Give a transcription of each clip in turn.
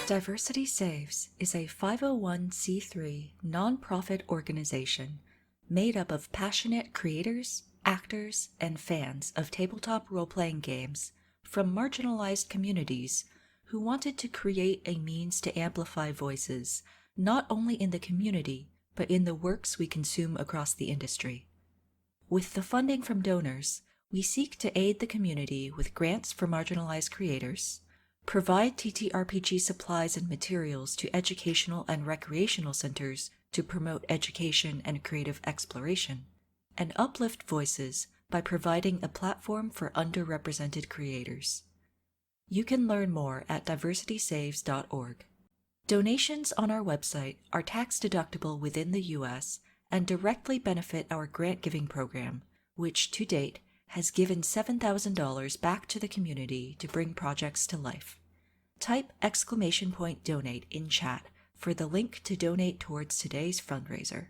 Diversity Saves is a 501c3 nonprofit organization made up of passionate creators, actors, and fans of tabletop role-playing games from marginalized communities who wanted to create a means to amplify voices not only in the community, but in the works we consume across the industry. With the funding from donors, we seek to aid the community with grants for marginalized creators, provide TTRPG supplies and materials to educational and recreational centers to promote education and creative exploration, and uplift voices by providing a platform for underrepresented creators. You can learn more at diversitysaves.org. Donations on our website are tax-deductible within the U.S. and directly benefit our grant-giving program, which, to date, has given $7,000 back to the community to bring projects to life. Type !donate in chat for the link to donate towards today's fundraiser.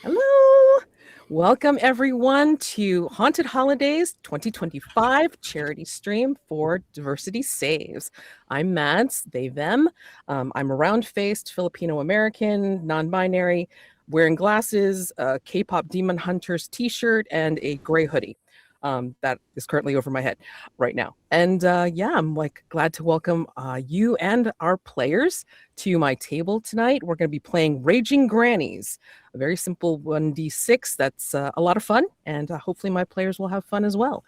Hello! Welcome everyone to Haunted Holidays 2025 charity stream for Diversity Saves. I'm Mads, they, them. I'm a round-faced Filipino-American, non-binary, wearing glasses, a K-pop Demon Hunters t-shirt, and a gray hoodie. That is currently over my head right now. And yeah, I'm glad to welcome you and our players to my table tonight. We're going to be playing Raging Grannies, a very simple 1d6 that's a lot of fun, and hopefully my players will have fun as well.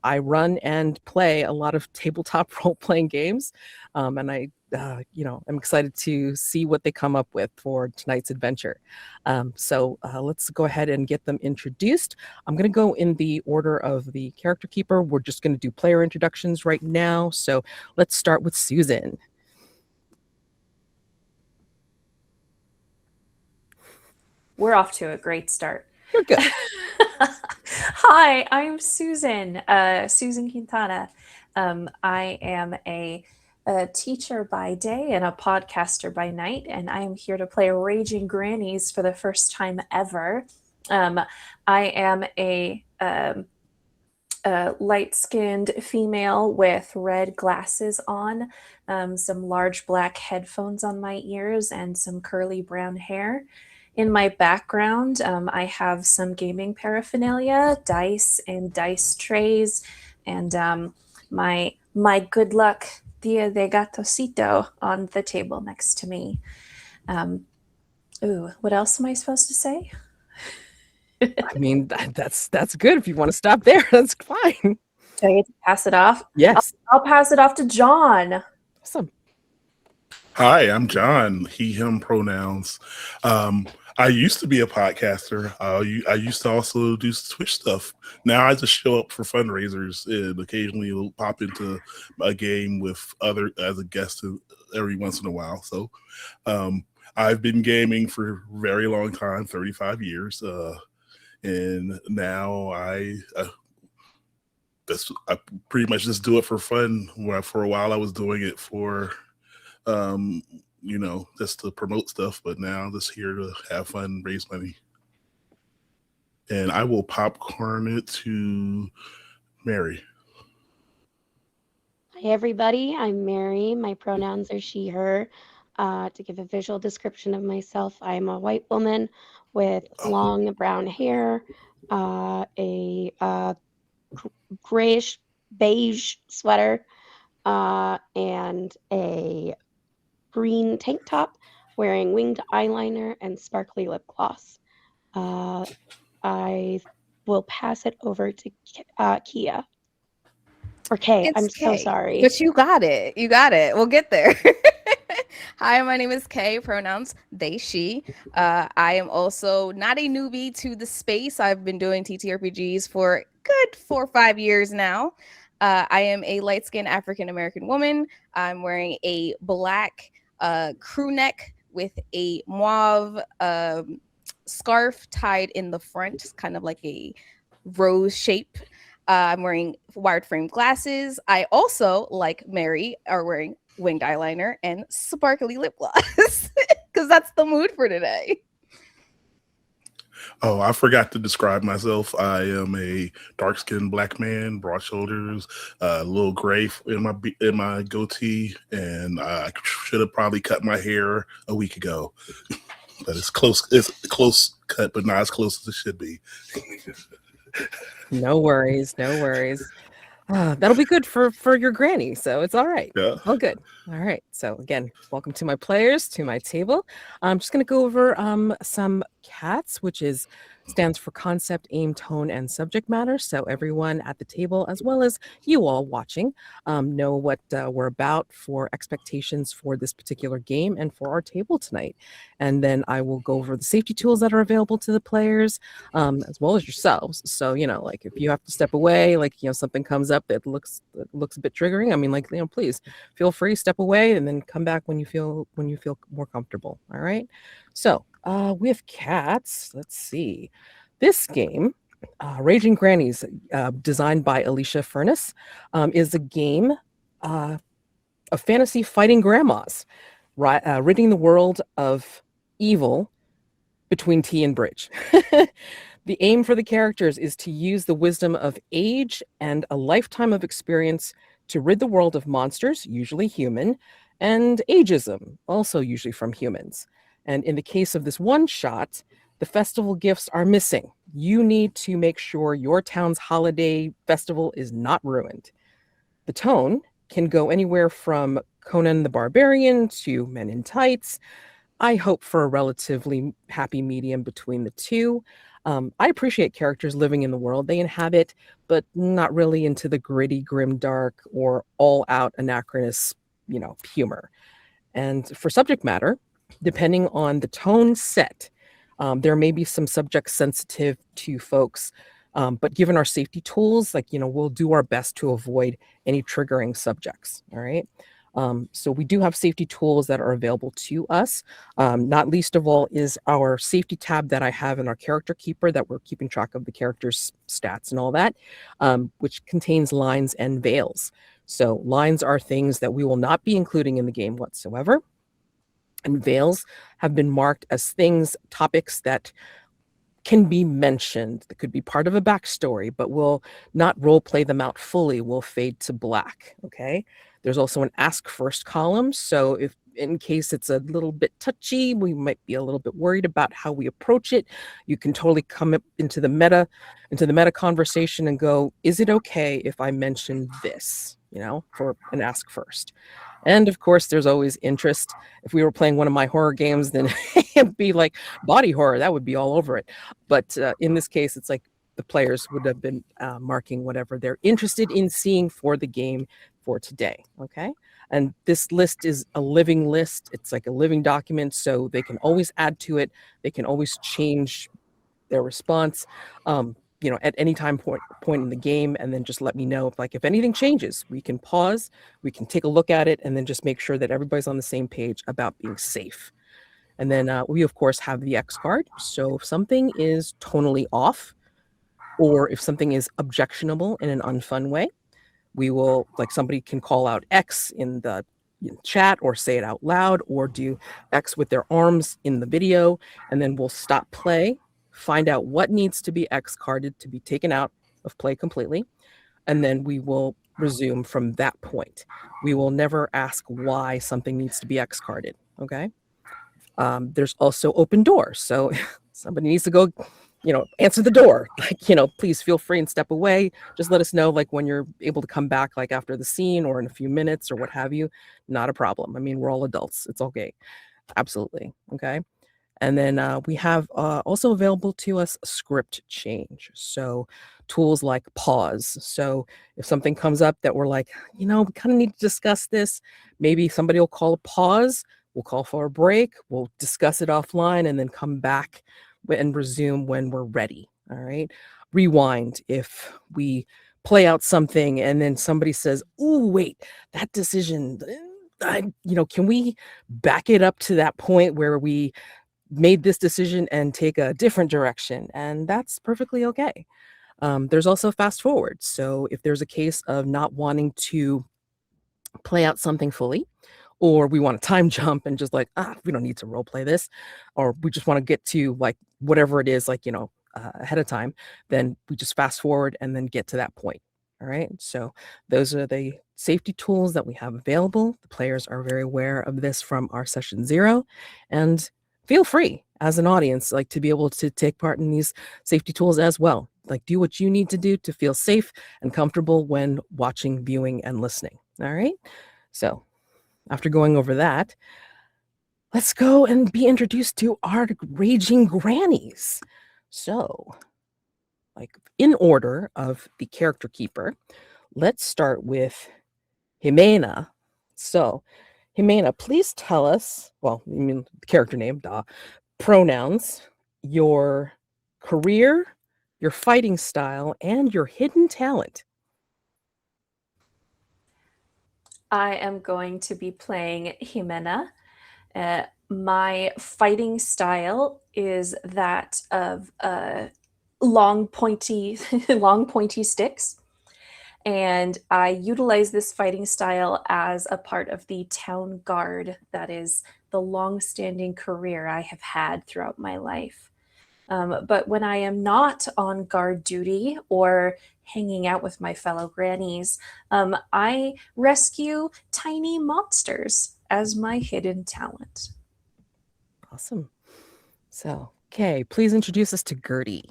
I run and play a lot of tabletop role-playing games, and I'm excited to see what they come up with for tonight's adventure. So let's go ahead and get them introduced. I'm going to go in the order of the character keeper. We're just going to do player introductions right now. So let's start with Susan. We're off to a great start. You're good. Hi, I'm Susan, Susan Quintana. I am a teacher by day and a podcaster by night, and I am here to play Raging Grannies for the first time ever. I am a light-skinned female with red glasses on, some large black headphones on my ears, and some curly brown hair. In my background, I have some gaming paraphernalia, dice and dice trays, and my good luck Dia de Gatosito on the table next to me. What else am I supposed to say? I mean, that's good. If you want to stop there, that's fine. Do I get to pass it off? Yes. I'll pass it off to Jonn. Awesome. Hi, I'm Jonn, he, him pronouns. I used to be a podcaster. I used to also do Twitch stuff. Now I just show up for fundraisers and occasionally will pop into a game with as a guest every once in a while. So I've been gaming for a very long time, 35 years. And now I pretty much just do it for fun. Where for a while I was doing it for just to promote stuff, but now I'm just here to have fun, raise money. And I will popcorn it to Mary. Hi, everybody. I'm Mary. My pronouns are she, her. To give a visual description of myself, I'm a white woman with long brown hair, a grayish beige sweater, and a green tank top, wearing winged eyeliner and sparkly lip gloss. I will pass it over to Kia. Or Kay. It's I'm Kay. so sorry. But you got it. You got it. We'll get there. Hi, my name is Kay, pronouns they, she. I am also not a newbie to the space. I've been doing TTRPGs for a good 4 or 5 years now. I am a light-skinned African-American woman. I'm wearing a black crew neck with a mauve scarf tied in the front, kind of like a rose shape. I'm wearing wired frame glasses. I also, like Mary, are wearing winged eyeliner and sparkly lip gloss because that's the mood for today. Oh, I forgot to describe myself. I am a dark-skinned black man, broad shoulders, a little gray in my goatee, and I should have probably cut my hair a week ago. But it's close. It's close cut, but not as close as it should be. No worries, no worries. That'll be good for your granny, so it's all right. Yeah. All good. All right. So again, welcome to my players, to my table. I'm just going to go over some CATS, which stands for concept, aim, tone, and subject matter. So everyone at the table, as well as you all watching, know what we're about for expectations for this particular game and for our table tonight. And then I will go over the safety tools that are available to the players, as well as yourselves. So, like if you have to step away, like, something comes up that looks a bit triggering, I mean, like, please feel free, step away, and then come back when you feel more comfortable. All right. So with CATS, let's see. This game, Raging Grannies, designed by Alicia Furness, is a game of fantasy fighting grandmas, ridding the world of evil between tea and bridge. The aim for the characters is to use the wisdom of age and a lifetime of experience to rid the world of monsters, usually human, and ageism, also usually from humans. And in the case of this one shot, the festival gifts are missing. You need to make sure your town's holiday festival is not ruined. The tone can go anywhere from Conan the Barbarian to Men in Tights. I hope for a relatively happy medium between the two. I appreciate characters living in the world they inhabit, but not really into the gritty, grim, dark, or all-out anachronous, humor. And for subject matter, depending on the tone set, there may be some subjects sensitive to folks, but given our safety tools, we'll do our best to avoid any triggering subjects. All right. So we do have safety tools that are available to us. Not least of all is our safety tab that I have in our character keeper that we're keeping track of the character's stats and all that, which contains lines and veils. So lines are things that we will not be including in the game whatsoever. And veils have been marked as topics that can be mentioned, that could be part of a backstory, but we'll not role play them out fully. We'll fade to black. Okay. There's also an ask first column. So if in case it's a little bit touchy, we might be a little bit worried about how we approach it, you can totally come up into the meta conversation and go, is it okay if I mention this, for an ask first? And of course, there's always interest. If we were playing one of my horror games, then it'd be like body horror. That would be all over it. But in this case, it's like the players would have been marking whatever they're interested in seeing for the game for today. Okay. And this list is a living list. It's like a living document. So they can always add to it. They can always change their response. At any point in the game, and then just let me know if anything changes. We can pause, we can take a look at it, and then just make sure that everybody's on the same page about being safe. And then we of course have the X card. So if something is tonally off, or if something is objectionable in an unfun way, we will, somebody can call out X in the chat or say it out loud or do X with their arms in the video, and then we'll stop play, find out what needs to be X carded to be taken out of play completely, and then we will resume from that point. We will never ask why something needs to be X carded. Okay. There's also open doors. So somebody needs to go, answer the door. Please feel free and step away. Just let us know when you're able to come back after the scene or in a few minutes or what have you. Not a problem. I mean, we're all adults. It's okay. Absolutely. Okay. And then we have also available to us script change. So tools like pause. So if something comes up that we're we kind of need to discuss this, maybe somebody will call a pause. We'll call for a break. We'll discuss it offline and then come back and resume when we're ready. All right. Rewind. If we play out something and then somebody says, "Oh, wait, that decision, can we back it up to that point where we made this decision and take a different direction?" And that's perfectly okay. There's also fast forward. So if there's a case of not wanting to play out something fully, or we want to time jump and just like, we don't need to role play this, or we just want to get to like whatever it is, like, ahead of time, then we just fast forward and then get to that point. All right. So those are the safety tools that we have available. The players are very aware of this from our session 0, and feel free as an audience, like, to be able to take part in these safety tools as well. Like, do what you need to do to feel safe and comfortable when watching, viewing, and listening. All right. So after going over that, let's go and be introduced to our raging grannies. So, like, in order of the character keeper, let's start with Jimena. So, Jimena, please tell us, well, I mean, the character name, pronouns, your career, your fighting style, and your hidden talent. I am going to be playing Jimena. My fighting style is that of long pointy sticks. And I utilize this fighting style as a part of the town guard. That is the long-standing career I have had throughout my life. But when I am not on guard duty or hanging out with my fellow grannies, I rescue tiny monsters as my hidden talent. Awesome. So, Kay, please introduce us to Gertie.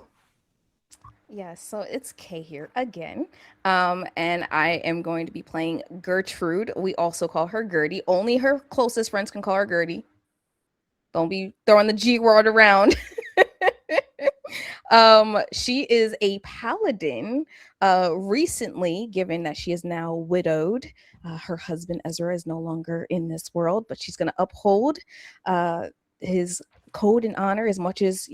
Yeah, so it's Kay here again. And I am going to be playing Gertrude. We also call her Gertie. Only her closest friends can call her Gertie. Don't be throwing the G word around. She is a paladin, recently, given that she is now widowed. Her husband Ezra is no longer in this world, but she's going to uphold his code and honor as much as,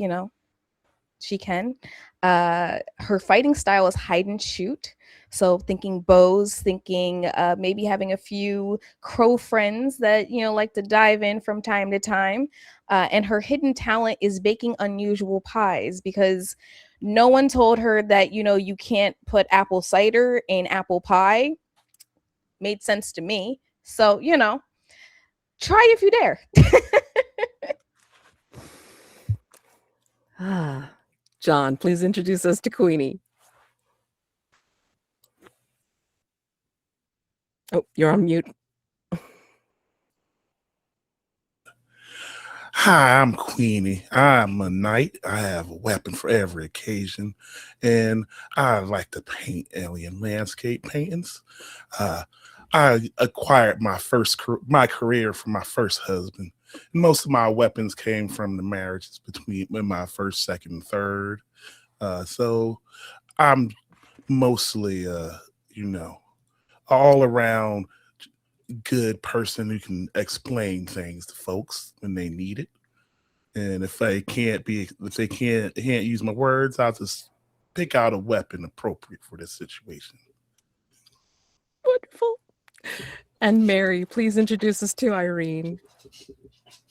she can. Her fighting style is hide and shoot. So thinking bows, thinking maybe having a few crow friends that, like to dive in from time to time. And her hidden talent is baking unusual pies, because no one told her that, you can't put apple cider in apple pie. Made sense to me. So, try if you dare. Jonn, please introduce us to Queenie. Oh, you're on mute. Hi, I'm Queenie. I'm a knight. I have a weapon for every occasion, and I like to paint alien landscape paintings. I acquired my career from my first husband. Most of my weapons came from the marriages between my first, second, and third. So I'm mostly, all around good person who can explain things to folks when they need it. And if they can't use my words, I'll just pick out a weapon appropriate for this situation. Wonderful. And Mary, please introduce us to Irene.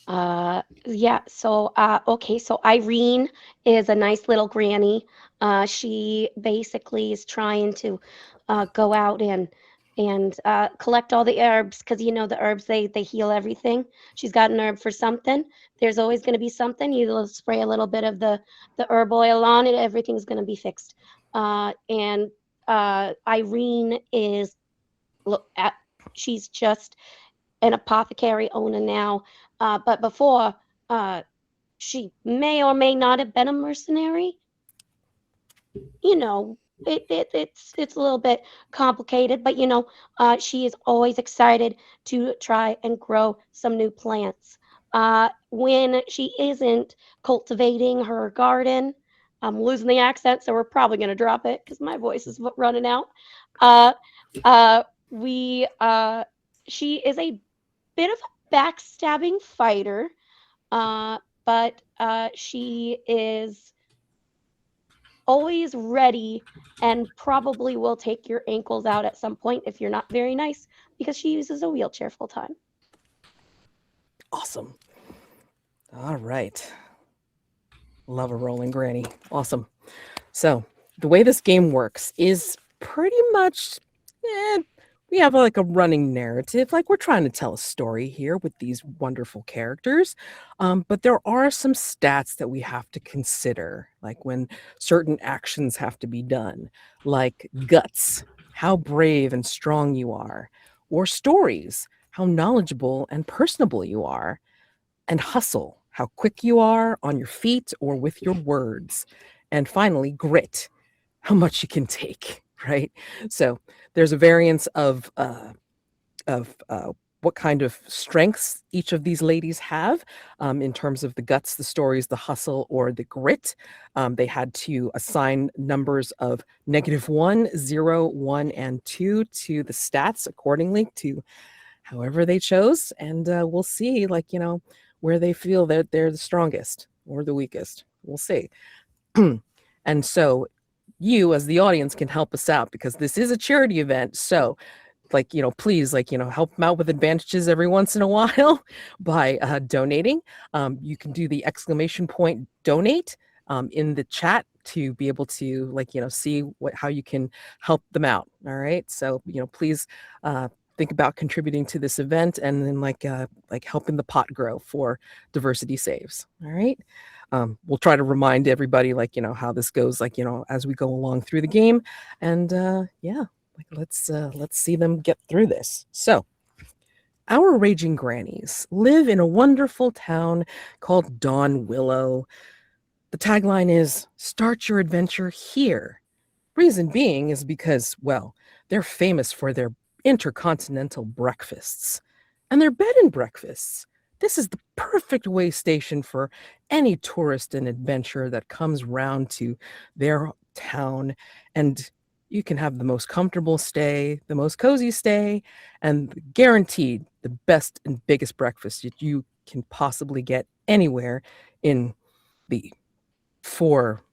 Yeah, so okay, so Irene is a nice little granny. She basically is trying to go out and collect all the herbs, because the herbs, they heal everything. She's got an herb for something. There's always going to be something. You spray a little bit of the herb oil on it, everything's going to be fixed. And Irene is she's just an apothecary owner now. But before, she may or may not have been a mercenary. It's a little bit complicated, but she is always excited to try and grow some new plants. When she isn't cultivating her garden, I'm losing the accent, so we're probably going to drop it because my voice is running out. She is a bit of a backstabbing fighter, but she is always ready and probably will take your ankles out at some point if you're not very nice, because she uses a wheelchair full time. Awesome. All right. Love a rolling granny. Awesome. So the way this game works is pretty much, we have like a running narrative, like we're trying to tell a story here with these wonderful characters. But there are some stats that we have to consider, like when certain actions have to be done, like guts, how brave and strong you are, or stories, how knowledgeable and personable you are, and hustle, how quick you are on your feet or with your words. And finally, grit, how much you can take, right? So there's a variance of what kind of strengths each of these ladies have in terms of the guts, the stories, the hustle, or the grit. They had to assign numbers of -1, 0, 1, and 2 to the stats accordingly to however they chose. And we'll see, like, where they feel that they're the strongest or the weakest. We'll see. And so you as the audience can help us out because this is a charity event. So please, help them out with advantages every once in a while by donating. You can do the ! donate in the chat to be able to see how you can help them out. All right. So, please think about contributing to this event and then helping the pot grow for Diversity Saves. All right. We'll try to remind everybody how this goes as we go along through the game. And let's see them get through this. So our raging grannies live in a wonderful town called Dawn Willow. The tagline is "Start your adventure here." Reason being is because, well, they're famous for their intercontinental breakfasts and their bed and breakfasts. This is the perfect way station for any tourist and adventurer that comes round to their town, and you can have the most comfortable stay, the most cozy stay, and guaranteed the best and biggest breakfast that you can possibly get anywhere in the Four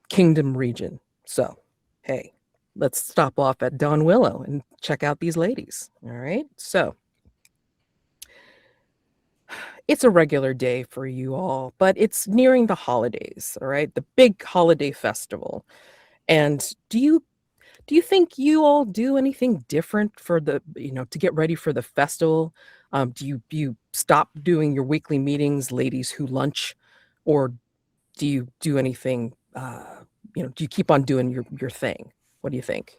Kingdom region. So, hey, let's stop off at Dawn Willow and check out these ladies. All right. So it's a regular day for you all, but it's nearing the holidays. All right. The big holiday festival. And do you think you all do anything different for the, to get ready for the festival? Do you stop doing your weekly meetings, ladies who lunch, or do you do anything, do you keep on doing your thing? What do you think?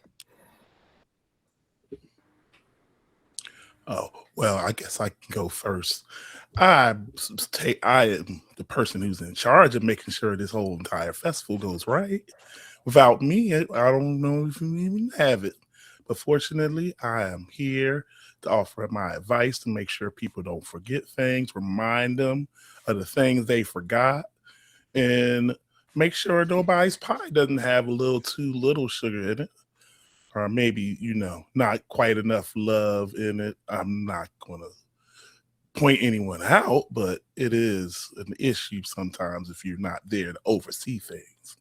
Oh, well, I guess I can go first. I am the person who's in charge of making sure this whole entire festival goes right. Without me, I don't know if we even have it. But fortunately, I am here to offer my advice to make sure people don't forget things, remind them of the things they forgot, and make sure nobody's pie doesn't have a little too little sugar in it. Or maybe, not quite enough love in it. I'm not going to point anyone out, but it is an issue sometimes if you're not there to oversee things.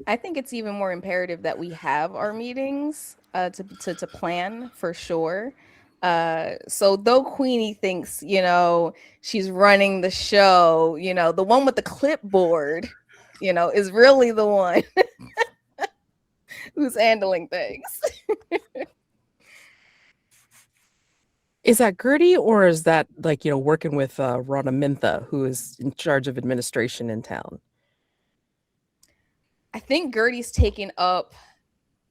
I think it's even more imperative that we have our meetings to plan for sure. So though Queenie thinks, she's running the show, the one with the clipboard, is really the one who's handling things. Is that Gertie, or is that working with Rhoda Mintha, who is in charge of administration in town? I think Gertie's taking up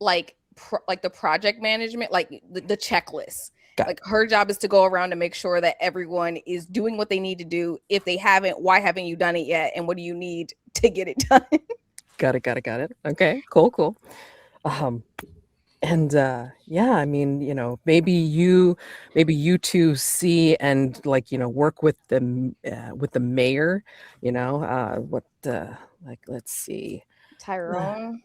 the project management, the checklist. Her job is to go around and make sure that everyone is doing what they need to do. If they haven't, why haven't you done it yet? And what do you need to get it done? Got it. Okay, cool. And I mean, maybe you two see and work with the mayor, let's see. Tyrone.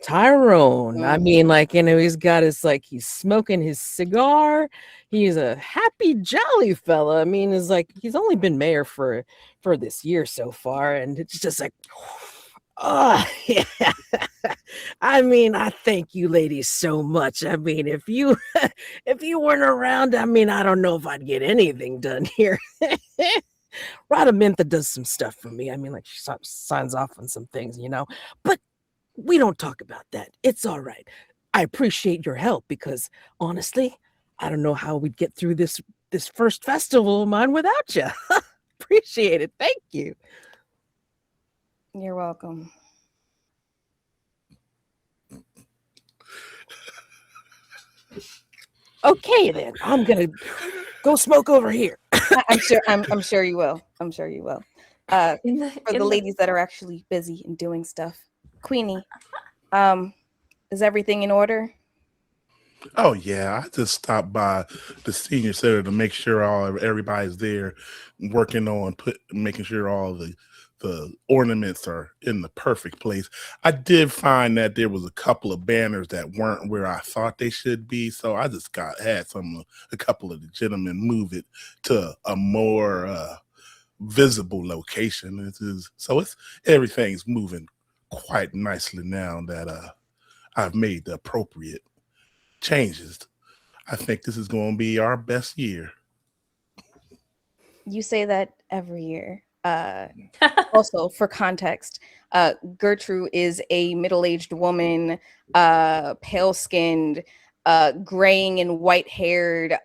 I mean, he's got he's smoking his cigar. He's a happy, jolly fella. I mean, he's only been mayor for this year so far, and it's just oh, yeah. I mean, I thank you ladies so much. I mean, if you weren't around, I mean, I don't know if I'd get anything done here. Rhoda Mintha does some stuff for me. I mean, she signs off on some things, but we don't talk about that. It's all right. I appreciate your help because honestly, I don't know how we'd get through this first festival of mine without you. Appreciate it. Thank you. You're welcome. Okay, then I'm gonna go smoke over here. I'm sure you will. I'm sure you will. For the ladies that are actually busy and doing stuff, Queenie, is everything in order? Oh yeah, I just stopped by the senior center to make sure everybody's there, working on making sure all the ornaments are in the perfect place. I did find that there was a couple of banners that weren't where I thought they should be, so I just had a couple of the gentlemen move it to a more visible location. Everything's moving quite nicely now that I've made the appropriate changes. I think this is going to be our best year. You say that every year. Also, for context, Gertrude is a middle-aged woman, pale-skinned, graying and white-haired,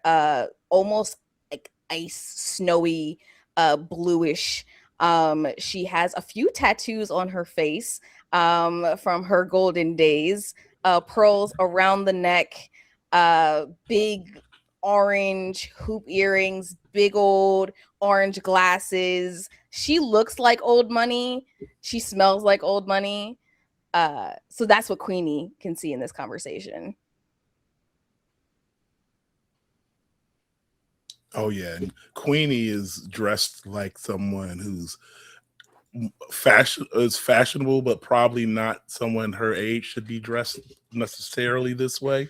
almost like ice, snowy, bluish. She has a few tattoos on her face from her golden days, pearls around the neck, big orange hoop earrings, big old orange glasses. She looks like old money. She smells like old money. So that's what Queenie can see in this conversation. Oh yeah, and Queenie is dressed like someone who's fashionable, but probably not someone her age should be dressed necessarily this way.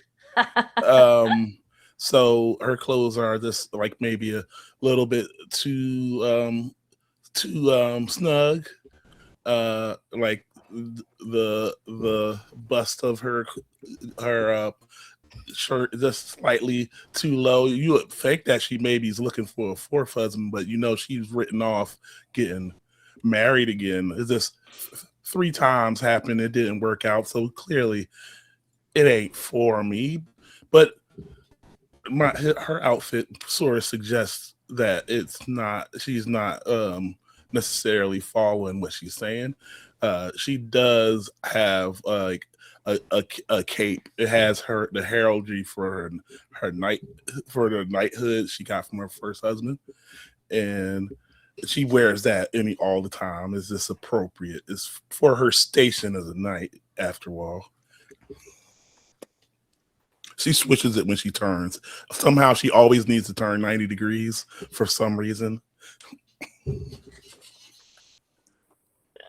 So her clothes are just like maybe a little bit too snug. Like the bust of her shirt just slightly too low. You would think that she maybe is looking for a fourth husband, but she's written off getting married again. It's just 3 times happened. It didn't work out. So clearly it ain't for me. But her outfit sort of suggests that she's not necessarily following what she's saying. She does have like a cape. It has the heraldry for the knighthood she got from her first husband, and she wears that all the time. Is this appropriate? It's for her station as a knight, after all. She switches it when she turns. Somehow she always needs to turn 90 degrees for some reason.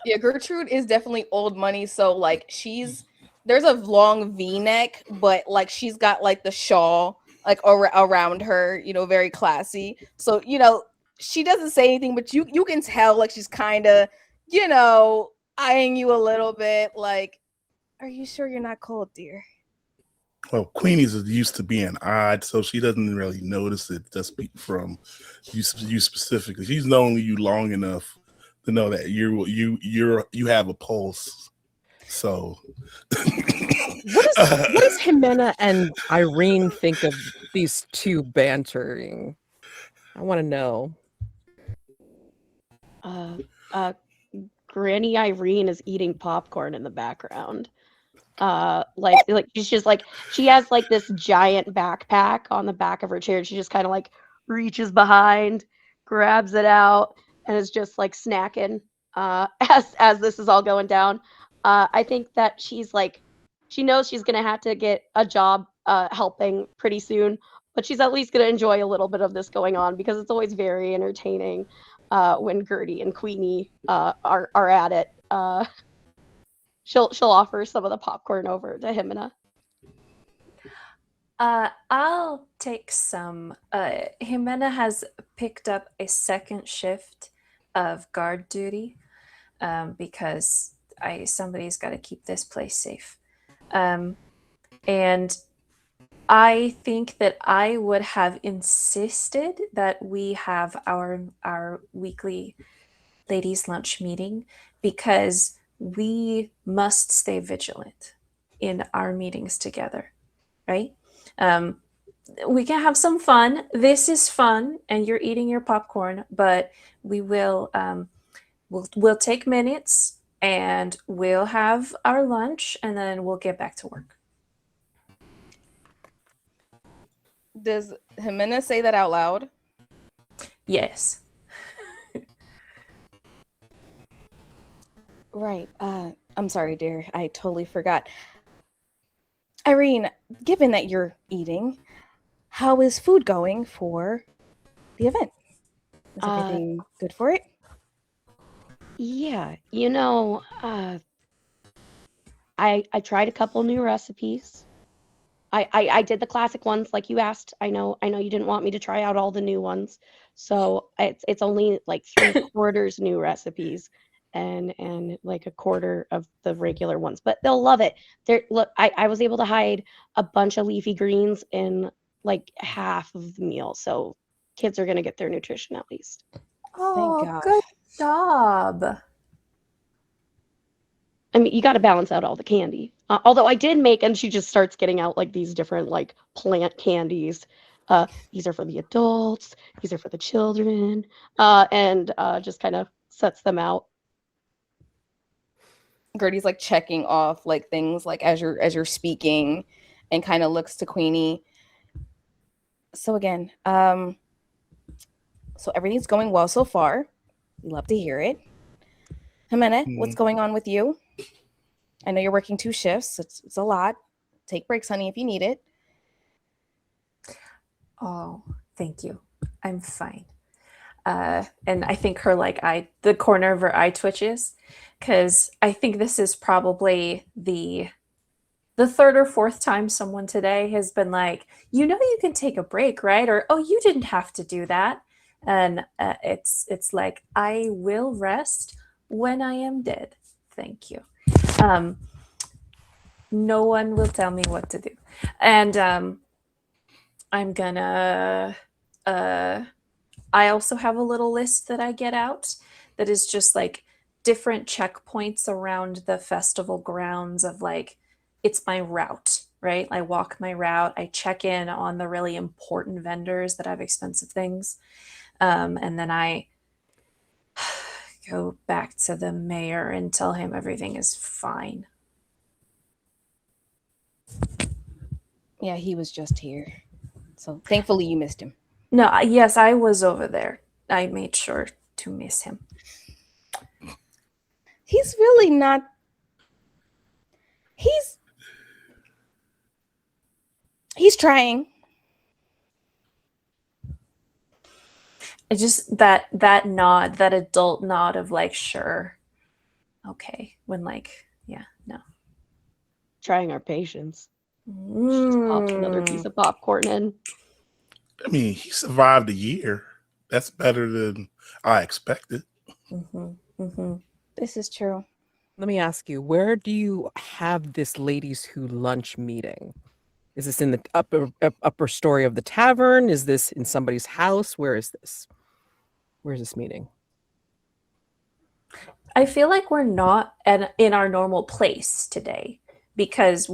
Yeah, Gertrude is definitely old money. So like there's a long V-neck, but like she's got like the shawl like around her, very classy. So, she doesn't say anything, but you can tell like she's kind of, eyeing you a little bit like, are you sure you're not cold, dear? Well, Queenie's is used to being odd, so she doesn't really notice it just from you specifically. She's known you long enough to know that you have a pulse. So what does Jimena and Irene think of these two bantering? I want to know. Granny Irene is eating popcorn in the background. Like she's just like, she has like this giant backpack on the back of her chair, and she just kind of like reaches behind, grabs it out, and is just like snacking as this is all going down. I think that she's like, she knows she's gonna have to get a job helping pretty soon, but she's at least gonna enjoy a little bit of this going on because it's always very entertaining when Gertie and Queenie are at it. She'll offer some of the popcorn over to Jimena. I'll take some. Jimena has picked up a second shift of guard duty because somebody's got to keep this place safe. And I think that I would have insisted that we have our weekly ladies' lunch meeting, because we must stay vigilant in our meetings together, right? We can have some fun. This is fun, and you're eating your popcorn, but we will we'll take minutes and we'll have our lunch, and then we'll get back to work. Does Jimena say that out loud? Yes. Right. I'm sorry, dear. I totally forgot. Irene, given that you're eating, how is food going for the event? Is everything good for it? Yeah, you know, I tried a couple new recipes. I did the classic ones like you asked. I know you didn't want me to try out all the new ones. So it's only like 3/4 new recipes and like 1/4 of the regular ones. But they'll love it. Look, I was able to hide a bunch of leafy greens in like half of the meal. So kids are gonna get their nutrition at least. Oh, God. good job. I mean, you got to balance out all the candy. Although I did make, and she just starts getting out like these different like plant candies. These are for the adults. These are for the children, and just kind of sets them out. Gertie's like checking off like things like as you're speaking, and kind of looks to Queenie. So again, so everything's going well so far. We love to hear it. Jimena, what's going on with you? I know you're working 2 shifts. It's a lot. Take breaks, honey, if you need it. Oh, thank you. I'm fine. And I think the corner of her eye twitches, because I think this is probably the 3rd or 4th time someone today has been like, you can take a break, right? Or, oh, you didn't have to do that. And it's like, I will rest when I am dead. Thank you. No one will tell me what to do. And I'm gonna I also have a little list that I get out that is just like different checkpoints around the festival grounds of like, it's my route, right? I walk my route. I check in on the really important vendors that have expensive things. And then I go back to the mayor and tell him everything is fine. Yeah, he was just here. So thankfully you missed him. No, yes, I was over there. I made sure to miss him. He's really not. He's trying. It just that nod, that adult nod of like, sure, okay, when like, yeah, no. Trying our patience. She just popped another piece of popcorn in. I mean, he survived a year. That's better than I expected. This is true. Let me ask you, where do you have this ladies who lunch meeting? Is this in the upper story of the tavern? Is this in somebody's house? Where is this? Where's this meeting? I feel like we're not in our normal place today because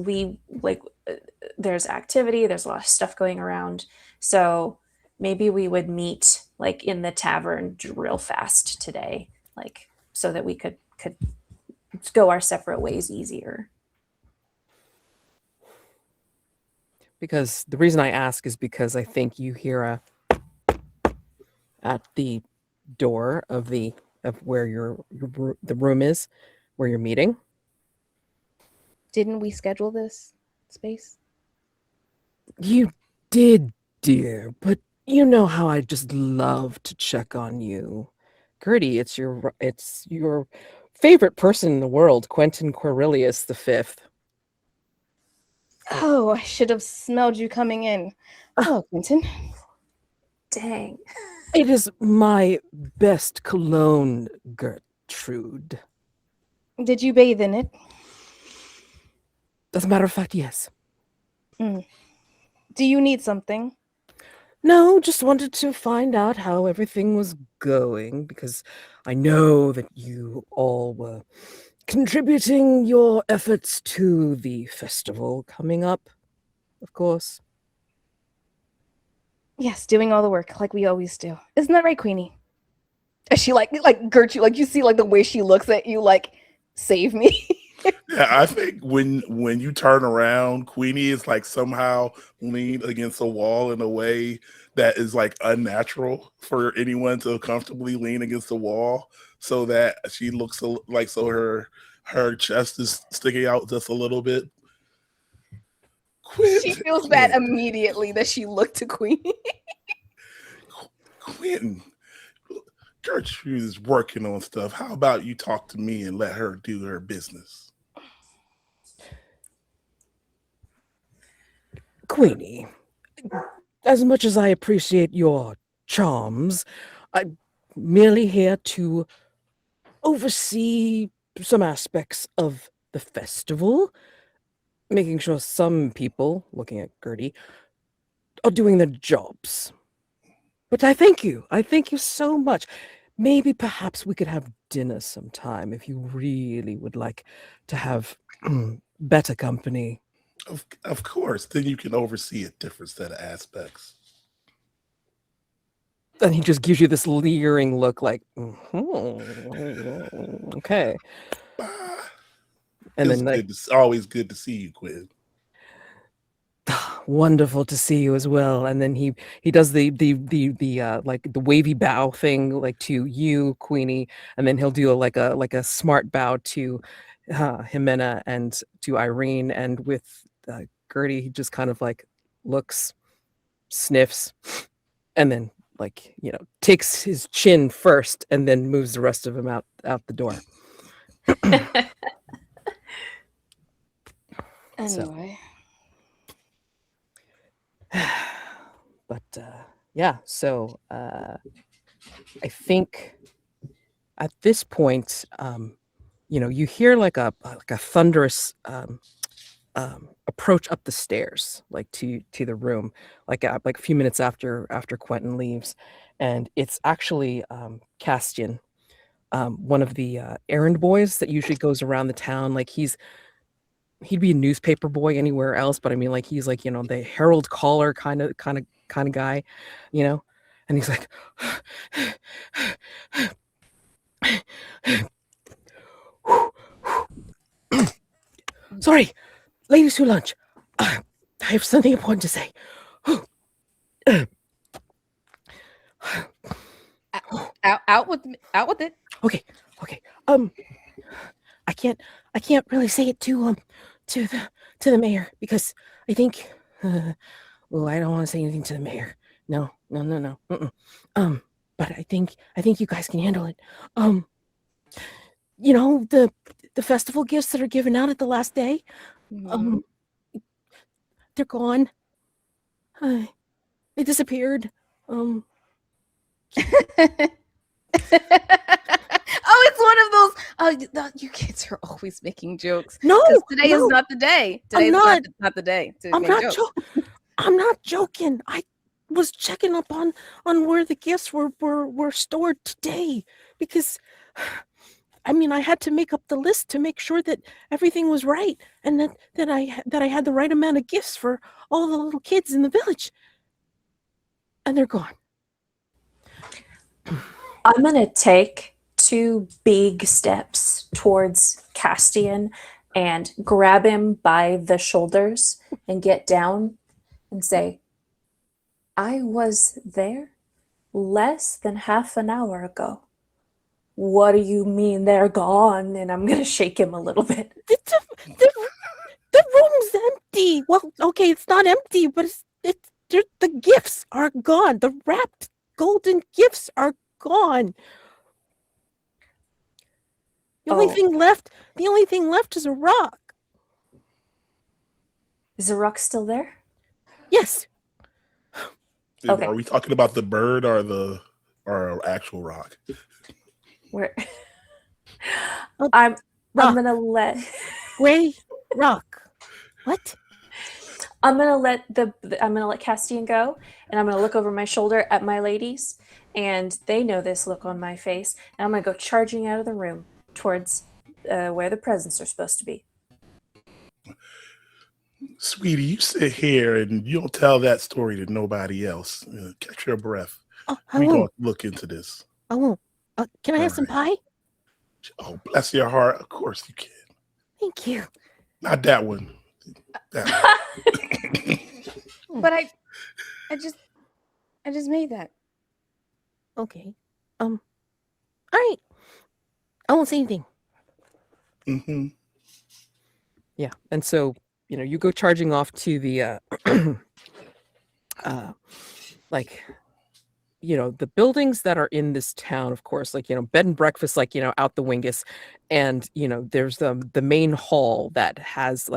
there's activity, there's a lot of stuff going around. So maybe we would meet like in the tavern real fast today, like so that we could go our separate ways easier. Because the reason I ask is because I think you hear at the door of where the room is where you're meeting. Didn't we schedule this space? You did, dear, but you know how I just love to check on you. Gertie, it's your favorite person in the world, Quentin Cornelius V. Oh, I should have smelled you coming in. Oh, Quentin. Dang. It is my best cologne, Gertrude. Did you bathe in it? As a matter of fact, yes. Do you need something? No, just wanted to find out how everything was going because I know that you all were contributing your efforts to the festival coming up, of course. Yes, doing all the work like we always do. Isn't that right, Queenie? Is she like Gertrude, like you see like the way she looks at you like save me? Yeah, I think when you turn around, Queenie is like somehow leaned against a wall in a way that is like unnatural for anyone to comfortably lean against the wall, so that she looks like so her chest is sticking out just a little bit. She feels bad immediately that she looked to Queenie. Quentin, Gertrude is working on stuff. How about you talk to me and let her do her business? Queenie, as much as I appreciate your charms, I'm merely here to oversee some aspects of the festival, making sure some people, looking at Gertie, are doing their jobs. But I thank you. I thank you so much. Maybe perhaps we could have dinner sometime if you really would like to have better company. Of course, then you can oversee a different set of aspects. And he just gives you this leering look like, okay. And then like, It's always good to see you, Quinn. Wonderful to see you as well. And then he does the like the wavy bow thing like to you, Queenie, and then he'll do like a smart bow to Jimena and to Irene, and with Gertie he just kind of like looks, sniffs, and then like, you know, takes his chin first and then moves the rest of him out the door. Anyway. But yeah, so I think at this point, you know, you hear like a thunderous approach up the stairs, like to the room, like a few minutes after Quentin leaves, and it's actually Castian, one of the errand boys that usually goes around the town. Like he'd be a newspaper boy anywhere else, but I mean, like he's like, you know, the Herald Caller kind of guy, you know, and he's like, sorry, ladies who lunch, I have something important to say. Out with it. Okay. I can't really say it to the mayor because I think well, I don't want to say anything to the mayor. No. But I think you guys can handle it. You know, the festival gifts that are given out at the last day, they're gone. They disappeared. Oh, it's one of those. Oh, you kids are always making jokes. No, today is not the day. Today is not the day to make jokes. I'm not joking. I was checking up on where the gifts were stored today because, I mean, I had to make up the list to make sure that everything was right and that I had the right amount of gifts for all the little kids in the village, and they're gone. I'm going to take 2 big steps towards Castian and grab him by the shoulders and get down and say, I was there less than half an hour ago. What do you mean they're gone? And I'm going to shake him a little bit. The room's empty. Well, okay, it's not empty, but the gifts are gone. The wrapped golden gifts are gone. The only thing left is a rock. Is the rock still there? Yes. Okay. Are we talking about the bird or actual rock? Where I'm gonna let Gray rock. What? I'm gonna let Castian go, and I'm gonna look over my shoulder at my ladies, and they know this look on my face, and I'm gonna go charging out of the room towards where the presents are supposed to be. Sweetie, you sit here and you don't tell that story to nobody else. Catch your breath. Oh, I We gonna won't. look into this. I won't. Can I have some pie? Oh, bless your heart. Of course you can. Thank you. Not that one. That one. But I just made that. Okay. All right. I won't say anything. Mm-hmm. Yeah. And so, you go charging off to the the buildings that are in this town, of course, bed and breakfast, out the wingus. And, there's the main hall that has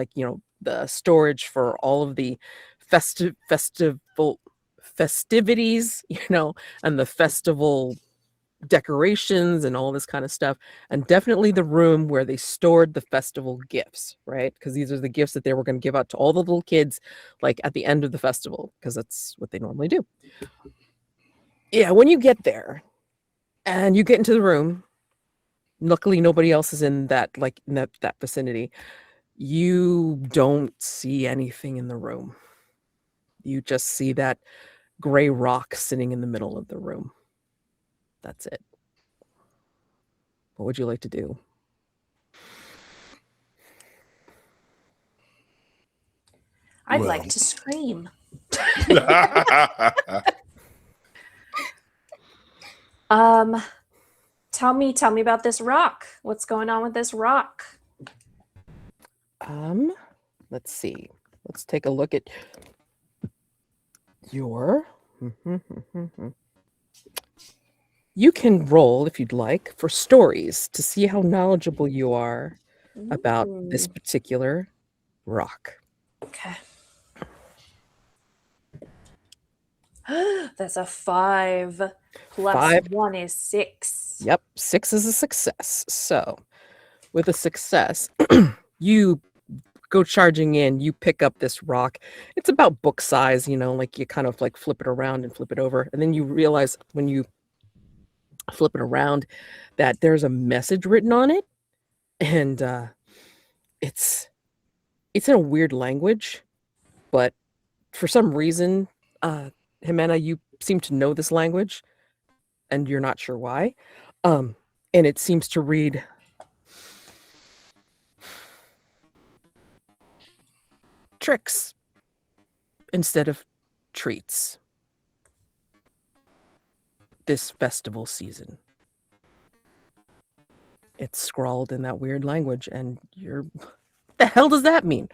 the storage for all of the festivities, and the festival decorations and all this kind of stuff, and definitely the room where they stored the festival gifts, right? Because these are the gifts that they were going to give out to all the little kids at the end of the festival, because that's what they normally do. Yeah, when you get there and you get into the room, luckily nobody else is in that that vicinity. You don't see anything in the room. You just see that gray rock sitting in the middle of the room. That's it. What would you like to do? I'd like to scream. Tell me about this rock. What's going on with this rock? Let's see. Let's take a look at your You can roll, if you'd like, for stories to see how knowledgeable you are about this particular rock. Okay. That's a 5 plus 5. 1 is 6. Yep, 6 is a success. So, with a success, you go charging in, you pick up this rock. It's about book size, you kind of flip it around and flip it over. And then you realize when you flip it around that there's a message written on it. And it's in a weird language, but for some reason, Jimena, you seem to know this language, and you're not sure why. And it seems to read, tricks instead of treats this festival season. It's scrawled in that weird language, and what the hell does that mean?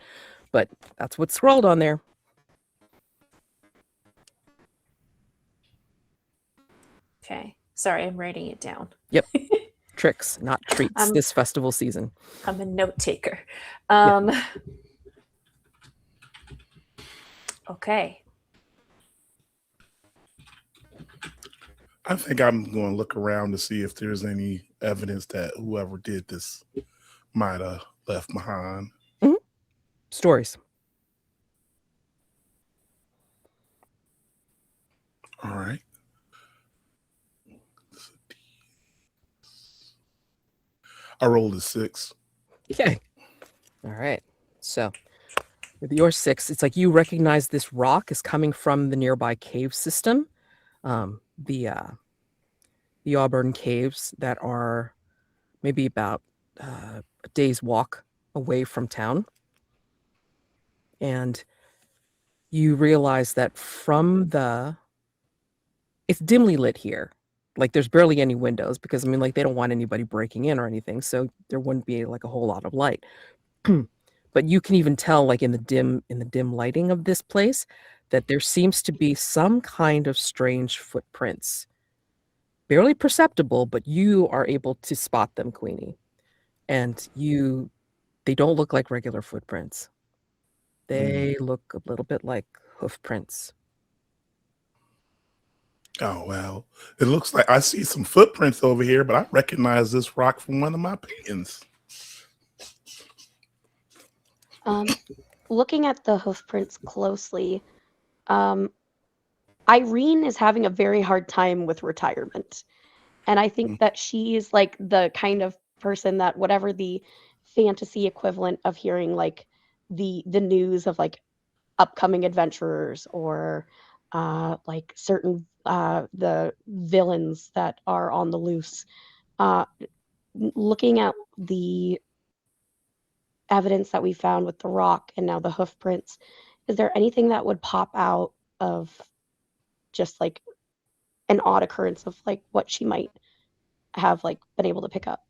But that's what's scrawled on there. Okay. Sorry, I'm writing it down. Yep. Tricks, not treats, this festival season. I'm a note taker. Okay. I think I'm going to look around to see if there's any evidence that whoever did this might have left behind. Stories. All right. I rolled a 6. Okay. All right. So with your 6, it's you recognize this rock is coming from the nearby cave system. The Auburn caves that are maybe about a day's walk away from town. And you realize that it's dimly lit here. There's barely any windows because they don't want anybody breaking in or anything. So there wouldn't be a whole lot of light. But you can even tell in the dim lighting of this place that there seems to be some kind of strange footprints. Barely perceptible, but you are able to spot them, Queenie. And they don't look like regular footprints. They look a little bit like hoof prints. Oh, well, it looks like I see some footprints over here, but I recognize this rock from one of my paintings. Looking at the hoof prints closely, Irene is having a very hard time with retirement. And I think that she's the kind of person that whatever the fantasy equivalent of hearing like the news of like upcoming adventurers or like certain the villains that are on the loose. Looking at the evidence that we found with the rock and now the hoof prints, is there anything that would pop out of just like an odd occurrence of like what she might have like been able to pick up?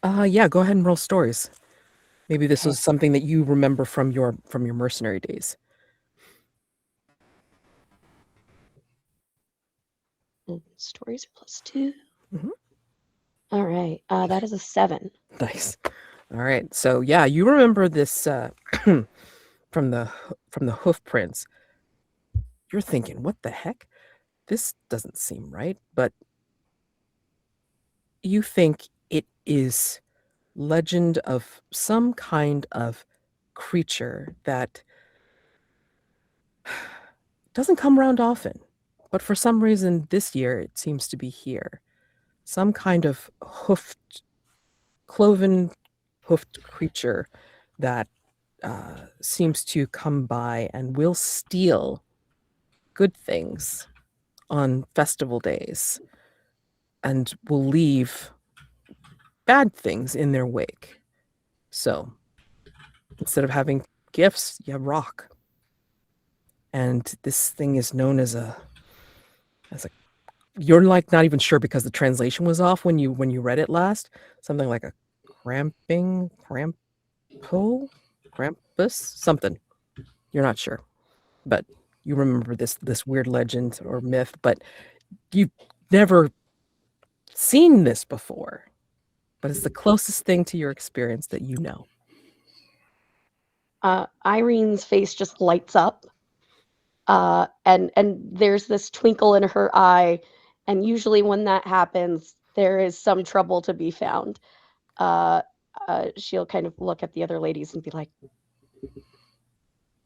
Yeah, go ahead and roll stories. Maybe this Okay. was something that you remember from your mercenary days. And stories are +2. Mhm. All right, that is a 7. Nice. All right. So yeah, you remember this from the hoof prints. You're thinking, what the heck? This doesn't seem right. But you think it is legend of some kind of creature that doesn't come around often. But for some reason this year it seems to be here. Some kind of cloven hoofed creature that seems to come by and will steal good things on festival days and will leave bad things in their wake. So instead of having gifts, you have rock. And this thing is known as a you're like not even sure because the translation was off when you read it last. Something like a Krampus, something. You're not sure. But you remember this weird legend or myth, but you've never seen this before. But it's the closest thing to your experience that you know. Irene's face just lights up, and there's this twinkle in her eye, and usually when that happens, there is some trouble to be found. She'll kind of look at the other ladies and be like,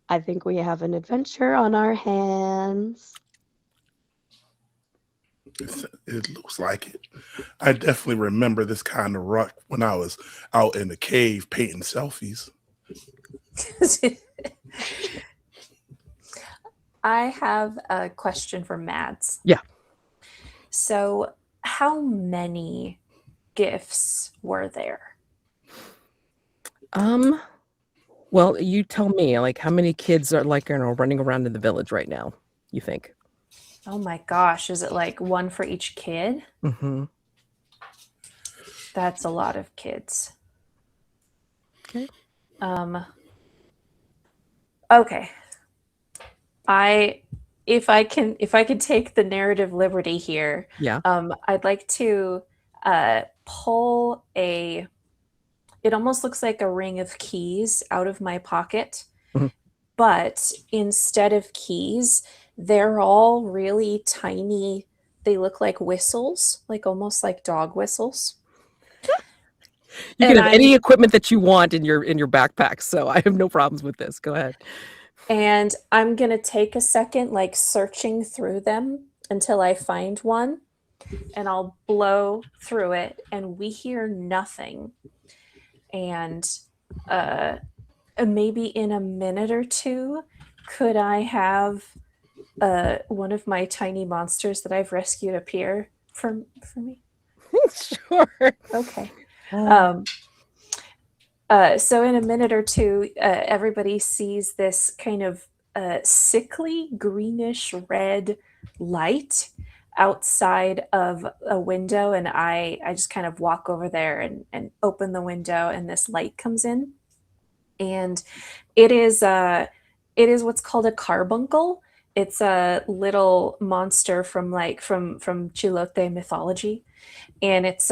I think we have an adventure on our hands. It looks like it. I definitely remember this kind of rock when I was out in the cave painting selfies. I have a question for Mads. Yeah. So, how many gifts were there? Well, you tell me, like, how many kids are like, running around in the village right now, you think? Oh my gosh, is it like one for each kid? Mm-hmm. That's a lot of kids. Okay. Okay. If I could take the narrative liberty here, Yeah. I'd like to pull it almost looks like a ring of keys out of my pocket, Mhm. but instead of keys, they're all really tiny. They look like whistles, like almost like dog whistles. You And can have any equipment that you want in your backpack, so I have no problems with this. Go ahead. And I'm going to take a second, like searching through them until I find one, and I'll blow through it, and we hear nothing. And maybe in a minute or two, could I have one of my tiny monsters that I've rescued appear for me? Sure. Okay. So in a minute or two, everybody sees this kind of sickly greenish red light outside of a window, and I just kind of walk over there and open the window, and this light comes in, and it is what's called a carbuncle. It's a little monster from Chilote mythology, and it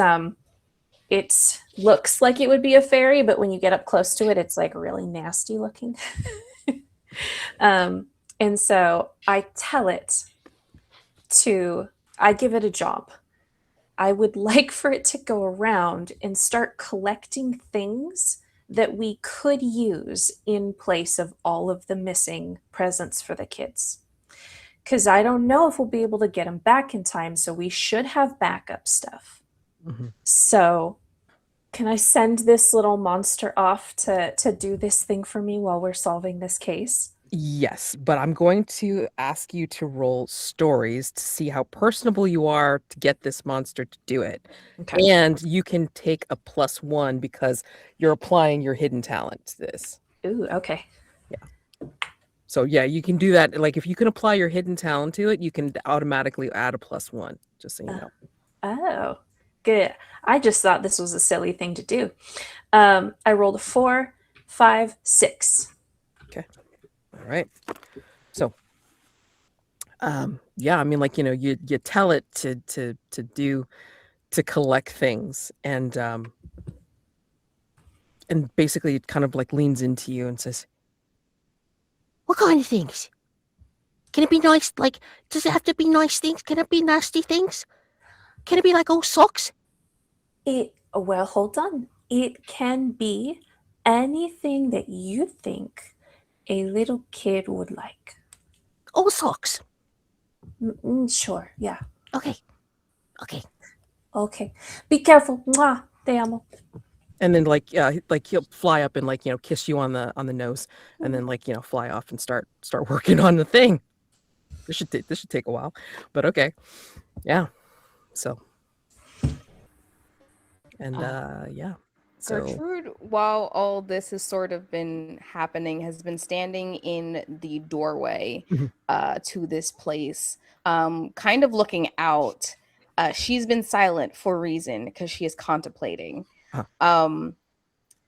looks like it would be a fairy, but when you get up close to it, it's like really nasty looking. And so I tell it I give it a job. I would like for it to go around and start collecting things that we could use in place of all of the missing presents for the kids. Because I don't know if we'll be able to get them back in time, so we should have backup stuff. Mm-hmm. So Can I send this little monster off to do this thing for me while we're solving this case? Yes, but I'm going to ask you to roll stories to see how personable you are to get this monster to do it. Okay. And you can take a +1 because you're applying your hidden talent to this. Ooh, okay. So yeah, you can do that. Like if you can apply your hidden talent to it, you can automatically add a +1, just so you know. Oh, good. I just thought this was a silly thing to do. I rolled a 4, 5, 6. All right. So yeah, I mean, like, you know, you tell it to collect things, and basically it kind of like leans into you and says, What kind of things? Can it be nice? Like, does it have to be nice things? Can it be nasty things? Can it be like old socks? Well, hold on. It can be anything that you think a little kid would like. Old socks. Sure, yeah. Okay. Okay. Okay. Be careful. Mwah. Te amo. and then like he'll fly up and like, you know, kiss you on the nose, and then like, you know, fly off and start working on the thing. This should take a while, but okay, yeah. So, and yeah. So Gertrude, while all this has sort of been happening, has been standing in the doorway to this place, kind of looking out. She's been silent for a reason because she is contemplating.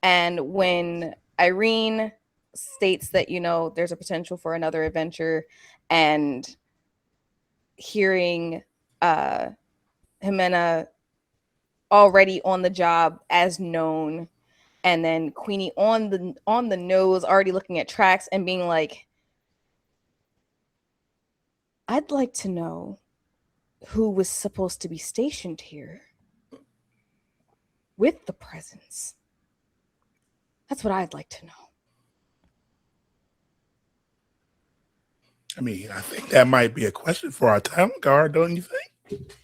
And when Irene states that, you know, there's a potential for another adventure, and hearing Jimena already on the job as known, and then Queenie on the nose already looking at tracks and being like, I'd like to know who was supposed to be stationed here with the presence. That's what I'd like to know. I mean, I think that might be a question for our talent guard, don't you think?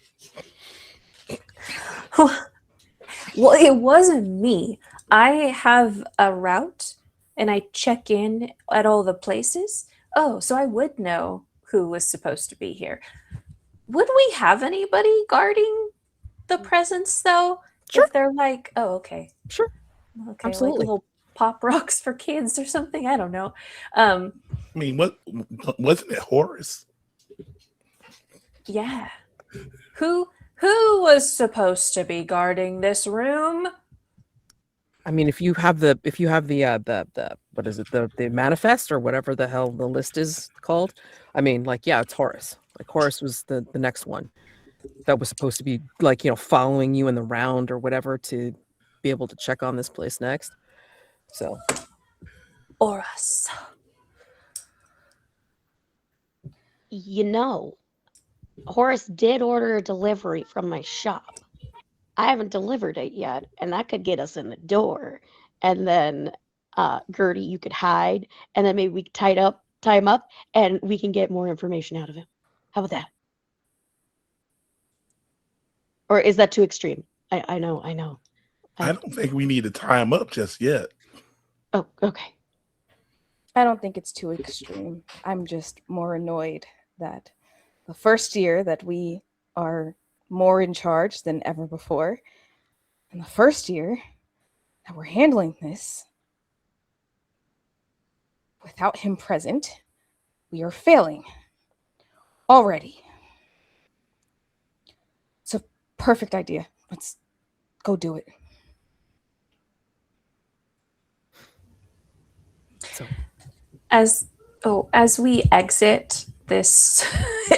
Well, it wasn't me. I have a route and I check in at all the places. Oh, so I would know who was supposed to be here. Would we have anybody guarding the presence though? Sure. If they're like, oh, okay. Sure. Okay, Absolutely. like little pop rocks for kids or something. I don't know. I mean, what wasn't it Horace? Yeah. Who was supposed to be guarding this room? I mean, if you have the what is it, the manifest or whatever the hell the list is called, I mean, like, yeah, it's Horace. Like, Horace was the next one that was supposed to be, like, you know, following you in the round or whatever to be able to check on this place next. So, Oras. You know, Horace did order a delivery from my shop. I haven't delivered it yet, and that could get us in the door. And then, Gertie, you could hide, and then maybe we could tie him up, and we can get more information out of him. How about that? Or is that too extreme? I know. I don't think we need to tie him up just yet. Oh, okay. I don't think it's too extreme. I'm just more annoyed that the first year that we are more in charge than ever before, and the first year that we're handling this without him present, we are failing already. It's a perfect idea. Let's go do it. so As we exit this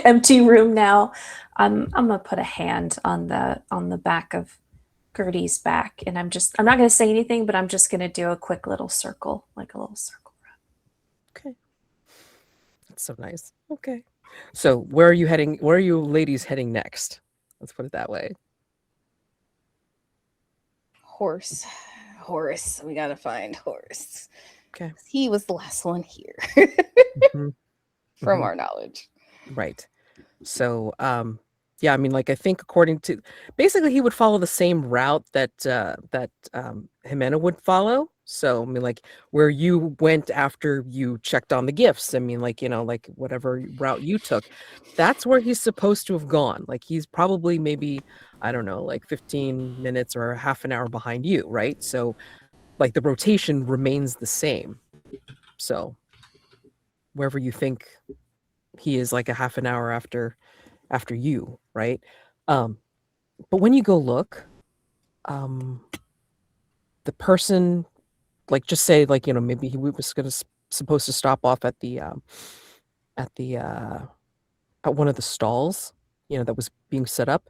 empty room now, I'm gonna put a hand on the back of Gertie's back, and I'm not gonna say anything, but I'm just gonna do a quick little circle, like a little circle. okay, that's so nice. Okay, so where are you heading? Where are you ladies heading next? Let's put it that way. Horace. We gotta find Horace. Okay. He was the last one here, Mhm. from Mhm. our knowledge. Right. So, yeah, I mean, like, I think according to basically he would follow the same route that Jimena would follow. So I mean, like, where you went after you checked on the gifts. I mean, like, like whatever route you took, that's where he's supposed to have gone. Like, he's probably maybe, I don't know, like 15 minutes or half an hour behind you, right? So like the rotation remains the same. So wherever you think he is, like a half an hour after you, right? But when you go look, the person, like, just say, like, maybe he was supposed to stop off at the at one of the stalls, that was being set up.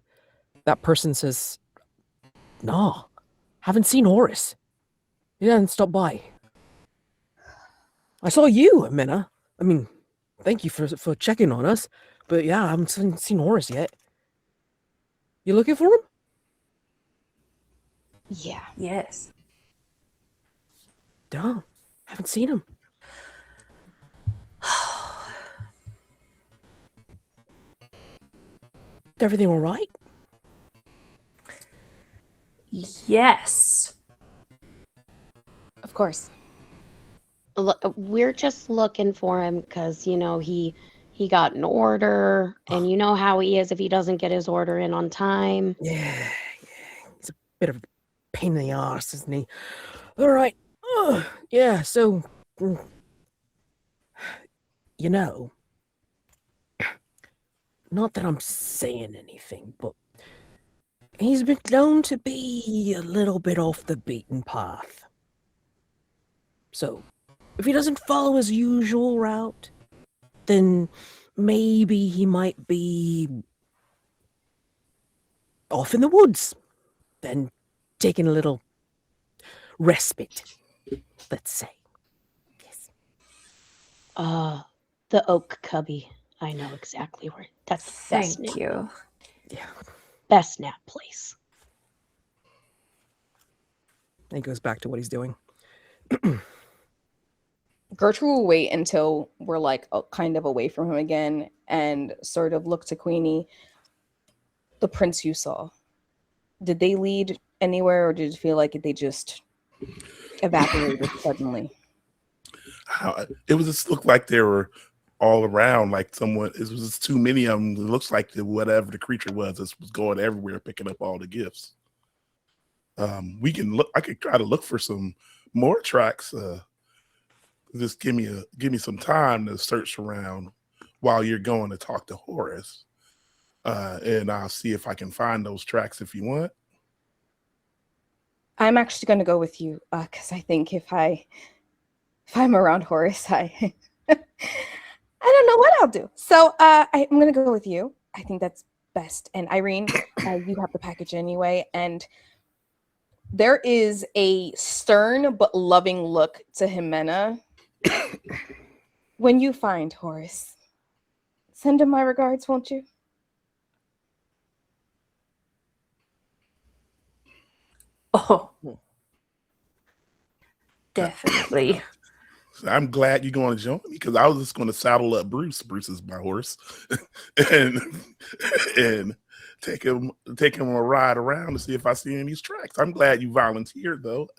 That person says, "No, haven't seen Horace. He hasn't stopped by. I saw you, Minna. I mean, thank you for checking on us, but yeah, I haven't seen Horace yet. You looking for him?" Yeah. Yes. No, haven't seen him. Everything all right? Yes. Of course. We're just looking for him because, he got an order, and you know how he is if he doesn't get his order in on time. Yeah. He's a bit of a pain in the arse, isn't he? All right. Yeah, so, not that I'm saying anything, but he's been known to be a little bit off the beaten path. So, if he doesn't follow his usual route, then maybe he might be off in the woods, then taking a little respite, let's say. Yes. The oak cubby. I know exactly where. That's the best Thank nap. you. Yeah. Best nap place. And he goes back to what he's doing. Gertrude will wait until we're like kind of away from him again and sort of look to Queenie. The prints you saw, did they lead anywhere, or did it feel like they just evaporated suddenly? It was just looked like they were all around, like someone. It was just too many of them. It looks like whatever the creature was going everywhere, picking up all the gifts. We can look. I could try to look for some more tracks. Just give me some time to search around while you're going to talk to Horace, and I'll see if I can find those tracks if you want. I'm actually going to go with you because I think if I'm around Horace, I don't know what I'll do. So I'm going to go with you. I think that's best. And Irene, you have the package anyway. And there is a stern but loving look to Jimena. When you find Horace, send him my regards, won't you? Oh, definitely. I'm glad you're going to join me because I was just going to saddle up Bruce. Bruce is my horse, and take him a ride around to see if I see any of these tracks. I'm glad you volunteered, though.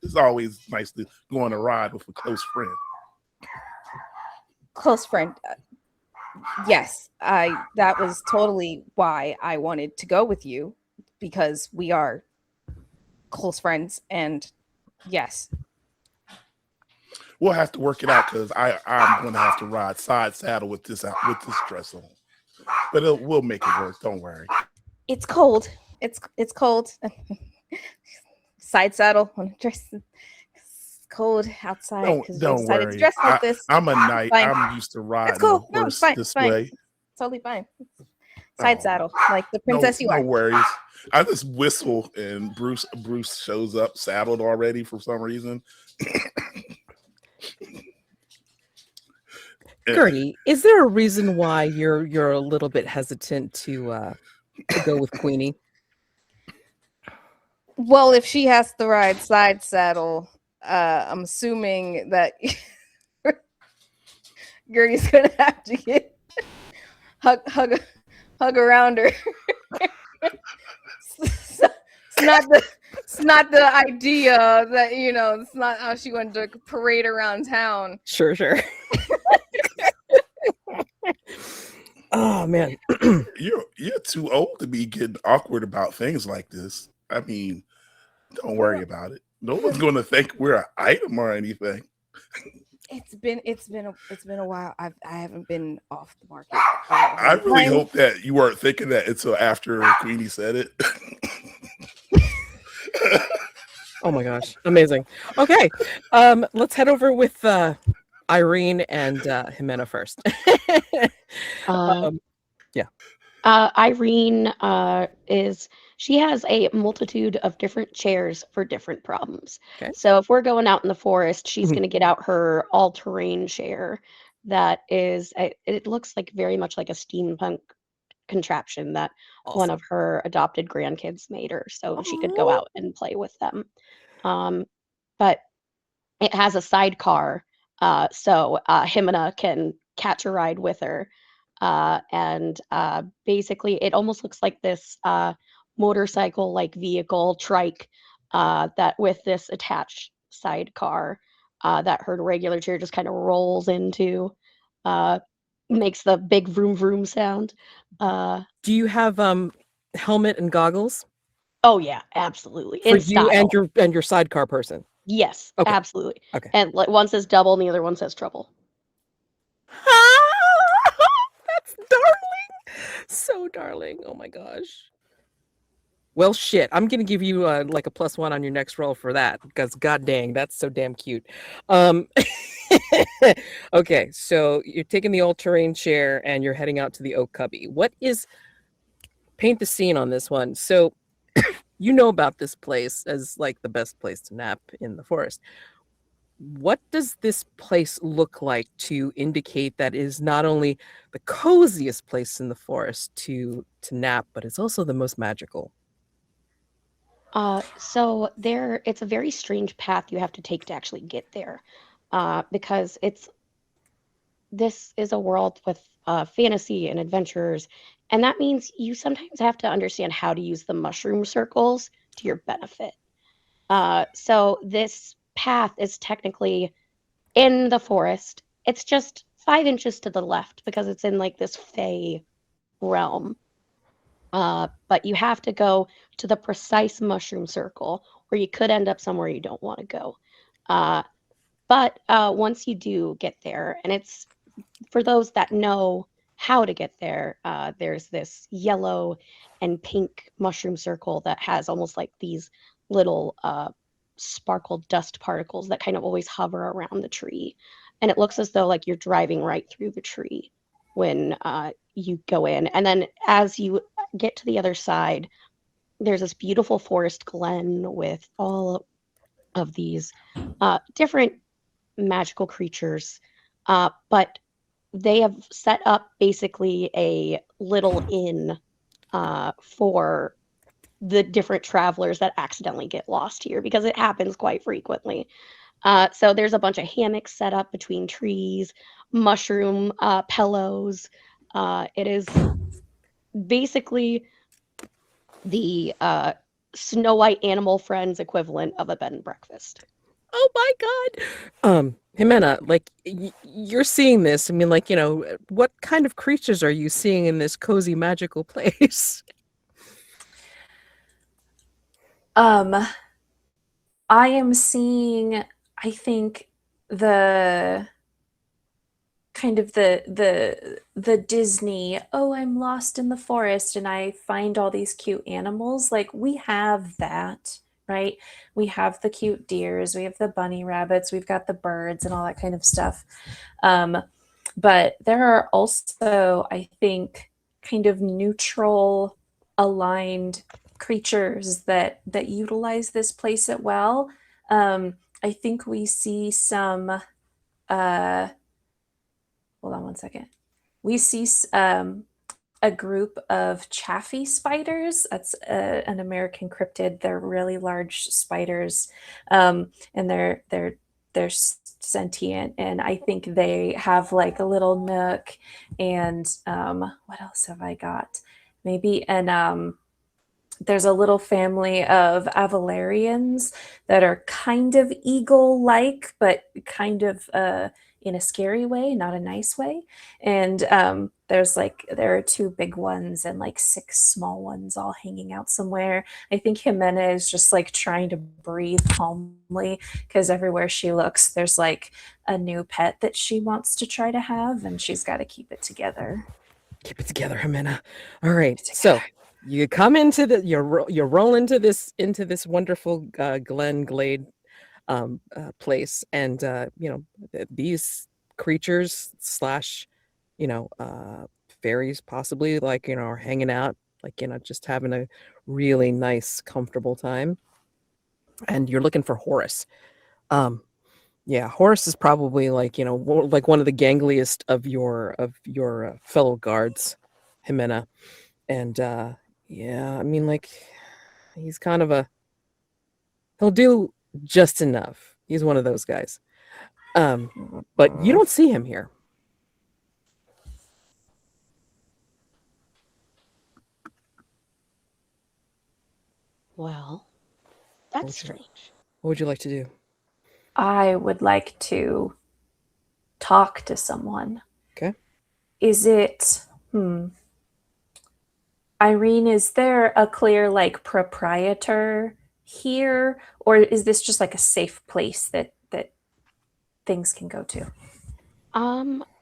It's always nice to go on a ride with a close friend. Close friend. Yes, that was totally why I wanted to go with you, because we are close friends, and yes. We'll have to work it out because I'm going to have to ride side saddle with this dress on, but we'll make it work. Don't worry. It's cold. It's cold. Side saddle on dress. It's cold outside. Don't worry. To dress like this. I'm a knight. Fine. I'm used to riding Cool. a horse Fine. this Fine. way. Totally fine. Side saddle, like the princess you are. No worries. I just whistle and Bruce shows up saddled already for some reason. Gertie, is there a reason why you're a little bit hesitant to go with Queenie? Well, if she has to ride side saddle, I'm assuming that Gertie's gonna have to get hug hug around her. It's not the idea that, it's not how she went to parade around town. Sure. Oh man. You're too old to be getting awkward about things like this. I mean, don't worry about it. No one's going to think we're an item or anything. It's been a while. I haven't been off the market. I really hope that you weren't thinking that until after Queenie said it. Oh my gosh, amazing. Okay, let's head over with Irene and Jimena first. Irene she has a multitude of different chairs for different problems. Okay. So if we're going out in the forest, she's Mhm. going to get out her all-terrain chair that is, it looks like very much like a steampunk contraption that one of her adopted grandkids made her, so she could go out and play with them. But it has a sidecar, so Jimena can catch a ride with her. And basically, it almost looks like this motorcycle-like vehicle trike that with this attached sidecar that her regular chair just kind of rolls into, makes the big vroom vroom sound. Do you have helmet and goggles Oh yeah, absolutely. for In you style. and your sidecar person? Yes, Okay. absolutely. Okay. And one says double and the other one says trouble. That's darling. So darling. Oh my gosh. Well, shit. I'm gonna give you like a +1 on your next roll for that because god dang, that's so damn cute. Okay, so you're taking the all-terrain chair and you're heading out to the oak cubby. Paint the scene on this one. So you know about this place as like the best place to nap in the forest. What does this place look like to indicate that it is not only the coziest place in the forest to nap, but it's also the most magical? So it's a very strange path you have to take to actually get there, because this is a world with fantasy and adventures, and that means you sometimes have to understand how to use the mushroom circles to your benefit. So this path is technically in the forest. It's just 5 inches to the left because it's in like this fey realm. But you have to go to the precise mushroom circle, or you could end up somewhere you don't want to go. But once you do get there, and it's for those that know how to get there, there's this yellow and pink mushroom circle that has almost like these little sparkle dust particles that kind of always hover around the tree. And it looks as though like you're driving right through the tree when you go in. And then as you get to the other side, there's this beautiful forest glen with all of these different magical creatures, but they have set up basically a little inn for the different travelers that accidentally get lost here, because it happens quite frequently. So there's a bunch of hammocks set up between trees, mushroom pillows. It is basically the Snow White Animal Friends equivalent of a bed and breakfast. Oh my god. Jimena, like you're seeing this. I mean, like, what kind of creatures are you seeing in this cozy magical place? I am seeing, I think, the kind of the Disney, oh, I'm lost in the forest and I find all these cute animals. Like, we have that, right? We have the cute deers, we have the bunny rabbits, we've got the birds and all that kind of stuff. But there are also, I think, kind of neutral, aligned creatures that utilize this place at well. I think we see some hold on one second. We see a group of chaffee spiders. That's an American cryptid. They're really large spiders, and they're they're sentient, and I think they have like a little nook. And what else have I got? Maybe there's a little family of Avalarians that are kind of eagle-like, but kind of in a scary way, not a nice way. And there are 2 big ones and like 6 small ones all hanging out somewhere. I think Jimena is just like trying to breathe calmly because everywhere she looks, there's like a new pet that she wants to try to have, and she's got to keep it together. Keep it together, Jimena. All right, so you come into you roll into this wonderful Glen Glade place, and these creatures slash fairies possibly are hanging out, just having a really nice comfortable time. And you're looking for Horace. Horace is probably like one of the gangliest of your fellow guards, Jimena. And I mean, like, he's kind of he'll do just enough. He's one of those guys. But you don't see him here. Well, that's strange. What would you like to do? I would like to talk to someone. Okay. Is it, Irene, is there a clear like proprietor here, or is this just like a safe place that things can go to?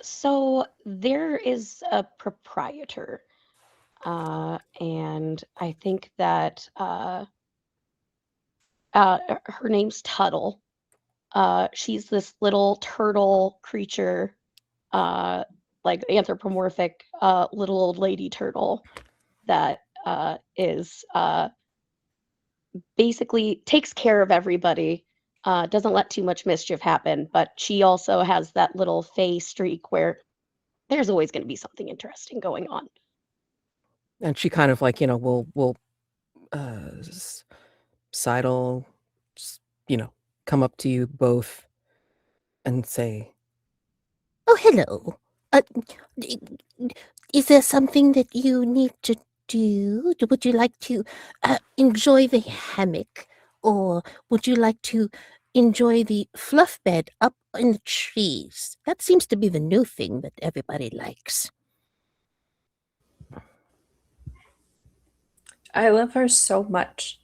So there is a proprietor, and I think that her name's Tuttle. She's this little turtle creature, like anthropomorphic little old lady turtle that is basically takes care of everybody, doesn't let too much mischief happen, but she also has that little fey streak where there's always going to be something interesting going on. And she kind of will sidle, come up to you both and say, Oh, hello. Is there something that you need to do? Would you like to enjoy the hammock, or would you like to enjoy the fluff bed up in the trees? That seems to be the new thing that everybody likes. I love her so much.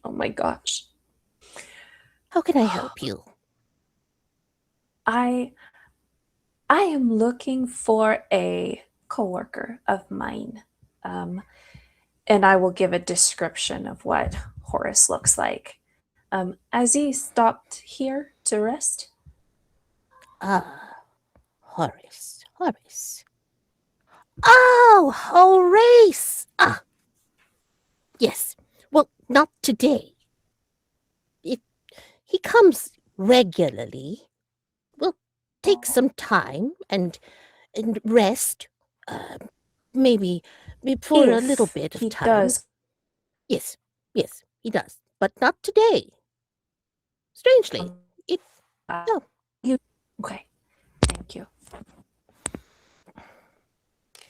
Oh my gosh. How can I help you? I am looking for a coworker of mine. And I will give a description of what Horace looks like. As he stopped here to rest. Horace. Oh, Horace! Yes. Well, not today. He comes regularly. We'll take some time and rest. Maybe for a little bit of he time. Does. Yes, he does. But not today. Strangely. No. Okay. Thank you.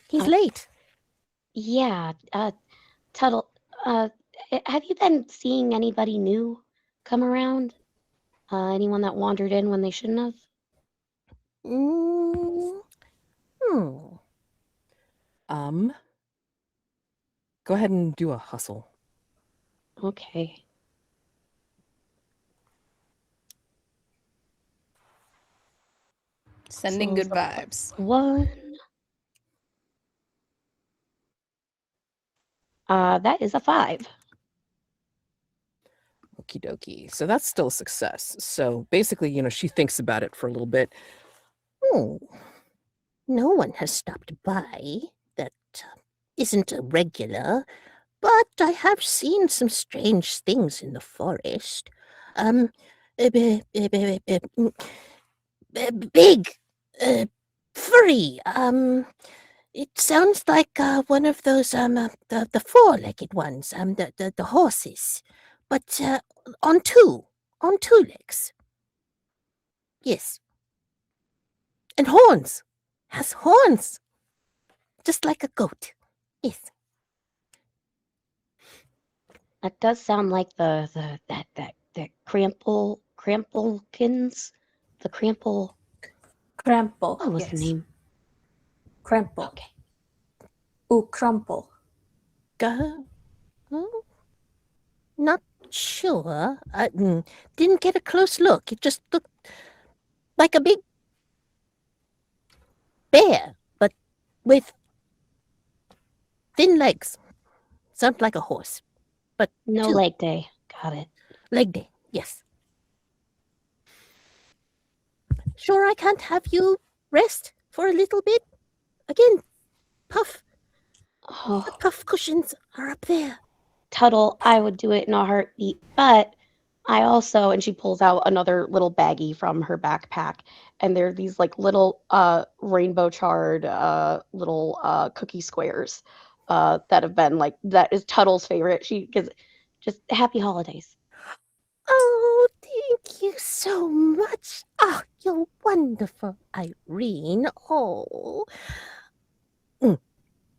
He's late. Yeah, Tuttle, have you been seeing anybody new come around? Anyone that wandered in when they shouldn't have? Go ahead and do a hustle. Okay. Sending good vibes. 1. That is a 5. Okie dokie. So that's still a success. So basically, she thinks about it for a little bit. Oh, no one has stopped by that isn't a regular, but I have seen some strange things in the forest. Big, furry. It sounds like one of those the four-legged ones, the horses, but on two legs. Yes. And horns. Has horns. Just like a goat. Yes. That does sound like the Crampelkins, the Crample. Krample. What was Yes. the name? Krample. Okay. Ooh, crumple. Not sure. I didn't get a close look. It just looked like a big bear, but with thin legs. Sounds like a horse. But No two. leg day. Got it. Leg day, yes. Sure, I can't have you rest for a little bit? Again, Puff. The Oh, puff cushions are up there. Tuttle, I would do it in a heartbeat, but I also, and she pulls out another little baggie from her backpack, and there are these like little rainbow charred little cookie squares that have been like, that is Tuttle's favorite. She gives just happy holidays. Oh, thank you so much. Oh, you're wonderful, Irene. Oh.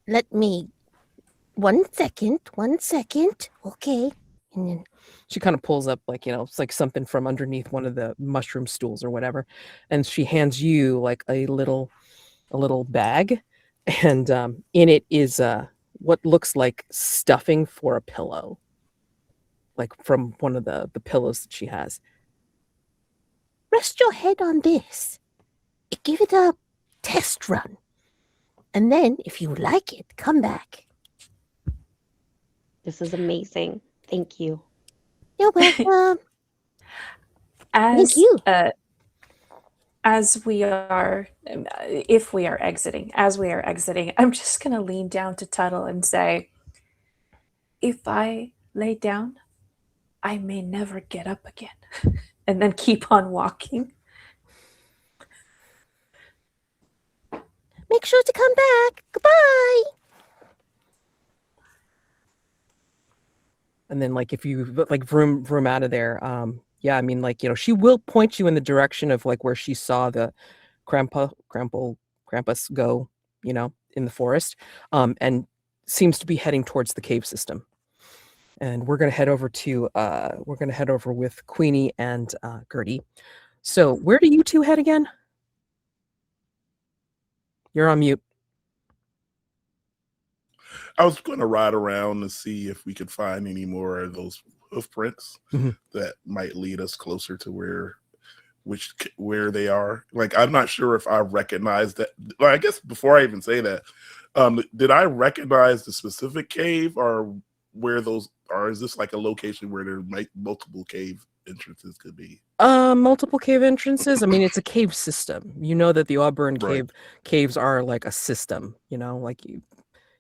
Let me... 1 second. Okay. And then She kind of pulls up, like, it's like something from underneath one of the mushroom stools or whatever, and she hands you like a little bag, and in it is what looks like stuffing for a pillow, like from one of the pillows that she has. rest your head on this. Give it a test run. And then, if you like it, come back. This is amazing. Thank you. You're welcome. As you. As we are, if we are exiting, I'm just gonna lean down to Tuttle and say, if I lay down, I may never get up again. And then keep on walking. Make sure to come back. Goodbye. And then, like, if you like vroom out of there, yeah, I mean, like, she will point you in the direction of like where she saw the Krampus go, in the forest, and seems to be heading towards the cave system. And we're gonna head over with Queenie and Gertie. So where do you two head again? You're on mute. I was going to ride around to see if we could find any more of those hoof prints that might lead us closer to where they are. Like, I'm not sure if I recognize that. Well, I guess before I even say that, did I recognize the specific cave, or where those are? Is this like a location where there might multiple cave entrances could be? Multiple cave entrances. I mean, it's a cave system. You know that the Auburn Right. caves are like a system. Like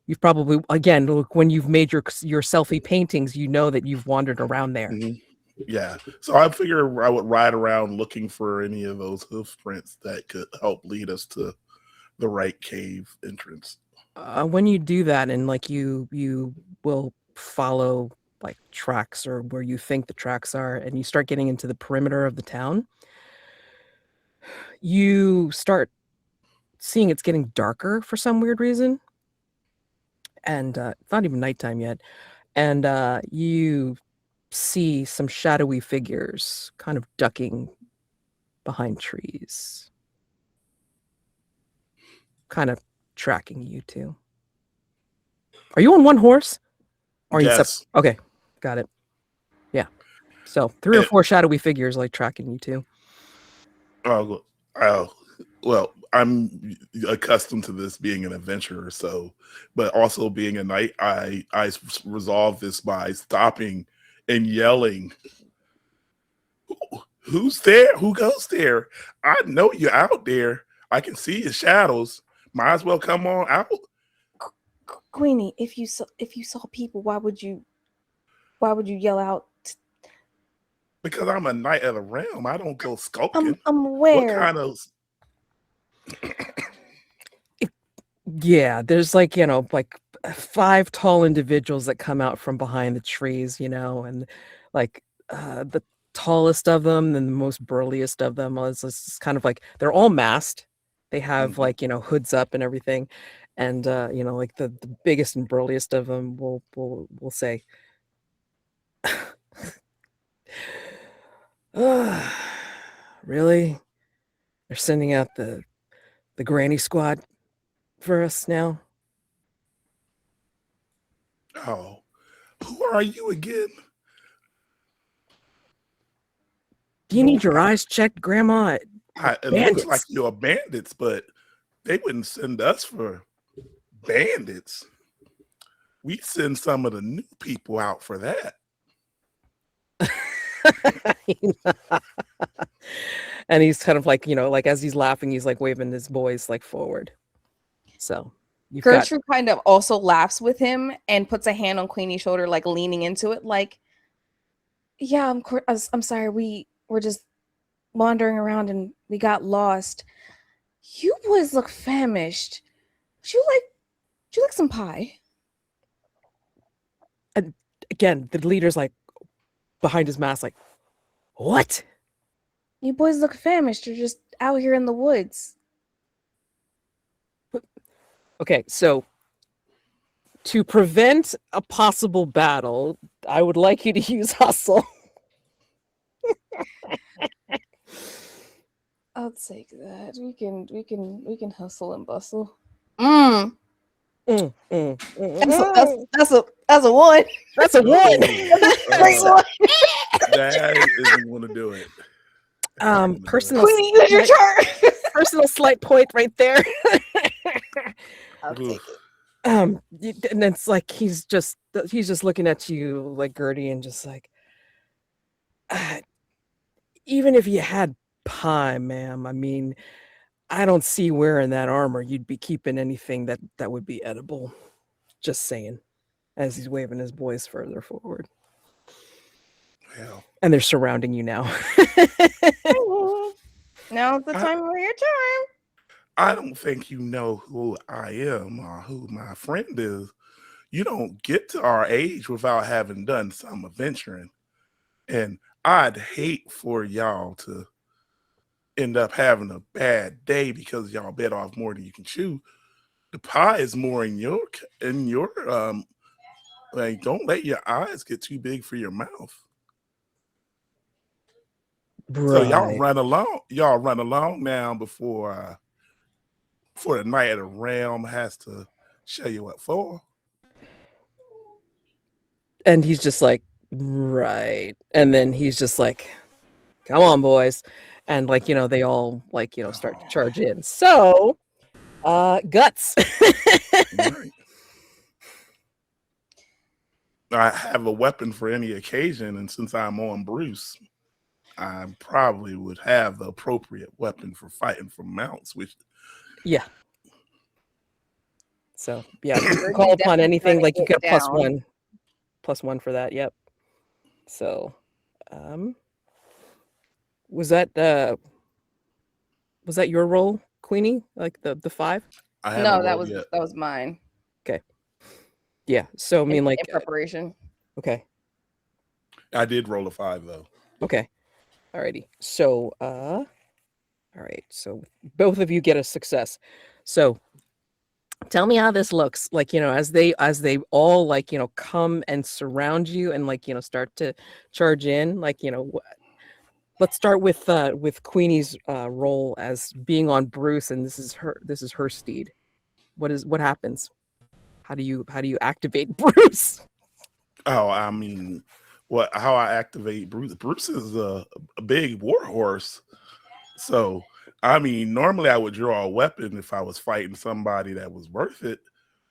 you've probably, again, look, when you've made your selfie paintings, you know that you've wandered around there. Mm-hmm. Yeah. So I figure I would ride around looking for any of those hoof prints that could help lead us to the right cave entrance. When you do that, and like you will follow like tracks, or where you think the tracks are, and you start getting into the perimeter of the town, you start seeing it's getting darker for some weird reason. And it's not even nighttime yet. And you see some shadowy figures kind of ducking behind trees, kind of tracking you two. Are you on one horse? Or Yes. Okay, got it. Yeah. So 3 or 4 shadowy figures like tracking you two. Oh, well, I'm accustomed to this being an adventurer, but also being a knight, I resolve this by stopping and yelling, "Who's there? Who goes there? I know you're out there. I can see your shadows. Might as well come on out." Queenie, if you saw people, why would you yell out? Because I'm a knight of the realm. I don't go skulking. I'm aware. What kind of... Yeah, there's like 5 tall individuals that come out from behind the trees, and like the tallest of them and the most burliest of them. It's kind of like they're all masked. They have like, you know, hoods up and everything. And you know, like the biggest and burliest of them will say, really? They're sending out the granny squad for us now? Oh, who are you again? Do you need your eyes checked, Grandma? It looks like you're bandits, but they wouldn't send us for bandits. We send some of the new people out for that. And he's kind of like, you know, like as he's laughing, he's like waving his boys like forward. So Gertrude kind of also laughs with him and puts a hand on Queenie's shoulder, like leaning into it, like, yeah, I'm sorry, we were just wandering around and we got lost. You boys look famished. Would you like some pie? And again, the leader's like behind his mask, like, what? You boys look famished. You're just out here in the woods. Okay, so to prevent a possible battle, I would like you to use hustle. I'll take that. We can hustle and bustle. That's That's a one. That's a one. That isn't going to do it. Personal. Queenie, use your turn. Personal slight point right there. I'll take it. And it's like he's just looking at you like Gertie and just like, even if you had pie, ma'am, I mean, I don't see where in that armor you'd be keeping anything that would be edible. Just saying, as he's waving his boys further forward. Well, and they're surrounding you now. Now's the time for your turn. I don't think you know who I am or who my friend is. You don't get to our age without having done some adventuring. And I'd hate for y'all to end up having a bad day because y'all bit off more than you can chew. The pie is more in your like, don't let your eyes get too big for your mouth. Right. So y'all run along now before the Knight of the Realm has to show you what for. And he's just like, right. And then he's just like, come on, boys. And like, you know, they all like, you know, start to charge in. So guts. Right. I have a weapon for any occasion, and since I'm on Bruce, I probably would have the appropriate weapon for fighting for mounts, which yeah. So yeah, you can call upon anything, like you get a +1 for that. Yep. So was that your role, Queenie? Like the 5? No, that was mine. Okay. Yeah. So I mean, like in preparation. Okay. I did roll a 5 though. Okay. Alrighty. So all right. So both of you get a success. So tell me how this looks. Like, you know, as they all like, you know, come and surround you and like, you know, start to charge in. Like, you know, let's start with Queenie's role as being on Bruce, and this is her steed. What happens? How do you activate Bruce? Oh, I mean, how I activate Bruce? Bruce is a big war horse. So, I mean, normally I would draw a weapon if I was fighting somebody that was worth it.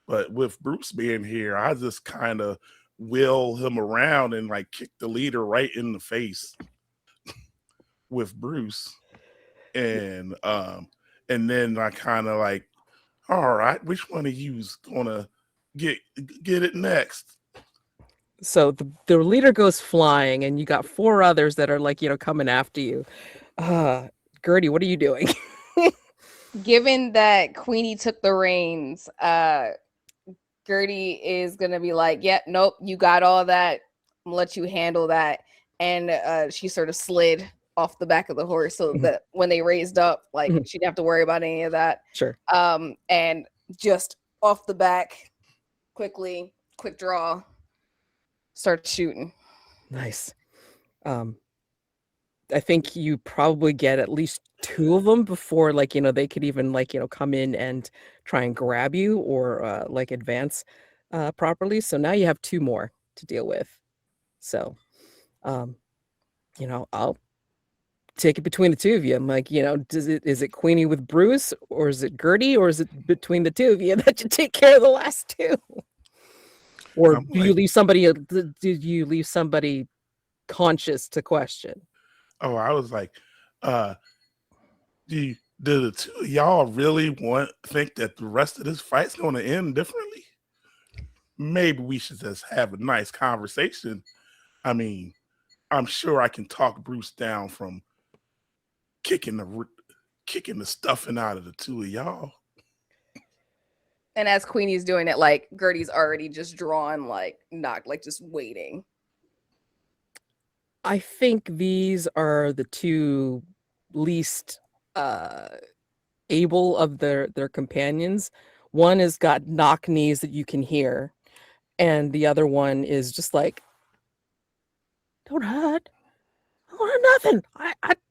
But with Bruce being here, I just kind of wheel him around and like kick the leader right in the face with Bruce. And then I kind of like, all right, which one of you's gonna get it next? So the leader goes flying, and you got 4 others that are like, you know, coming after you. Gertie, what are you doing? Given that Queenie took the reins, Gertie is gonna be like, "Yep, nope, you got all that. I'm gonna let you handle that." and she sort of slid off the back of the horse so Mhm. that when they raised up, like Mhm. she didn't have to worry about any of that. Sure. And just off the back, quick draw, start shooting. Nice. I think you probably get at least 2 of them before, like, they could even, like, come in and try and grab you or, like, advance, properly. So now you have 2 more to deal with. So, um, I'll take it between the 2 of you. I'm like, is it Queenie with Bruce, or is it Gertie, or is it between the 2 of you that you take care of the last 2? Or I'm do you leave somebody did you leave somebody conscious to question? Oh, I was like, do the 2 of y'all really think that the rest of this fight's going to end differently? Maybe we should just have a nice conversation. I mean, I'm sure I can talk Bruce down from kicking the stuffing out of the 2 of y'all. And as Queenie's doing it, like Gertie's already just drawn, like just waiting. I think these are the 2 least able of their companions. One has got knock knees that you can hear, and the other one is just like, don't hurt. I don't hurt nothing.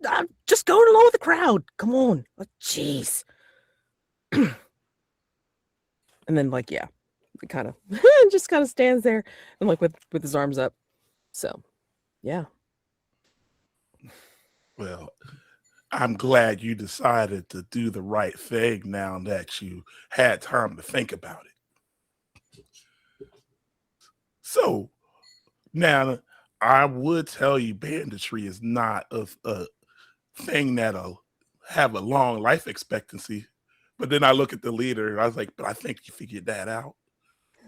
I'm just going along with the crowd. Come on. Oh, jeez. And then, like, yeah, it kind of just kind of stands there and like with his arms up. So, yeah. Well, I'm glad you decided to do the right thing now that you had time to think about it. So now I would tell you banditry is not a thing that'll have a long life expectancy. But then I look at the leader and I was like, but I think you figured that out.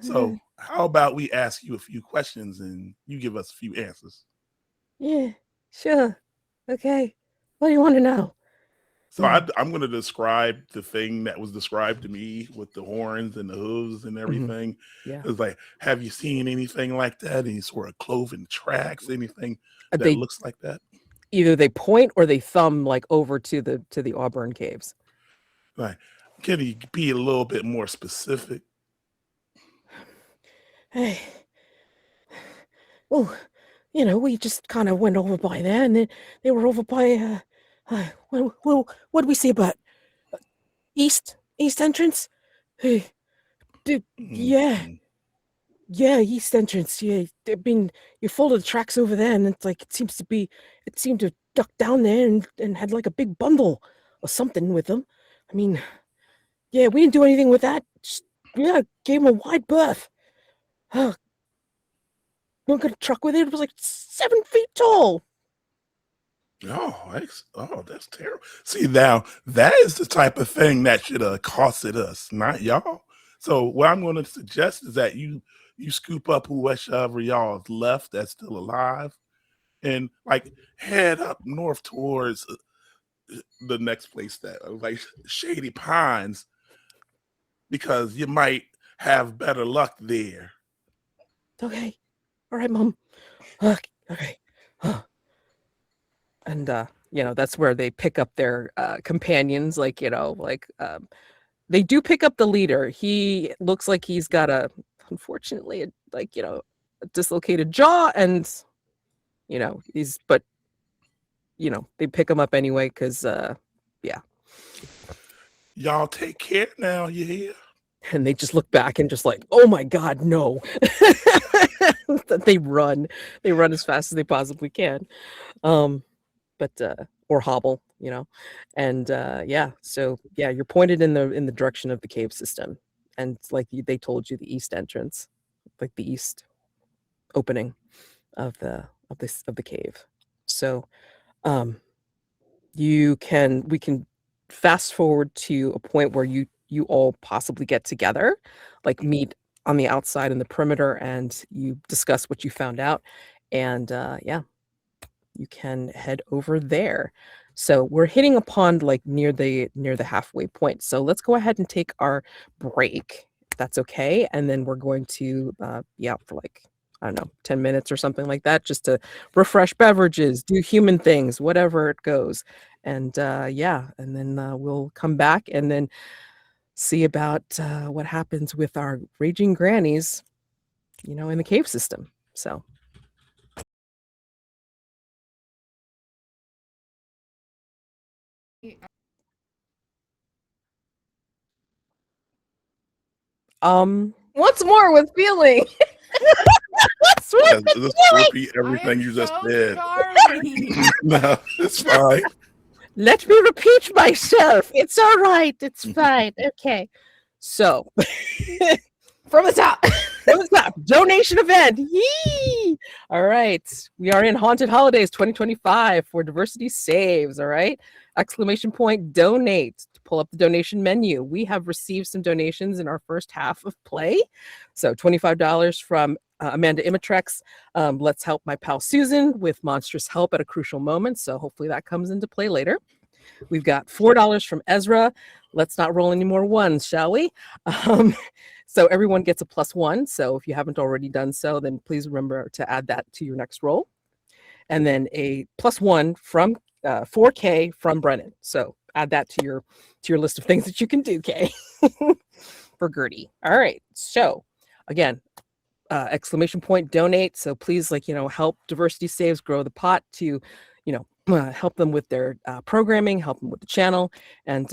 So how about we ask you a few questions and you give us a few answers? Yeah, sure. Okay. What do you want to know? So I'm going to describe the thing that was described to me with the horns and the hooves and everything. Yeah. It's like, have you seen anything like that? Any sort of cloven tracks, anything that They looks like that? either they point or they thumb like over to the Auburn caves. Like, can you be a little bit more specific? Hey. Well, we just kind of went over by there, and then they were over by what did we see about east entrance? Hey, dude, yeah. Mhm. Yeah, east entrance. Yeah, I mean, you folded the tracks over there, and it's like it seemed to duck down there and had like a big bundle or something with them. I mean, yeah, we didn't do anything with that. Just, yeah, gave him a wide berth. Look at a truck with it. It was like 7 feet tall. Oh, that's terrible. See, now that is the type of thing that should have costed us, not y'all. So what I'm going to suggest is that you scoop up whoever y'all is left that's still alive, and like head up north towards the next place that like Shady Pines, because you might have better luck there. Okay. All right, Mom. Okay. And that's where they pick up their companions, like, they do pick up the leader. He looks like he's got unfortunately, a dislocated jaw, and they pick him up anyway because yeah. Y'all take care now, you hear? And they just look back and just like, oh my God, no. They run as fast as they possibly can. But or hobble, and yeah, so yeah, you're pointed in the direction of the cave system, and like they told you, the east entrance, like the east opening of the cave. So we can fast forward to a point where you all possibly get together, like meet on the outside in the perimeter, and you discuss what you found out, and yeah, you can head over there. So we're hitting upon like near the halfway point. So let's go ahead and take our break, if that's okay, and then we're going to be out for like I don't know, 10 minutes or something like that, just to refresh beverages, do human things, whatever it goes. And yeah, and then we'll come back and then see about what happens with our raging grannies, in the cave system. So. Once more with feeling. Yeah, let's repeat everything you just said. No, it's fine. Let me repeat myself. It's all right. It's fine. Okay. So, From the top. from the top, donation event. Yee! All right. We are in Haunted Holidays 2025 for Diversity Saves. All right. ! Donate to pull up the donation menu. We have received some donations in our first half of play. So $25 from Amanda Imatrex. Let's help my pal Susan with monstrous help at a crucial moment. So hopefully that comes into play later. We've got $4 from Ezra. Let's not roll any more ones, shall we? So everyone gets a +1. So if you haven't already done so, then please remember to add that to your next roll. And then a +1 from 4K from Brennan. So add that to your list of things that you can do, Kay, for Gertie. All right. So again, ! Donate. So please, help Diversity Saves grow the pot to, help them with their programming, help them with the channel, and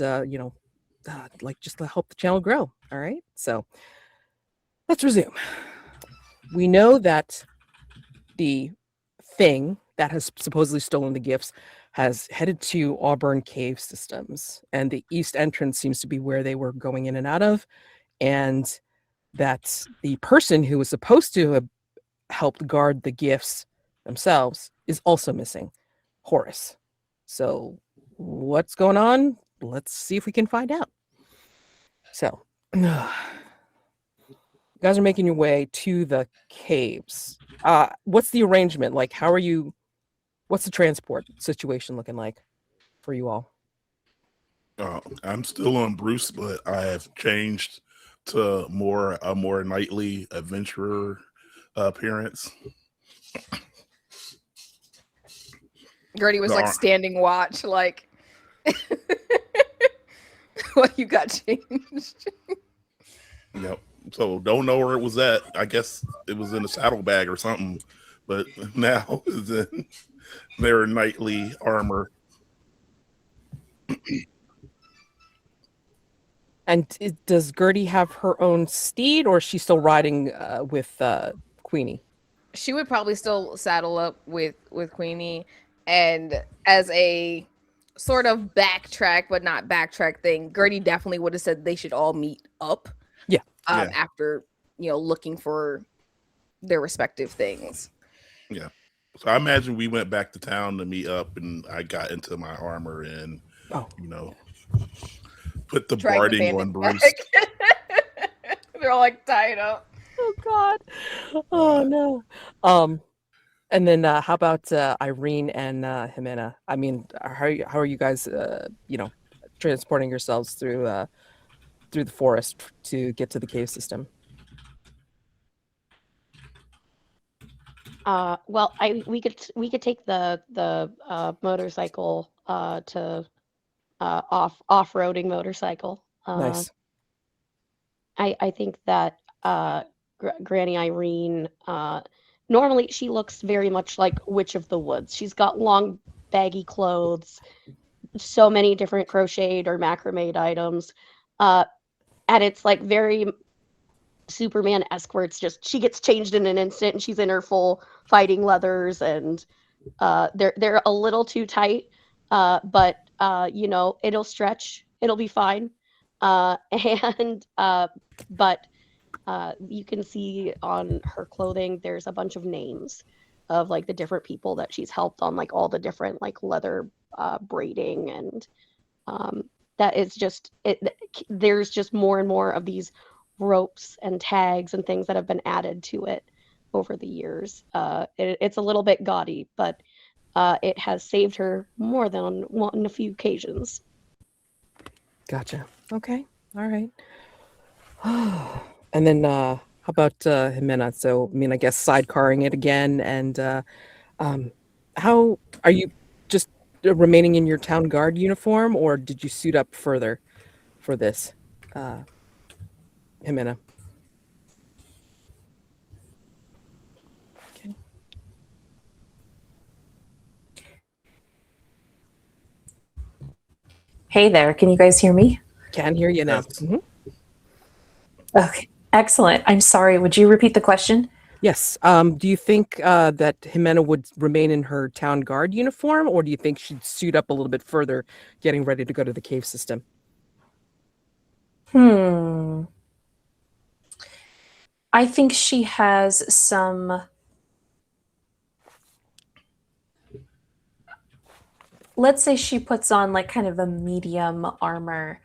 just to help the channel grow. All right. So let's resume. We know that the thing that has supposedly stolen the gifts has headed to Auburn Cave Systems, and the east entrance seems to be where they were going in and out of, and that the person who was supposed to have helped guard the gifts themselves is also missing, Horace. So what's going on? Let's see if we can find out. So you guys are making your way to the caves. What's the arrangement? Like, what's the transport situation looking like for you all? I'm still on Bruce, but I have changed to a more nightly adventurer appearance. Gertie was like standing watch, like what you got changed. Yep. So don't know where it was at. I guess it was in a saddlebag or something, but now it's in their nightly armor. And does Gertie have her own steed, or is she still riding with Queenie? She would probably still saddle up with Queenie, and as a sort of backtrack, but not backtrack thing, Gertie definitely would have said they should all meet up. Yeah. After looking for their respective things. Yeah. So I imagine we went back to town to meet up, and I got into my armor and put the barding on Bruce. They're all like tied up. Oh God. Oh no. And then how about Irene and Jimena? I mean, how are you guys transporting yourselves through the forest to get to the cave system? Well, we could take the motorcycle to off-roading motorcycle. Nice. I think that Granny Irene, normally she looks very much like Witch of the Woods. She's got long, baggy clothes, so many different crocheted or macrame items, and it's like very Superman-esque, where it's just she gets changed in an instant and she's in her full fighting leathers, and they're a little too tight, but it'll stretch, it'll be fine, but you can see on her clothing there's a bunch of names of like the different people that she's helped on like all the different like leather braiding, and that is just it. There's just more and more of these ropes and tags and things that have been added to it over the years. It's a little bit gaudy, but it has saved her more than on a few occasions. Gotcha. Okay. All right. And then How about Jimena? So, I mean, I guess sidecarring it again. And how are you just remaining in your town guard uniform, or did you suit up further for this, Jimena? Okay. Hey there, can you guys hear me? Can hear you now. Yes. Mhm. Okay, excellent. I'm sorry, would you repeat the question? Yes. Do you think that Jimena would remain in her town guard uniform, or do you think she'd suit up a little bit further, getting ready to go to the cave system? I think she has some, let's say she puts on like kind of a medium armor.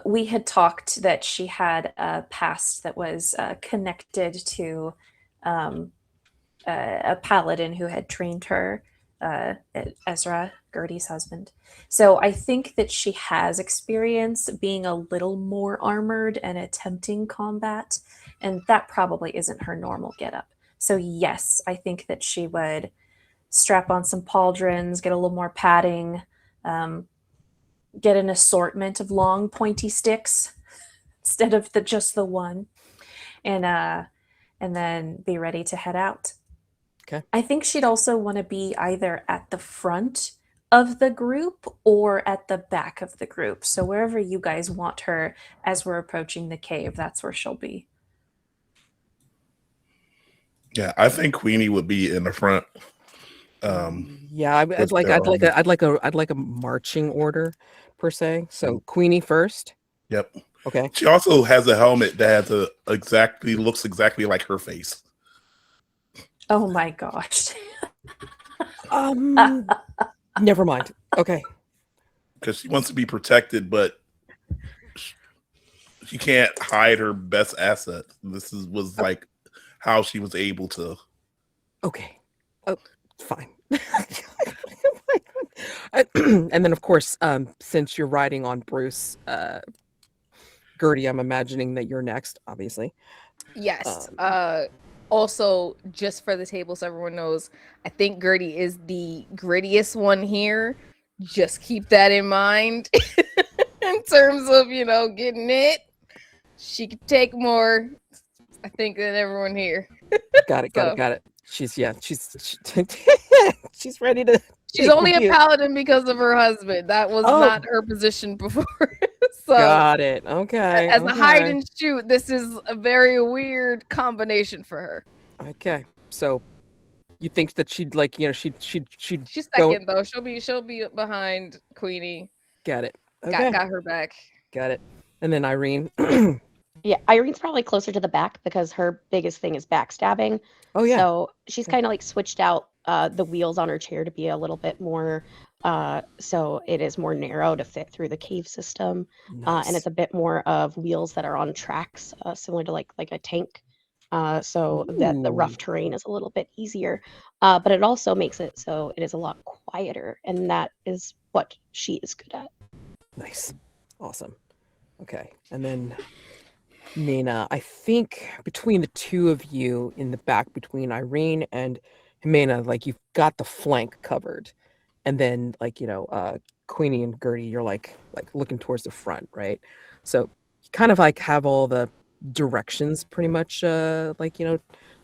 We had talked that she had a past that was connected to a paladin who had trained her, Ezra, Gertie's husband. So I think that she has experience being a little more armored and attempting combat, and that probably isn't her normal getup. So yes, I think that she would strap on some pauldrons, get a little more padding, um, get an assortment of long pointy sticks instead of just the one, and then be ready to head out. Okay. I think she'd also want to be either at the front of the group or at the back of the group. So wherever you guys want her as we're approaching the cave, that's where she'll be. Yeah, I think Queenie would be in the front. Yeah, I'd with like their I'd like a marching order per se. So Queenie first. Yep. Okay. She also has a helmet that has looks exactly like her face. Oh my gosh. Never mind. Okay. Because she wants to be protected, but she can't hide her best asset. Was like how she was able to. Okay. Oh, fine. And then, of course, since you're riding on Bruce, Gertie, I'm imagining that you're next, obviously. Yes. Also, just for the table, so everyone knows, I think Gertie is the grittiest one here. Just keep that in mind in terms of, getting it. She could take more, I think, than everyone here. Got it. So- Got it. She's she's ready to. She's take only a you. paladin because of her husband. That was not her position before. So Got it. Okay. as a hide okay. and shoot, this is a very weird combination for her. Okay. So you think that she'd like, she'd She's go. second though. She'll be behind Queenie. Got it. Okay. Got her back. Got it. And then Irene. Yeah, Irene's probably closer to the back because her biggest thing is backstabbing. Oh yeah. So she's kind of like switched out the wheels on her chair to be a little bit more, so it is more narrow to fit through the cave system, and it's a bit more of wheels that are on tracks, similar to like a tank, so that the rough terrain is a little bit easier. But it also makes it so it is a lot quieter, and that is what she is good at. Nice. Awesome. Okay. And then Nina, I think between the two of you in the back, between Irene and Jimena, like you've got the flank covered. And then like, Queenie and Gertie, you're like looking towards the front, right? So you kind of like have all the directions pretty much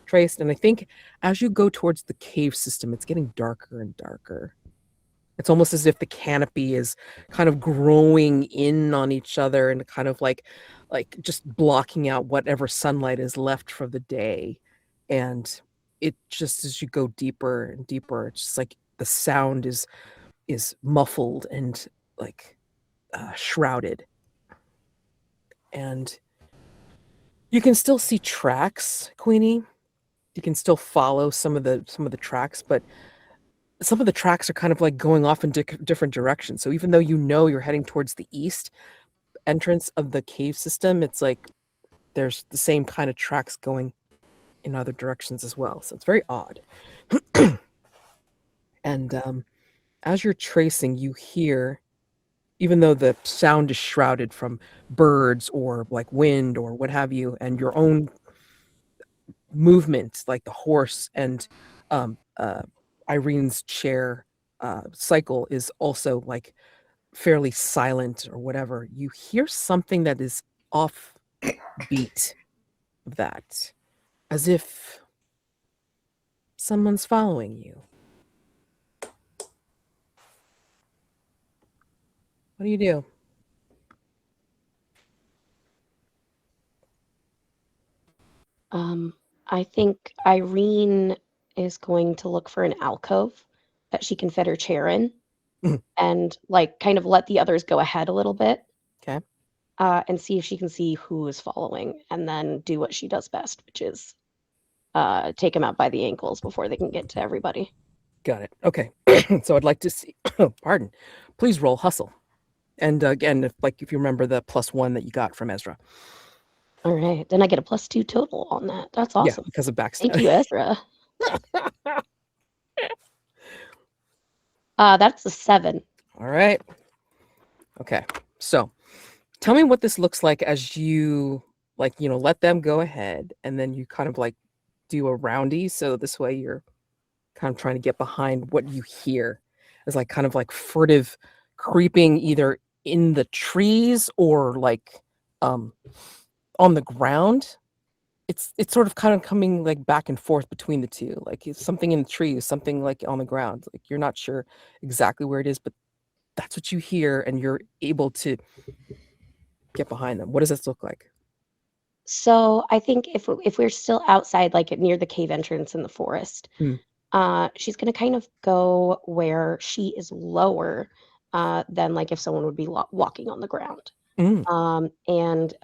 traced. And I think as you go towards the cave system, it's getting darker and darker. It's almost as if the canopy is kind of growing in on each other and kind of like just blocking out whatever sunlight is left for the day. And it just, as you go deeper and deeper, it's just like the sound is muffled and like shrouded. And you can still see tracks, Queenie. You can still follow some of the tracks, but some of the tracks are kind of like going off in different directions. So even though you're heading towards the east entrance of the cave system, it's like there's the same kind of tracks going in other directions as well. So it's very odd. And as you're tracing, you hear, even though the sound is shrouded from birds or like wind or what have you, and your own movement, like the horse and Irene's chair cycle is also like fairly silent or whatever, you hear something that is off beat of that, as if someone's following you. What do you do? I think Irene is going to look for an alcove that she can fit her chair in Mhm. and like kind of let the others go ahead a little bit. Okay. And see if she can see who is following and then do what she does best, which is take them out by the ankles before they can get to everybody. Got it. Okay. So I'd like to see, pardon, please roll hustle. And again, if you remember the +1 that you got from Ezra. All right. Then I get a +2 total on that. That's Yeah, awesome. because of backstab. Thank you, Ezra. That's a 7. All right. Okay. So tell me what this looks like as you let them go ahead and then you kind of like do a roundy. So this way you're kind of trying to get behind what you hear as like kind of like furtive creeping either in the trees or like on the ground. It's sort of kind of coming like back and forth between the two. Like it's something in the trees, something like on the ground. Like you're not sure exactly where it is, but that's what you hear and you're able to get behind them. What does this look like? So I think if we're still outside, like near the cave entrance in the forest, she's going to kind of go where she is lower than like if someone would be walking on the ground. And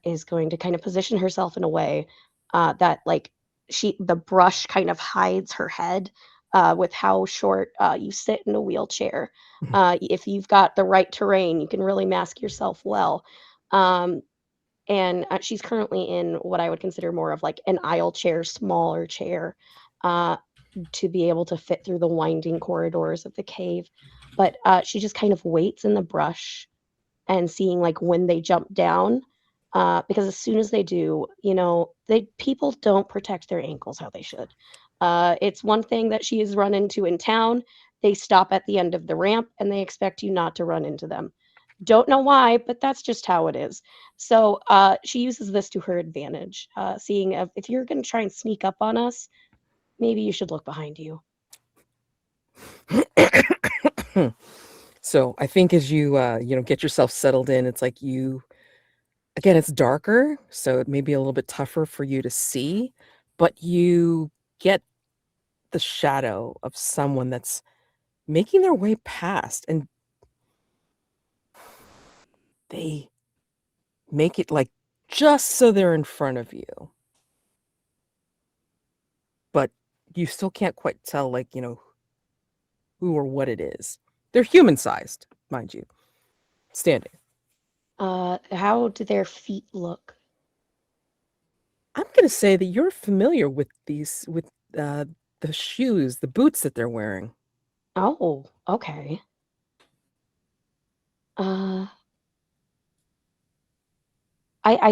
is going to kind of position herself in a way that like the brush kind of hides her head with how short you sit in a wheelchair. If you've got the right terrain, you can really mask yourself well. And she's currently in what I would consider more of like an aisle chair, smaller chair, to be able to fit through the winding corridors of the cave. But she just kind of waits in the brush and seeing like when they jump down, because as soon as they do, people don't protect their ankles how they should. It's one thing that she has run into in town. They stop at the end of the ramp and they expect you not to run into them. Don't know why, but that's just how it is. So she uses this to her advantage, seeing if you're going to try and sneak up on us, maybe you should look behind you. So I think as you get yourself settled in, it's like again, it's darker, so it may be a little bit tougher for you to see, but you get the shadow of someone that's making their way past, and they make it like just so they're in front of you. But you still can't quite tell, like, who or what it is. They're human-sized, mind you, standing. How do their feet look? I'm going to say that you're familiar with the shoes, the boots that they're wearing. Oh, okay. I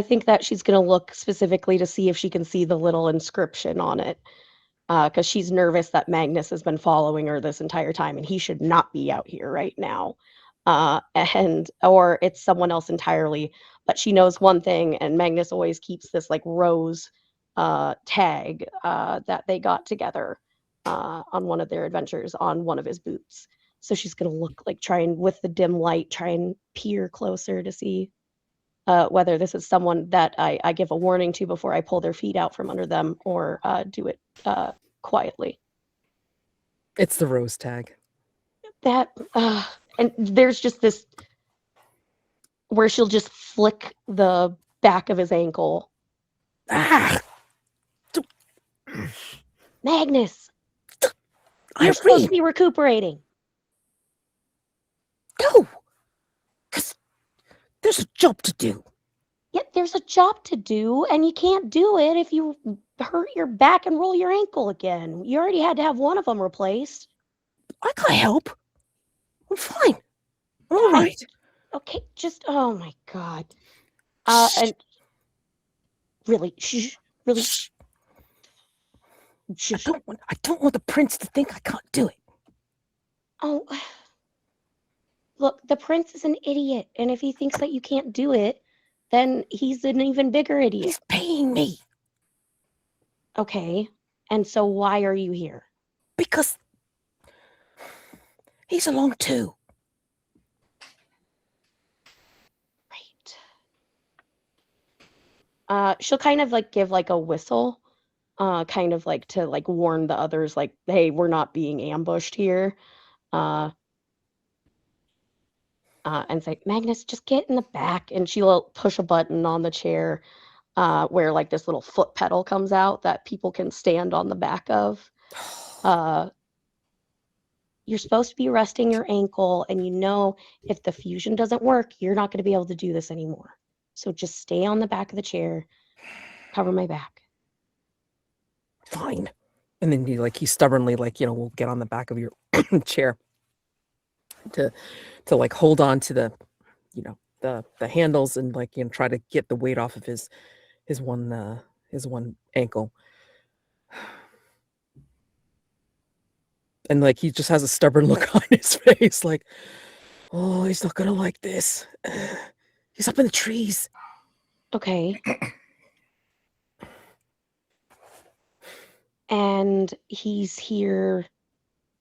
think that she's going to look specifically to see if she can see the little inscription on it, because she's nervous that Magnus has been following her this entire time, and he should not be out here right now. Or it's someone else entirely, but she knows one thing, and Magnus always keeps this like rose tag that they got together on one of their adventures on one of his boots. So she's going to look like, with the dim light, try and peer closer to see whether this is someone that I give a warning to before I pull their feet out from under them, or do it quietly. It's the rose tag. And there's just this where she'll just flick the back of his ankle. Magnus, you're supposed to be recuperating. No, because there's a job to do. Yeah, there's a job to do, and you can't do it if you hurt your back and roll your ankle again. You already had to have one of them replaced. I got help. I'm fine. I'm all right. Okay, oh my God. And really, really, I don't want the prince to think I can't do it. Oh, look, the prince is an idiot, and if he thinks that you can't do it, then he's an even bigger idiot. He's paying me Okay, and so why are you here? because he's along too. Right. She'll kind of like give like a whistle, kind of like to like warn the others, like, hey, we're not being ambushed here. And say, Magnus, just get in the back. And she'll push a button on the chair where like this little foot pedal comes out that people can stand on the back of. You're supposed to be resting your ankle, and you know if the fusion doesn't work, you're not going to be able to do this anymore. So just stay on the back of the chair, cover my back. Fine. And then he stubbornly will get on the back of your chair to like hold on to the the handles and try to get the weight off of his one ankle. And he just has a stubborn look on his face, like, oh, he's not gonna like this. He's up in the trees. Okay. And he's here.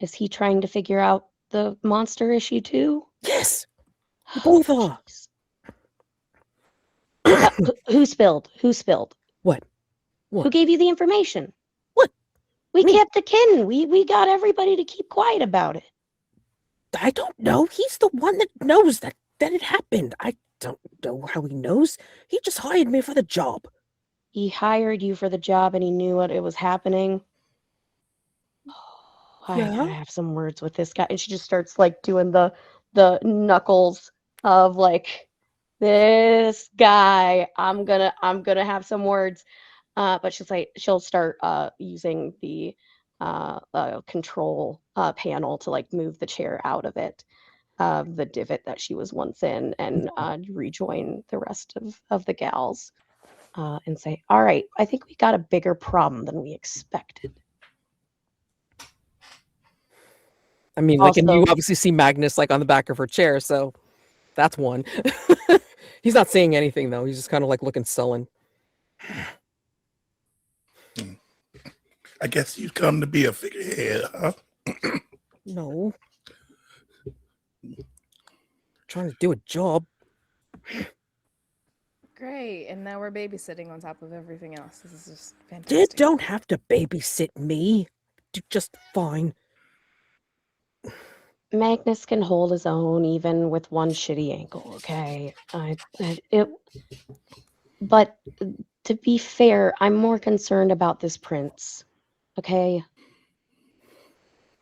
Is he trying to figure out the monster issue too? Yes, we both are. Who spilled? Who spilled? What? Who gave you the information? What? We Me. kept it hidden. We got everybody to keep quiet about it. I don't know. He's the one that knows that it happened. I don't know how he knows. He just hired me for the job. He hired you for the job and he knew what it was happening. Oh, Yeah. I gotta have some words with this guy. And she just starts doing the knuckles of this guy. I'm gonna have some words. But she'll start using the control panel to move the chair out of it, the divot that she was once in, and rejoin the rest of the gals, and say, all right, I think we got a bigger problem than we expected. I mean, and you obviously see Magnus on the back of her chair, so that's one. He's not saying anything though. He's just kind of looking sullen. I guess you've come to be a figurehead, huh? No. Trying to do a job. Great, and now we're babysitting on top of everything else. This is just You fantastic. don't have to babysit me. Do just fine. Magnus can hold his own even with one shitty ankle, okay? But to be fair, I'm more concerned about this prince, okay?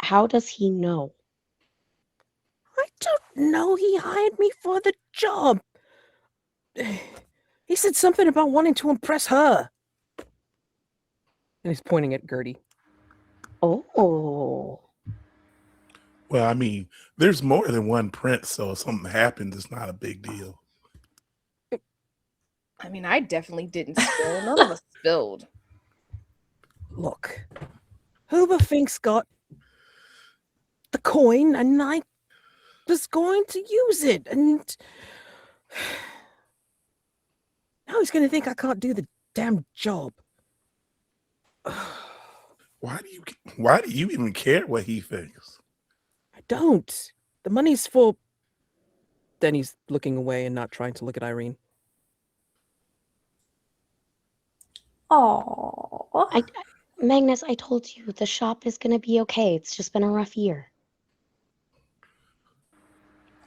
How does he know? I don't know. He hired me for the job. He said something about wanting to impress her. And he's pointing at Gertie. Oh. Well, I mean, there's more than one prince, so if something happens, it's not a big deal. I mean, I definitely didn't spill. None of us spilled. Look, Hooverfink's got the coin, and I was going to use it, and now he's going to think I can't do the damn job. Why do you even care what he thinks? I don't. The money's for... Then he's looking away and not trying to look at Irene. Oh, Magnus, I told you the shop is going to be okay. It's just been a rough year.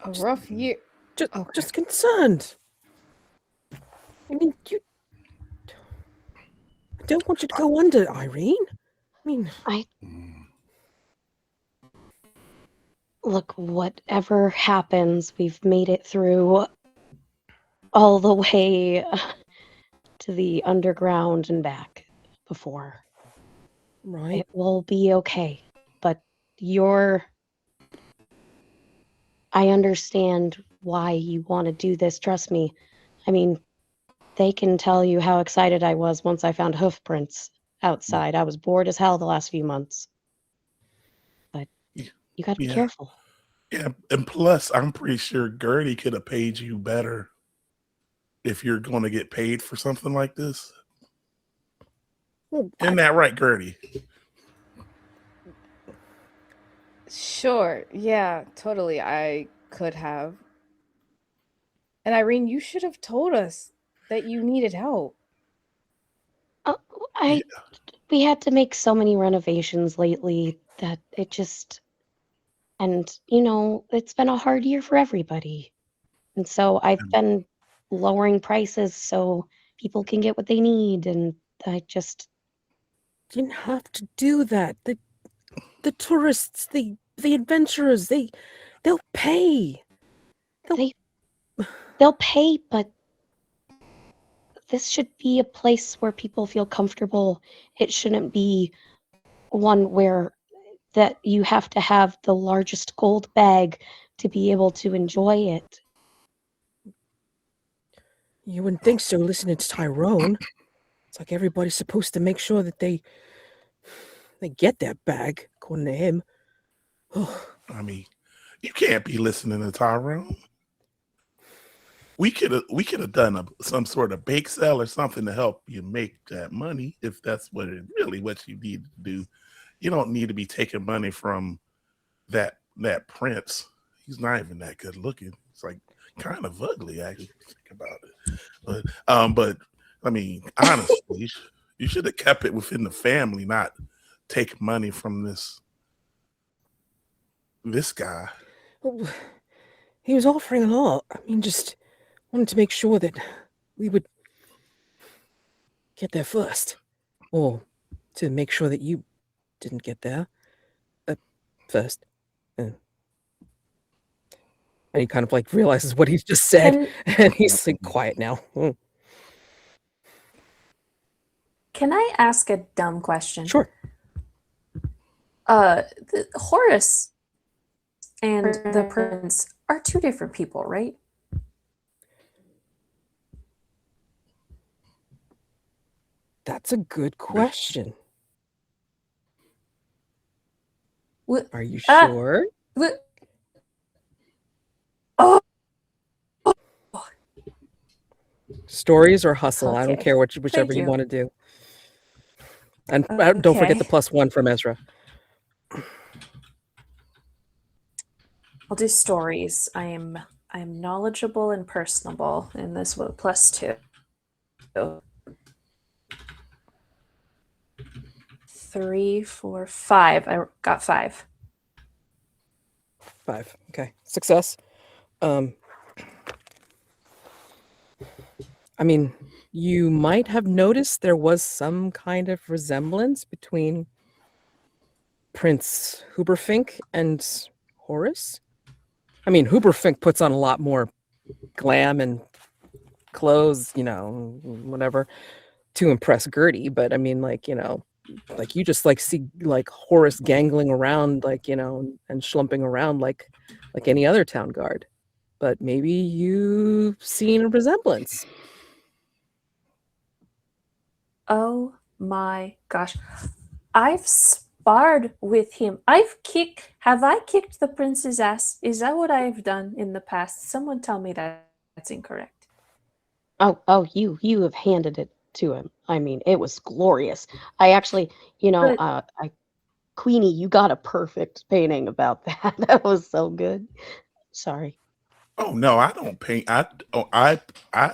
A rough year. Just concerned. I mean, I don't want you to go under, Irene. I mean... Look, whatever happens, we've made it through all the way to the underground and back before. Right. It will be okay. But I understand why you want to do this. Trust me. I mean, they can tell you how excited I was once I found hoof prints outside. I was bored as hell the last few months. But Yeah. you got to be Yeah. careful. Yeah, and plus, I'm pretty sure Gertie could have paid you better if you're going to get paid for something like this. Well, Isn't that right, Gertie? Sure. Yeah, totally. I could have. And Irene, you should have told us that you needed help. Oh, Yeah. we had to make so many renovations lately that it just, and it's been a hard year for everybody. And so I've been lowering prices so people can get what they need. And I just, didn't have to do that. The tourists, the adventurers, they'll pay. they'll pay, but this should be a place where people feel comfortable. It shouldn't be one where that you have to have the largest gold bag to be able to enjoy it. You wouldn't think so, listening to Tyrone. It's like everybody's supposed to make sure that they get that bag, according to him. I mean, you can't be listening to Tyrone. We could have done some sort of bake sale or something to help you make that money if that's what you need to do. You don't need to be taking money from that prince. He's not even that good looking. It's like kind of ugly, actually. Think about it. But I mean, honestly, you should have kept it within the family, not take money from this guy. Well, he was offering a lot. I mean, just wanted to make sure that we would get there first, or to make sure that you didn't get there first. And he kind of like realizes what he's just said, and he's like quiet now. Can I ask a dumb question? Sure. Horace and the prince are two different people, right? That's a good question. What? Are you sure? What? Oh. Stories or hustle? I don't Okay. care whichever you want to do. And don't forget the +1 from Ezra. I'll do stories. I'm knowledgeable and personable in this one. +2. 3, 4, 5. I got 5. 5. Okay. Success. I mean, you might have noticed there was some kind of resemblance between Prince Huberfink and Horace. I mean, Huberfink puts on a lot more glam and clothes, whatever, to impress Gertie. But I mean, like you just like see like Horace gangling around, like, and schlumping around like any other town guard. But maybe you've seen a resemblance. Oh my gosh. I've sparred with him. Have I kicked the prince's ass? Is that what I've done in the past? Someone tell me that's incorrect. Oh, you have handed it to him. I mean, it was glorious. I actually, Queenie, you got a perfect painting about that. That was so good. Sorry. Oh no, I don't paint.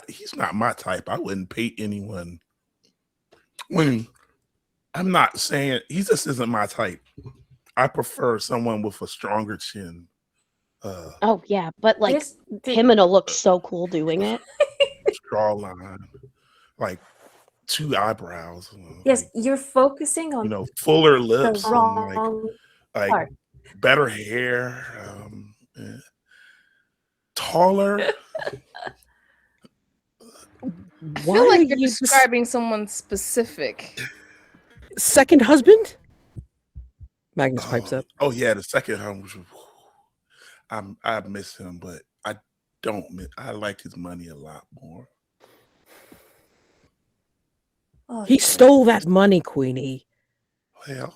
He's not my type. I wouldn't paint anyone. I'm not saying he just isn't my type. I prefer someone with a stronger chin. Oh yeah, but like Himina looks so cool doing it. Straw line, like 2 eyebrows. Yes, you're focusing on fuller lips, the wrong and part. Better hair, taller. I feel like you're describing someone specific. Second husband? Magnus pipes up. Oh yeah, the second husband. I miss him, but I like his money a lot more. Oh, He stole that money, Queenie. Well,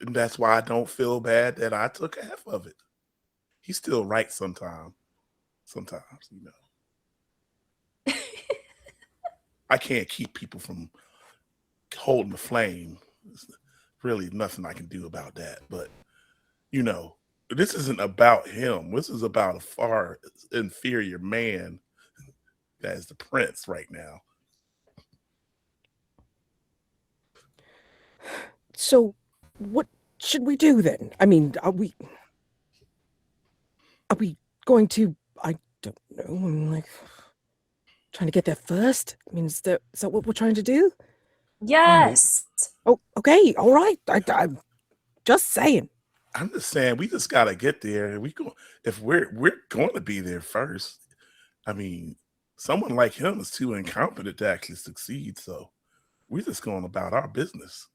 and that's why I don't feel bad that I took half of it. He's still right sometimes. Sometimes, I can't keep people from holding the flame. There's really nothing I can do about that. But, this isn't about him. This is about a far inferior man that is the prince right now. So, what should we do then? I mean, are we going to? I don't know. I'm like trying to get there first. I mean, is that what we're trying to do? Yes. Oh, okay, all right. I'm just saying. I'm just saying we just gotta get there. If we're going to be there first. I mean, someone like him is too incompetent to actually succeed. So we're just going about our business.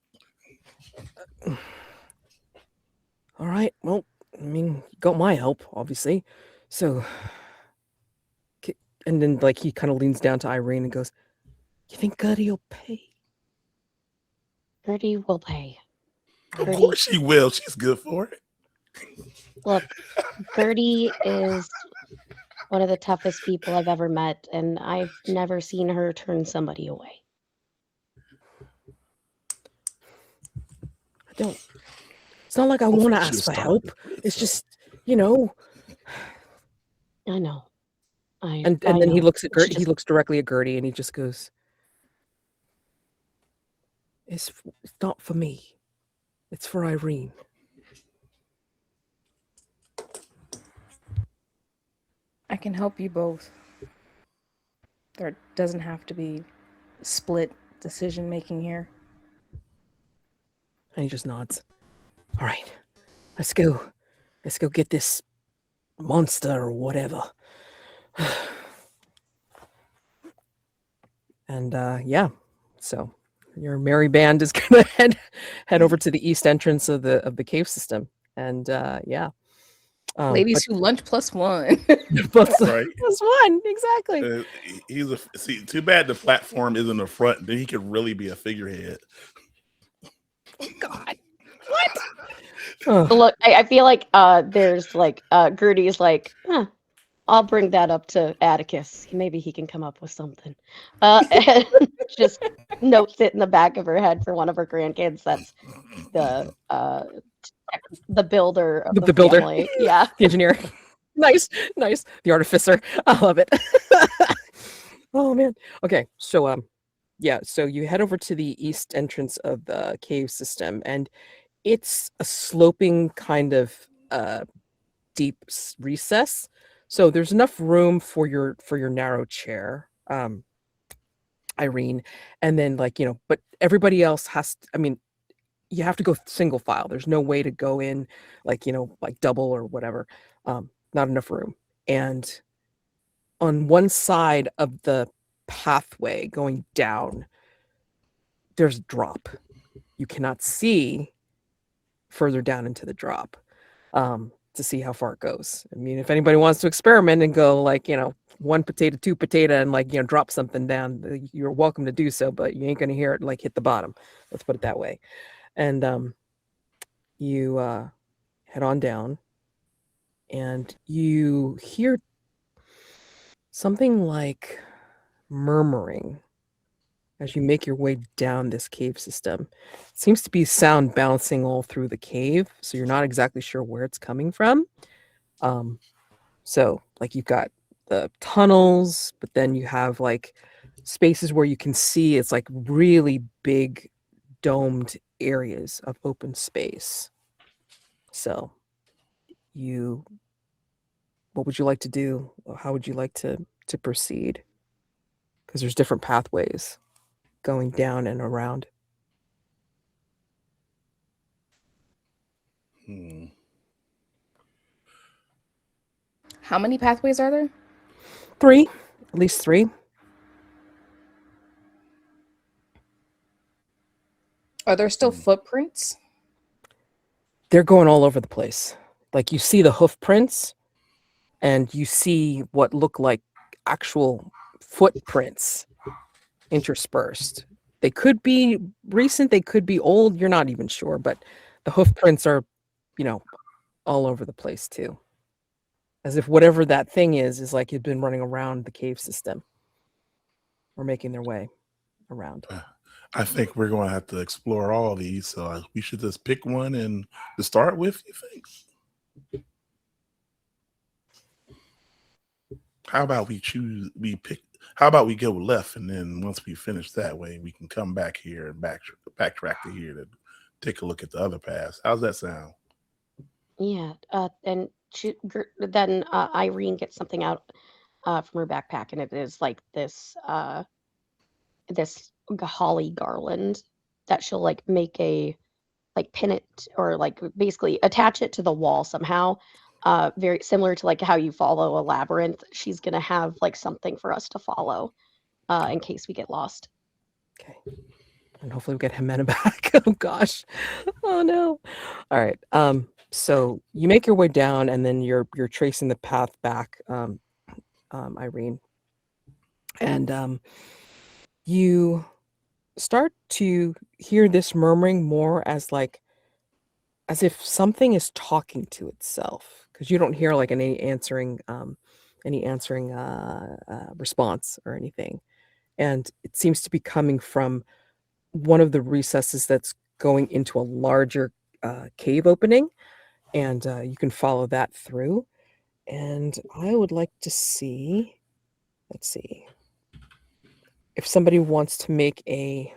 All right. Well, I mean, you got my help, obviously. So, and then like he kind of leans down to Irene and goes, "You think Gertie will pay?" Gertie will pay. Of Gertie, course she will. She's good for it. look, Gertie is one of the toughest people I've ever met, and I've never seen her turn somebody away. I don't. It's not like I want to ask for help. It's just, I know. And then he looks at Gertie. He looks directly at Gertie, and he just goes, "It's not for me. It's for Irene." I can help you both. There doesn't have to be split decision making here. And he just nods. All right, let's go. Let's go get this monster or whatever. And yeah, so your merry band is gonna head over to the east entrance of the cave system, and yeah. Ladies who lunch +1. Right. +1, exactly. Too bad the platform is in the front. Then he could really be a figurehead. God, what? Look, I feel like there's like Gertie's like, I'll bring that up to Atticus. Maybe he can come up with something. And just notes it in the back of her head for one of her grandkids. That's the builder of the builder. family. Yeah. The engineer. Nice. The artificer. I love it. Oh man. Okay, so yeah, so you head over to the east entrance of the cave system, and it's a sloping kind of deep recess. So there's enough room for your narrow chair, Irene, and then but everybody else you have to go single file. There's no way to go in like double or whatever. Not enough room. And on one side of the pathway going down, there's a drop. You cannot see further down into the drop to see how far it goes. I mean, if anybody wants to experiment and go one potato, two potato, and drop something down, you're welcome to do so, but you ain't gonna hear it hit the bottom. Let's put it that way. And you head on down, and you hear something like murmuring as you make your way down this cave system. It seems to be sound bouncing all through the cave, so you're not exactly sure where it's coming from. So you've got the tunnels, but then you have spaces where you can see it's really big domed areas of open space. So what would you like to do? How would you like to proceed? Because there's different pathways going down and around. How many pathways are there? 3, at least 3. Are there still footprints? They're going all over the place. You see the hoof prints, and you see what look like actual footprints interspersed. They could be recent, they could be old, you're not even sure, but the hoof prints are, all over the place too. As if whatever that thing is like it's been running around the cave system or making their way around. I think we're going to have to explore all these, so we should just pick one and to start with, you think? How about how about we go left, and then once we finish that way, we can come back here and backtrack to here to take a look at the other paths. How's that sound? Yeah. And then Irene gets something out from her backpack, and it is like this holly garland that she'll like make pin it or like basically attach it to the wall somehow. Very similar to like how you follow a labyrinth. She's gonna have like something for us to follow in case we get lost. Okay. And hopefully we get Jimena back. Oh gosh. Oh no. All right. So you make your way down, and then you're tracing the path back, Irene. And you start to hear this murmuring more as if something is talking to itself, because you don't hear like any answering response or anything. And it seems to be coming from one of the recesses that's going into a larger cave opening, and you can follow that through. And I would like to see, let's see, if somebody wants to make a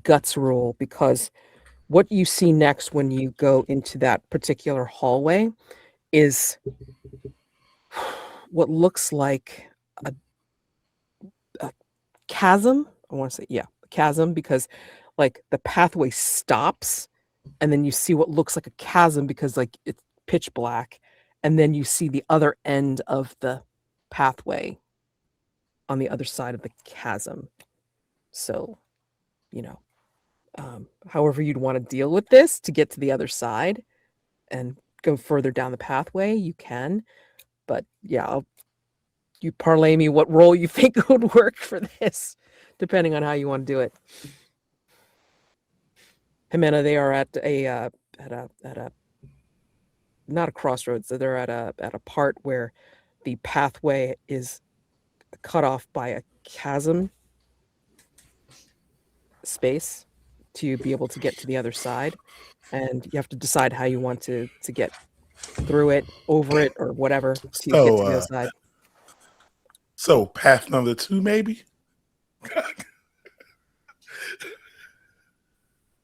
guts roll, because what you see next when you go into that particular hallway is what looks like a chasm. I want to say, yeah, a chasm, because like the pathway stops, and then you see what looks like a chasm because like it's pitch black, and then you see the other end of the pathway on the other side of the chasm. So, however you'd want to deal with this to get to the other side and go further down the pathway, you can. But yeah, you parlay me what role you think would work for this, depending on how you want to do it. Jimena, they are at a not a crossroads. They're at a part where the pathway is cut off by a chasm space to be able to get to the other side, and you have to decide how you want to get through it, over it, or whatever to get to the other side. So path number 2, maybe.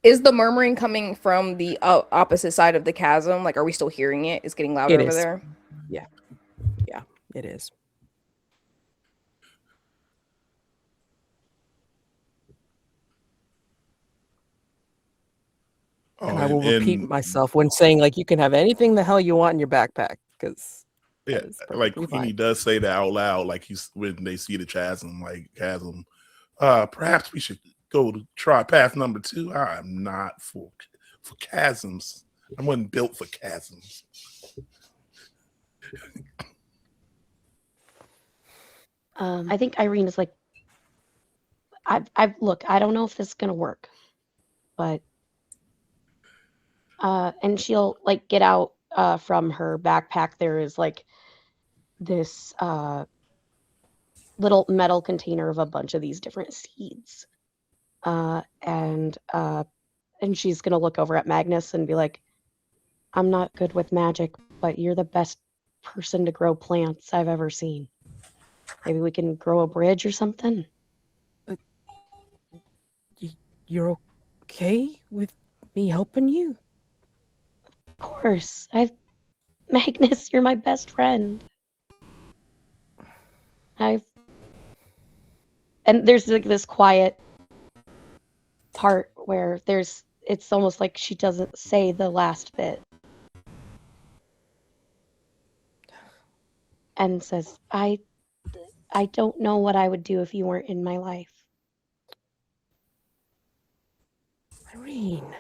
Is the murmuring coming from the opposite side of the chasm? Like, are we still hearing it? It's getting louder over there. Yeah, it is. And I will repeat myself when saying, like, you can have anything the hell you want in your backpack, because like he does say that out loud, like when they see the chasm, perhaps we should go to try path number 2. I'm not for chasms. I wasn't built for chasms. I think Irene is like, look, I don't know if this is gonna work, but and she'll like get out from her backpack. There is like this little metal container of a bunch of these different seeds, and she's gonna look over at Magnus and be like, I'm not good with magic, but you're the best person to grow plants I've ever seen. Maybe we can grow a bridge or something. You're okay with me helping you? Of course. Magnus, you're my best friend. And there's like this quiet part where it's almost like she doesn't say the last bit. And says, I don't know what I would do if you weren't in my life. Irene.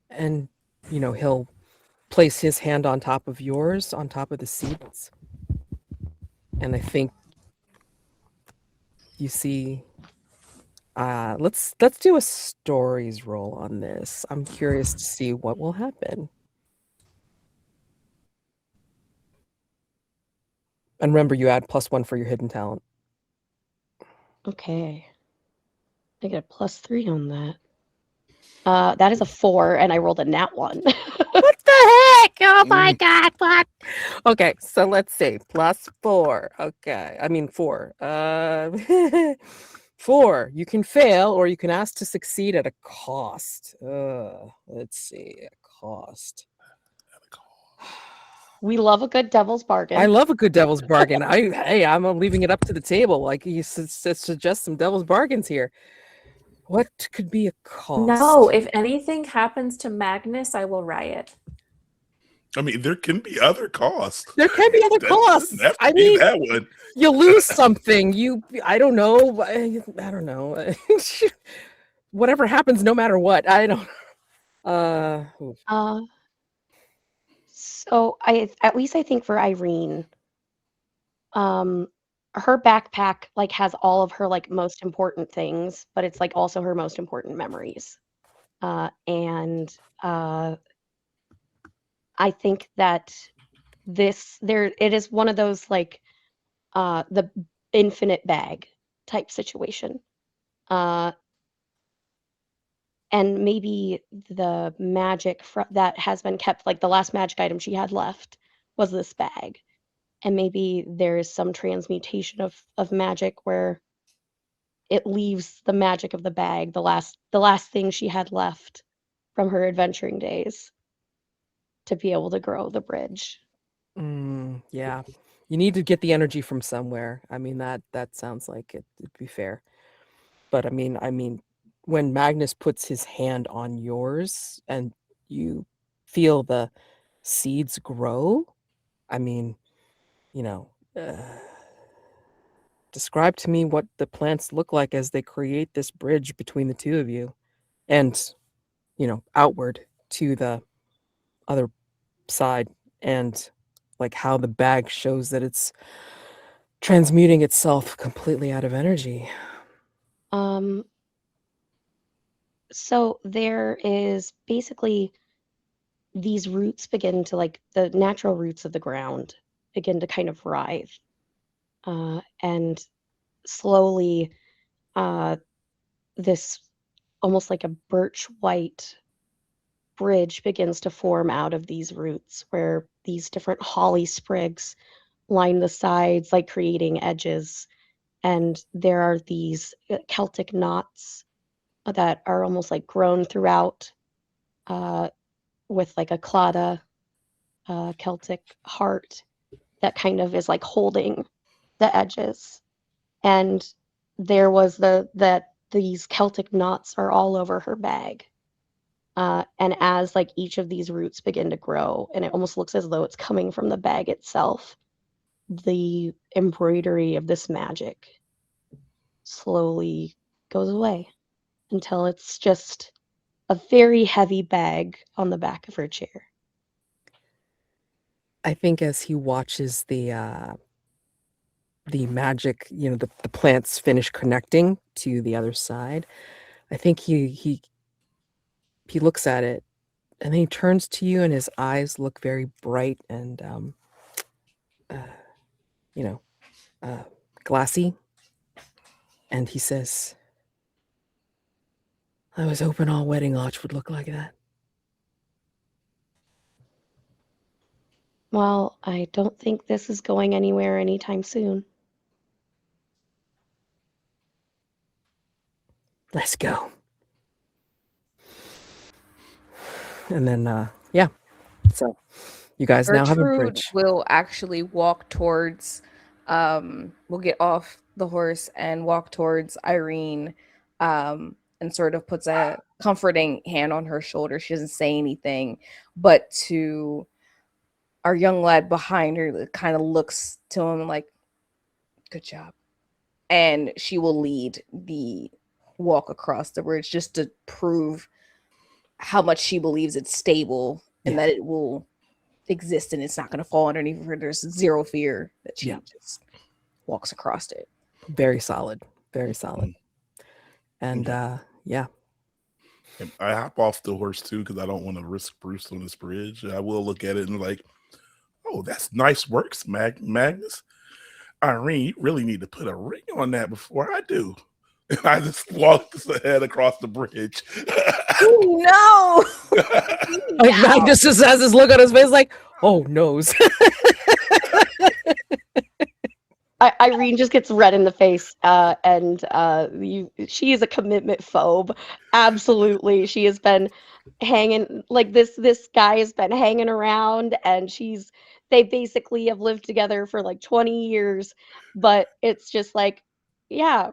And, he'll place his hand on top of yours, on top of the seeds. And I think you see, let's do a stories roll on this. I'm curious to see what will happen. And remember, you add +1 for your hidden talent. Okay. I get a +3 on that. That is a 4, and I rolled a nat 1. What the heck? Oh my God! What? Okay, so let's see. +4. Okay, I mean 4. 4. You can fail, or you can ask to succeed at a cost. Let's see, a cost. We love a good devil's bargain. I love a good devil's bargain. I'm leaving it up to the table. Like you suggest some devil's bargains here. What could be a cost? No, if anything happens to Magnus, I will riot. I mean, there can be other costs. There can be other That costs. doesn't have to I be mean, that one. you lose something. I don't know. I don't know. Whatever happens, no matter what. I don't. So at least I think for Irene, her backpack like has all of her like most important things, but it's like also her most important memories. And I think that it is one of those like the infinite bag type situation. And maybe the magic that has been kept, like the last magic item she had left was this bag. And maybe there's some transmutation of magic where it leaves the magic of the bag, the last thing she had left from her adventuring days, to be able to grow the bridge. Yeah, you need to get the energy from somewhere. I mean, that sounds like it'd be fair. But I mean, when Magnus puts his hand on yours and you feel the seeds grow, I mean, describe to me what the plants look like as they create this bridge between the two of you and, outward to the other side, and like how the bag shows that it's transmuting itself completely out of energy. So there is basically these roots begin to, like the natural roots of the ground begin to kind of writhe. And slowly this almost like a birch white bridge begins to form out of these roots, where these different holly sprigs line the sides, like creating edges. And there are these Celtic knots that are almost like grown throughout with like a claddagh Celtic heart that kind of is like holding the edges. And there was that these Celtic knots are all over her bag. And as like each of these roots begin to grow, and it almost looks as though it's coming from the bag itself, the embroidery of this magic slowly goes away until it's just a very heavy bag on the back of her chair. I think as he watches the magic, the plants finish connecting to the other side, I think he looks at it, and then he turns to you, and his eyes look very bright and glassy, and he says, "I was hoping all Wedding Lodge would look like that." Well, I don't think this is going anywhere anytime soon. Let's go. And then, so you guys now have a Gertrude bridge. will actually walk towards, will get off the horse and walk towards Irene, and sort of puts a comforting hand on her shoulder. She doesn't say anything, but to our young lad behind her, kind of looks to him like, "Good job." And she will lead the walk across the bridge just to prove how much she believes it's stable and that it will exist and it's not going to fall underneath her. There's zero fear that she just walks across it. Very solid. Very solid. And yeah. And I hop off the horse too because I don't want to risk Bruce on this bridge. I will look at it and like, oh, that's nice works, Magnus. Irene, you really need to put a ring on that before I do. And I just walked ahead across the bridge. No. Like Magnus just has this look on his face like, oh noes. Irene just gets red in the face, and she is a commitment phobe. Absolutely, she has been hanging like this guy has been hanging around, and they basically have lived together for like 20 years, but it's just like, yeah,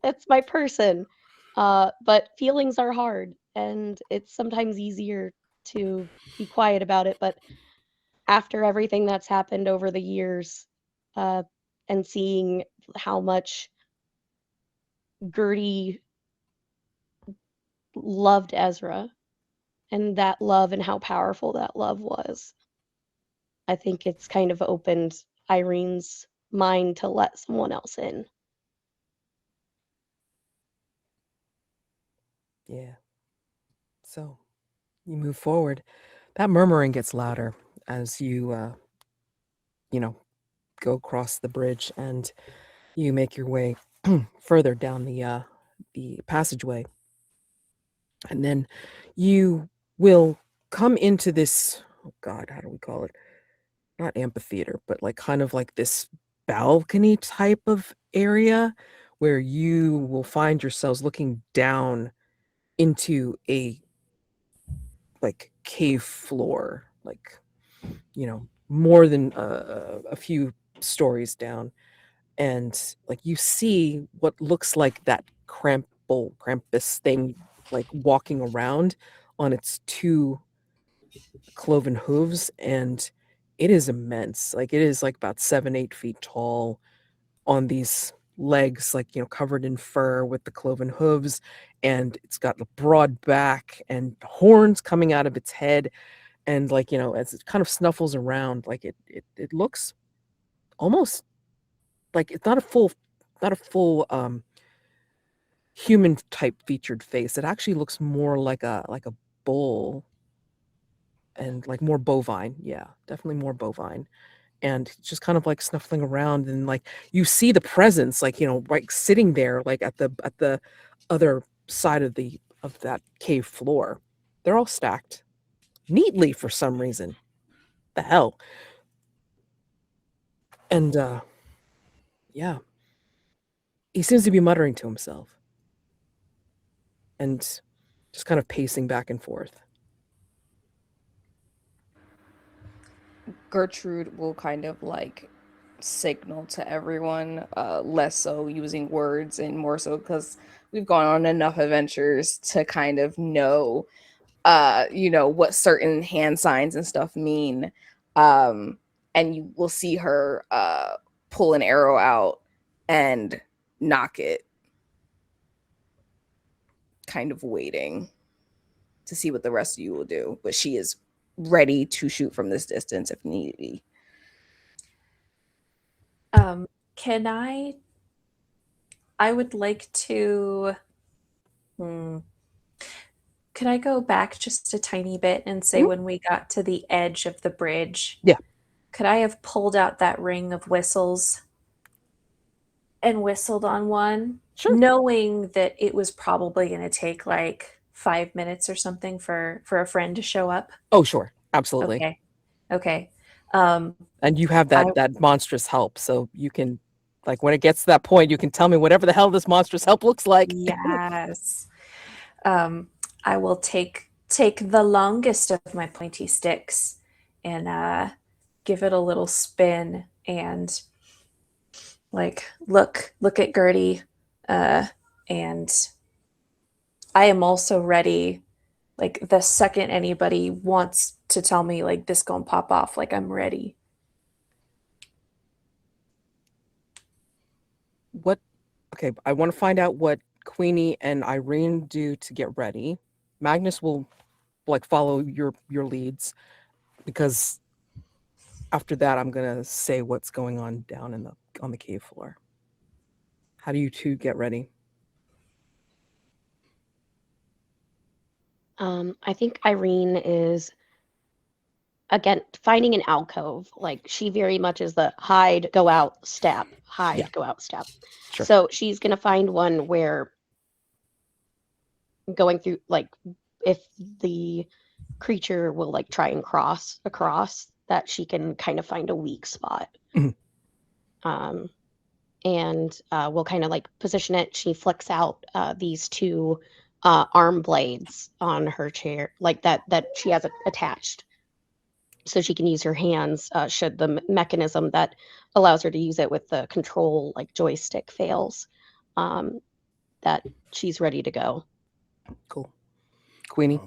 that's my person. But feelings are hard, and it's sometimes easier to be quiet about it, but after everything that's happened over the years, and seeing how much Gertie loved Ezra and that love and how powerful that love was, I think it's kind of opened Irene's mind to let someone else in. Yeah. So you move forward. That murmuring gets louder as you go across the bridge and you make your way further down the passageway. And then you will come into this, oh God, how do we call it? Not amphitheater, but like kind of like this balcony type of area where you will find yourselves looking down into a like cave floor, like, more than a few stories down. And like you see what looks like that Krampus thing, like walking around on its two cloven hooves, and it is immense. Like it is like about 7-8 feet tall on these legs, like covered in fur with the cloven hooves, and it's got a broad back and horns coming out of its head. And like as it kind of snuffles around, like it looks almost like it's not a full human type featured face. It actually looks more like a bull, and like more bovine. Yeah, definitely more bovine. And it's just kind of like snuffling around, and like you see the presence, like right sitting there, like at the other side of that cave floor. They're all stacked neatly for some reason. The hell. And yeah, he seems to be muttering to himself and just kind of pacing back and forth. Gertrude will kind of like signal to everyone, less so using words and more so because we've gone on enough adventures to kind of know what certain hand signs and stuff mean. And you will see her pull an arrow out and knock it, kind of waiting to see what the rest of you will do. But she is ready to shoot from this distance if need be. Can I would like to, could I go back just a tiny bit and say when we got to the edge of the bridge? Yeah. Could I have pulled out that ring of whistles and whistled on one? Sure. Knowing that it was probably going to take like 5 minutes or something for a friend to show up? Oh, sure. Absolutely. Okay. And you have that monstrous help, so you can, like, when it gets to that point, you can tell me whatever the hell this monstrous help looks like. Yes. I will take the longest of my pointy sticks and give it a little spin and like look at Gertie, and I am also ready. Like the second anybody wants to tell me like this gonna pop off, like I'm ready. Okay, I want to find out what Queenie and Irene do to get ready. Magnus will like follow your leads, because after that I'm gonna say what's going on down in the the cave floor. How do you two get ready? I think Irene is, again, finding an alcove. Like, she very much is the hide, go out, stab, hide, Yeah. go out, stab. Sure. So she's going to find one where going through, like, if the creature will, like, try and cross across, that she can kind of find a weak spot. Mhm. And we'll kind of, like, position it. She flicks out these two arm blades on her chair, like that she has attached, so she can use her hands should the mechanism that allows her to use it with the control, like, joystick, fails, that she's ready to go. Cool. Queenie?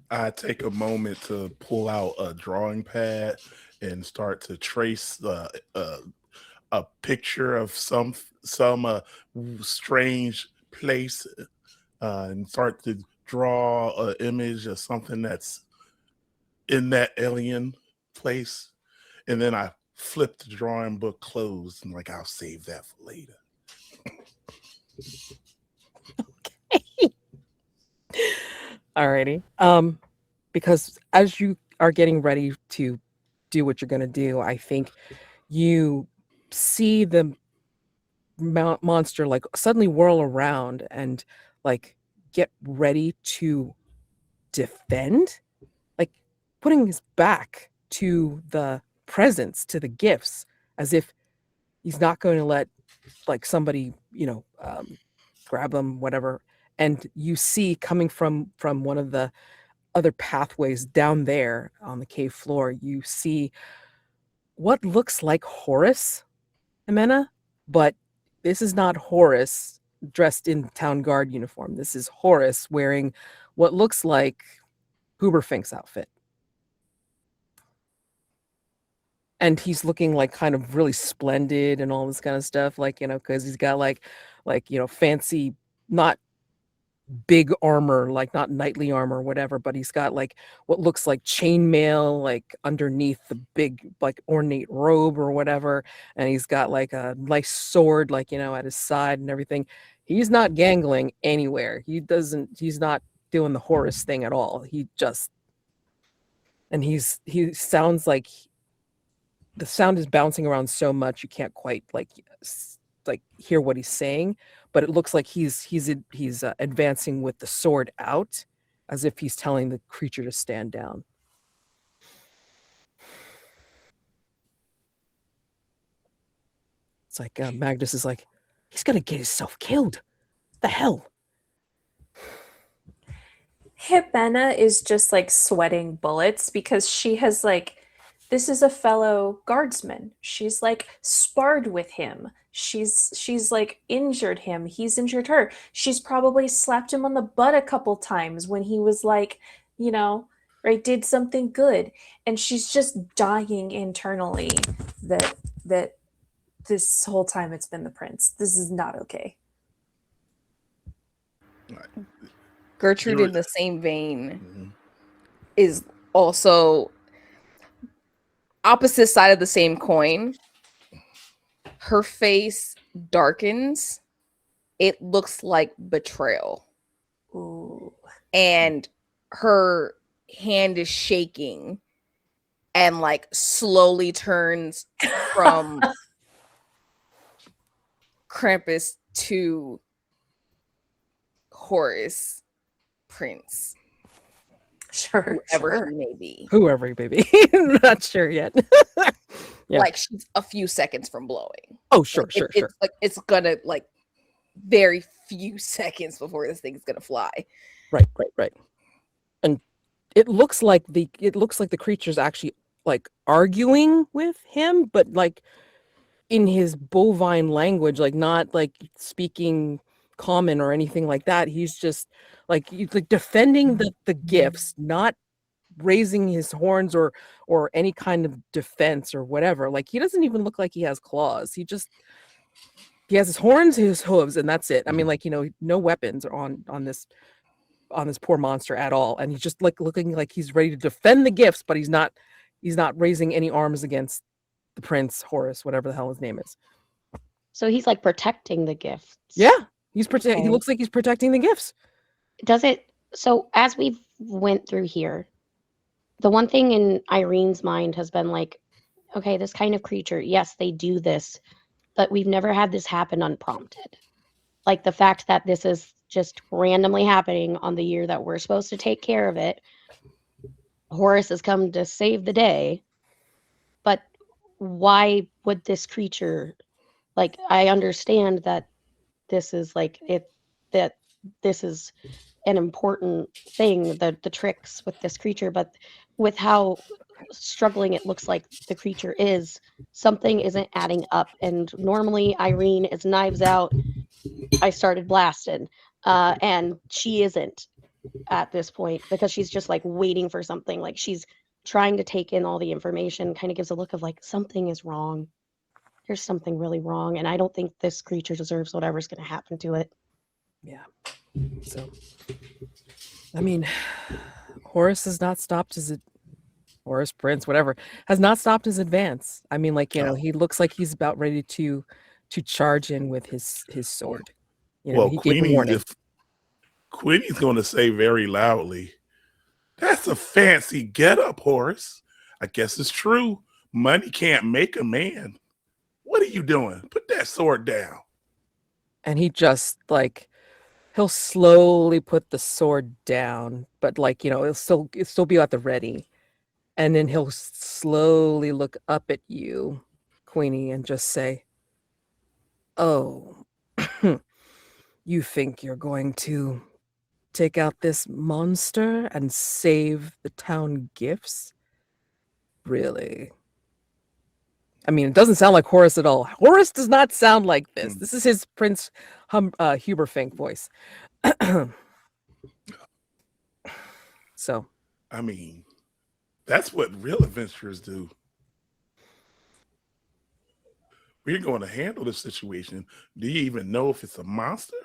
I take a moment to pull out a drawing pad and start to trace a picture of some strange place, and start to draw an image of something that's in that alien place. And then I flip the drawing book closed and, like, I'll save that for later. Alrighty. Because as you are getting ready to do what you're going to do, I think you see the monster, like, suddenly whirl around and, like, get ready to defend, like, putting his back to the presents, to the gifts, as if he's not going to let, like, somebody, grab them, whatever. And you see, coming from one of the other pathways down there on the cave floor, you see what looks like Horace, Jimena, but this is not Horace dressed in town guard uniform. This is Horace wearing what looks like Huberfink's outfit. And he's looking, like, kind of really splendid and all this kind of stuff, like, because he's got like fancy, not big armor, like not knightly armor or whatever, but he's got, like, what looks like chainmail, like, underneath the big, like, ornate robe or whatever, and he's got, like, a nice sword, like, at his side and everything. He's not gangling anywhere. He's not doing the Horus thing at all. He sounds like the sound is bouncing around so much you can't quite, like hear what he's saying, but it looks like he's advancing with the sword out, as if he's telling the creature to stand down. It's like Magnus is like, he's gonna get himself killed. The hell? Hibena is just, like, sweating bullets because she has, like, this is a fellow guardsman. She's, like, sparred with him. She's like, injured him. He's injured her. She's probably slapped him on the butt a couple times when he was, like, right, did something good. And she's just dying internally that this whole time it's been the prince. This is not okay. Gertrude, in the same vein, is also opposite side of the same coin. Her face darkens. It looks like betrayal. Ooh. And her hand is shaking and, like, slowly turns from Krampus to Horus Prince. Sure. Whoever he may be. Whoever he may be. Not sure yet. Yeah. Like, she's a few seconds from blowing. Oh, sure, Like, sure. It's like, it's gonna, like, very few seconds before this thing's gonna fly. Right. And it looks like the creature's actually, like, arguing with him, but, like, in his bovine language, like, not, like, speaking common or anything like that. He's just like, defending the gifts, not raising his horns or any kind of defense or whatever. Like, he doesn't even look like he has claws. He has his horns, his hooves, and that's it. I mean, like, no weapons on this poor monster at all, and he's just, like, looking like he's ready to defend the gifts, but he's not raising any arms against the prince, Horus, whatever the hell his name is. So he's like protecting the gifts. Yeah, he Okay. looks like he's protecting the gifts. Does it? So as we've went through here, the one thing in Irene's mind has been like, okay, this kind of creature, yes, they do this, but we've never had this happen unprompted. Like the fact that this is just randomly happening on the year that we're supposed to take care of it. Horus has come to save the day, but why would this creature, like, I understand that this is like it, that this is an important thing, the tricks with this creature, but with how struggling it looks like the creature is, something isn't adding up. And normally Irene is knives out, I started blasting, and she isn't at this point because she's just like waiting for something, like she's trying to take in all the information, kind of gives a look of like something is wrong, there's something really wrong, and I don't think this creature deserves whatever's going to happen to it. Yeah. So, I mean, Horus has not stopped his Horus Prince, whatever, has not stopped his advance. I mean, like, you know, he looks like he's about ready to charge in with his sword. You know, Well, he gave a Queenie, warning. if Queenie's going to say very loudly, "That's a fancy getup, Horace. I guess it's true. Money can't make a man. What are you doing? Put that sword down." And he just like he'll slowly put the sword down, but like, you know, it'll still be at the ready. And then he'll slowly look up at you, Queenie, and just say, "Oh, you think you're going to take out this monster and save the town gifts? Really?" I mean, it doesn't sound like Horace at all. Horace does not sound like this. This is his Prince Huberfink voice. So, I mean, that's what real adventurers do. We're going to handle this situation. Do you even know if it's a monster?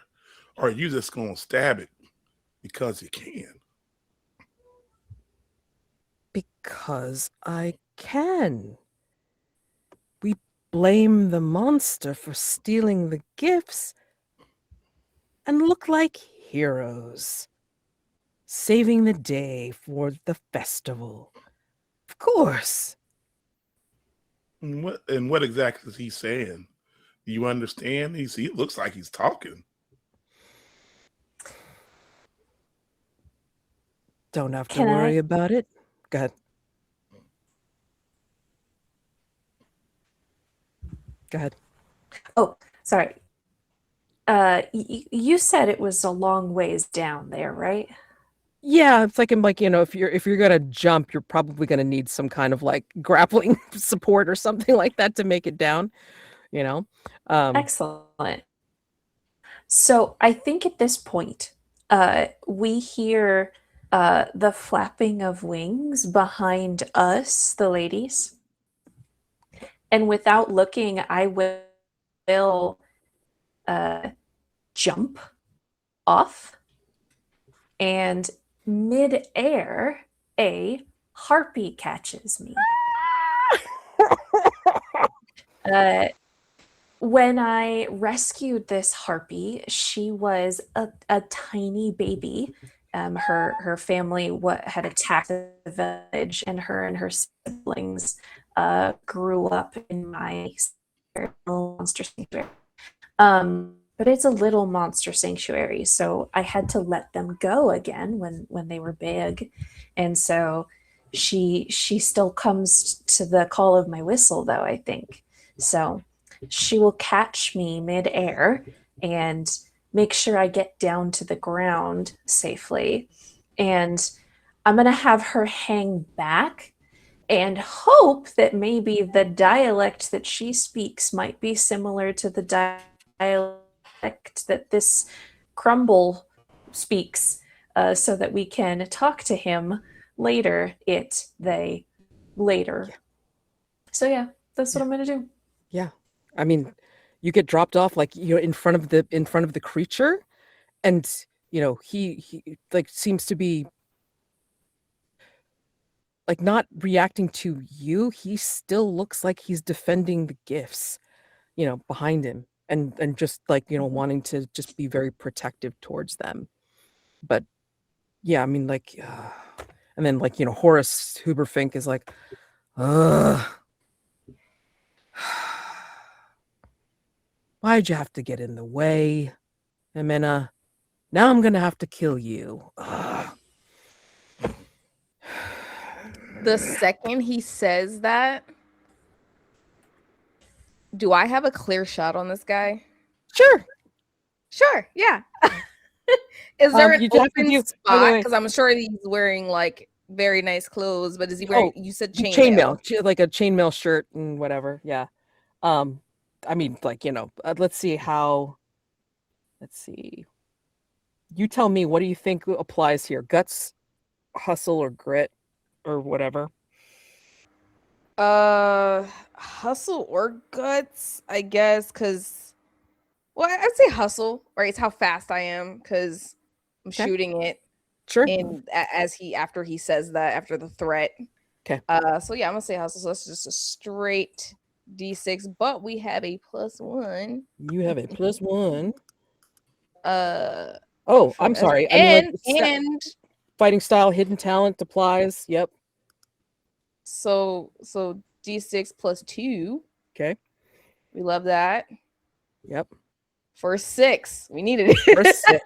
Or are you just going to stab it because you can? because I can. We blame the monster for stealing the gifts and look like heroes, saving the day for the festival. Of course. And what exactly is he saying? Do you understand? He looks like he's talking. Don't have to worry about it. Go ahead. Go ahead. Oh, sorry. You said it was a long ways down there, right? Yeah, it's like you know, if you're gonna jump, you're probably gonna need some kind of like grappling support or something like that to make it down. You know. Excellent. So I think at this point, we hear the flapping of wings behind us, the ladies. And without looking, I will jump off, and mid-air, a harpy catches me. When I rescued this harpy, she was a tiny baby. Her family had attacked the village, and her siblings grew up in my monster sanctuary. But it's a little monster sanctuary, so I had to let them go again when they were big, and so she still comes to the call of my whistle, though, I think. So she will catch me midair and make sure I get down to the ground safely, and I'm gonna have her hang back and hope that maybe the dialect that she speaks might be similar to the dialect that this crumble speaks, so that we can talk to him later. They later. Yeah. So yeah, that's what I'm gonna do. Yeah, I mean, you get dropped off like you're in front of the creature, and you know he like seems to be like not reacting to you. He still looks like he's defending the gifts, you know, behind him. and just like, wanting to just be very protective towards them. But yeah, I mean, like, and then like, Horace Huberfink is like, why'd you have to get in the way, Jimena? Now I'm gonna have to kill you. The second he says that, do I have a clear shot on this guy? Sure, yeah. Is there an open spot? Because I'm sure he's wearing like very nice clothes, but is he wearing? You said chainmail, like a chainmail shirt and whatever. Yeah. I mean, like, let's see. You tell me, what do you think applies here? Guts, hustle, or grit, or whatever? Hustle or guts, I guess, because, well, I'd say hustle, right? It's how fast I am, because I'm shooting it. Sure. And after he says that, after the threat. Okay. So yeah, I'm gonna say hustle. So that's just a straight D6, but we have a +1. You have a +1. Oh, I'm sorry. And fighting style, hidden talent applies. Yep. So D6 +2. Okay. We love that. Yep. For 6. We needed it. For 6.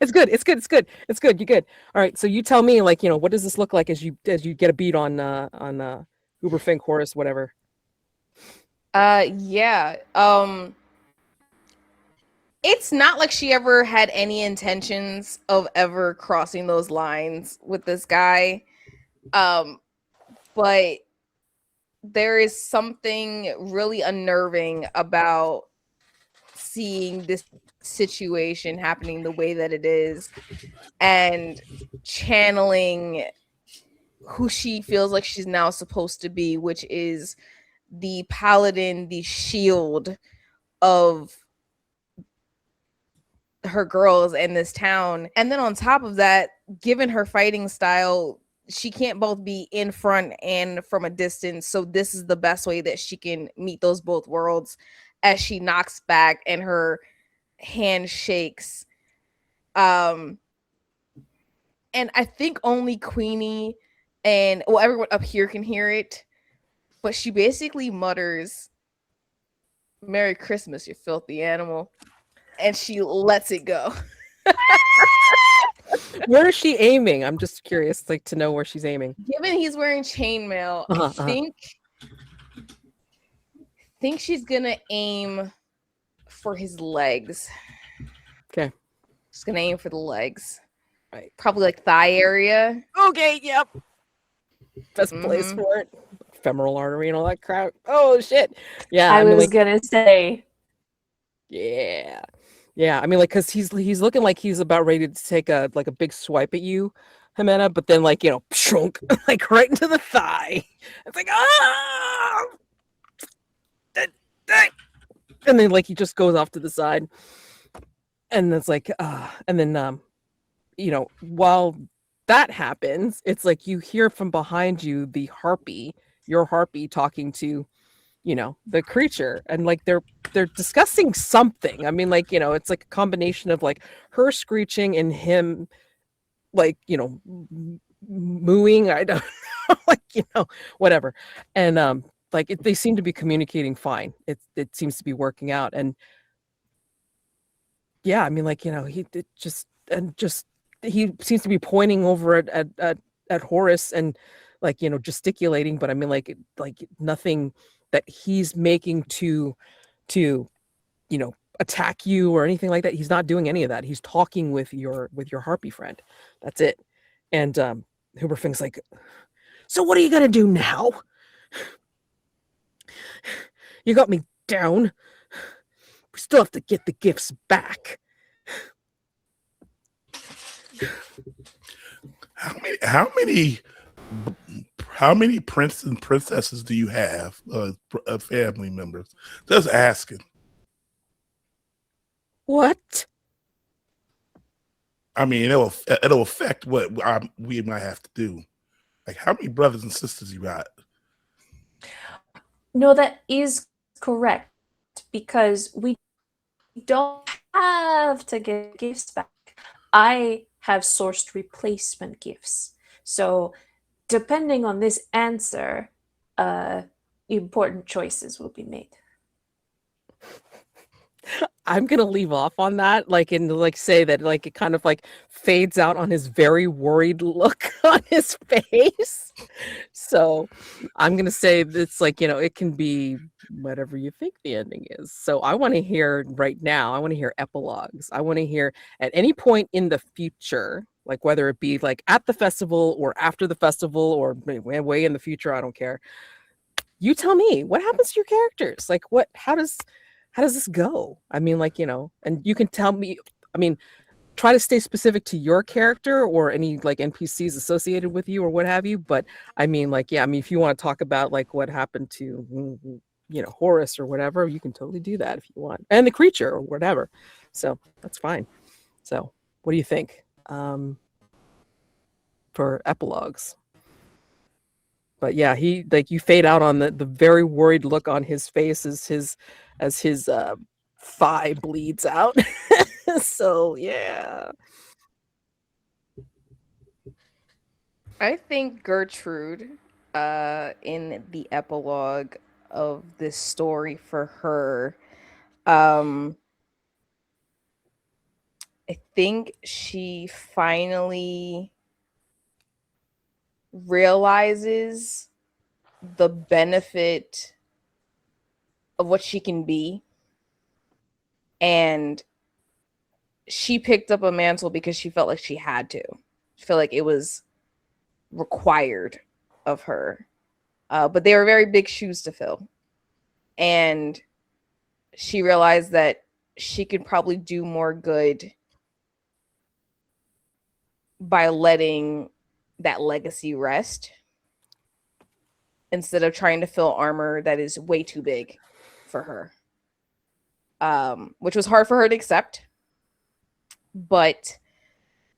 It's good. You're good. All right. So you tell me, like, what does this look like as you get a beat on Huberfink, Horace, whatever? Yeah. It's not like she ever had any intentions of ever crossing those lines with this guy. But there is something really unnerving about seeing this situation happening the way that it is and channeling who she feels like she's now supposed to be, which is the paladin, the shield of her girls in this town. And then on top of that, given her fighting style, she can't both be in front and from a distance. So this is the best way that she can meet those both worlds, as she knocks back and her hand shakes. And I think only Queenie and everyone up here can hear it, but she basically mutters, "Merry Christmas, you filthy animal," and she lets it go. Where is she aiming? I'm just curious, like, to know where she's aiming. Given he's wearing chainmail, I think she's gonna aim for his legs. Okay. She's gonna aim for the legs. Right. Probably like thigh area. Okay, yep. Best place for it. Femoral artery and all that crap. Oh shit. Yeah. I was gonna say. Yeah. Yeah. I mean, like, cause he's looking like he's about ready to take a big swipe at you, Jimena, but then, like, shrunk like right into the thigh. It's like, ah. And then, like, he just goes off to the side, and it's like, and then, while that happens, it's like you hear from behind you your harpy talking to, the creature, and like they're discussing something. I mean, like, it's like a combination of like her screeching and him, like, mooing. I don't know, like, whatever, and like they seem to be communicating fine. It seems to be working out, and yeah, I mean, like, he seems to be pointing over at Horace and, like, gesticulating, but I mean, like nothing that he's making to attack you or anything like that. He's not doing any of that. He's talking with your harpy friend. That's it. And Huberfink's like, so what are you gonna do now? You got me down. We still have to get the gifts back. How many princes and princesses do you have? Family members? Just asking. What? I mean, it'll affect what we might have to do. Like, how many brothers and sisters you got? No, that is correct. because we don't have to get gifts back. I have sourced replacement gifts. So depending on this answer, important choices will be made. I'm gonna leave off on that, like, and like say that like it kind of like fades out on his very worried look on his face. So I'm gonna say it's like, it can be whatever you think the ending is. So I want to hear right now, I want to hear epilogues. I want to hear at any point in the future, like whether it be like at the festival or after the festival or way in the future, I don't care. You tell me what happens to your characters. Like how does this go? I mean, like, and you can tell me, I mean, try to stay specific to your character or any like NPCs associated with you or what have you. But I mean, like, yeah, I mean, if you want to talk about like what happened to, Horus or whatever, you can totally do that if you want. And the creature or whatever. So that's fine. So what do you think for epilogues? But yeah, he like you fade out on the very worried look on his face as his thigh bleeds out. So yeah. I think Gertrude, in the epilogue of this story for her, I think she finally realizes the benefit of what she can be, and she picked up a mantle because she felt like she had to. She felt like it was required of her, but they were very big shoes to fill, and she realized that she could probably do more good by letting that legacy rest instead of trying to fill armor that is way too big for her, which was hard for her to accept, but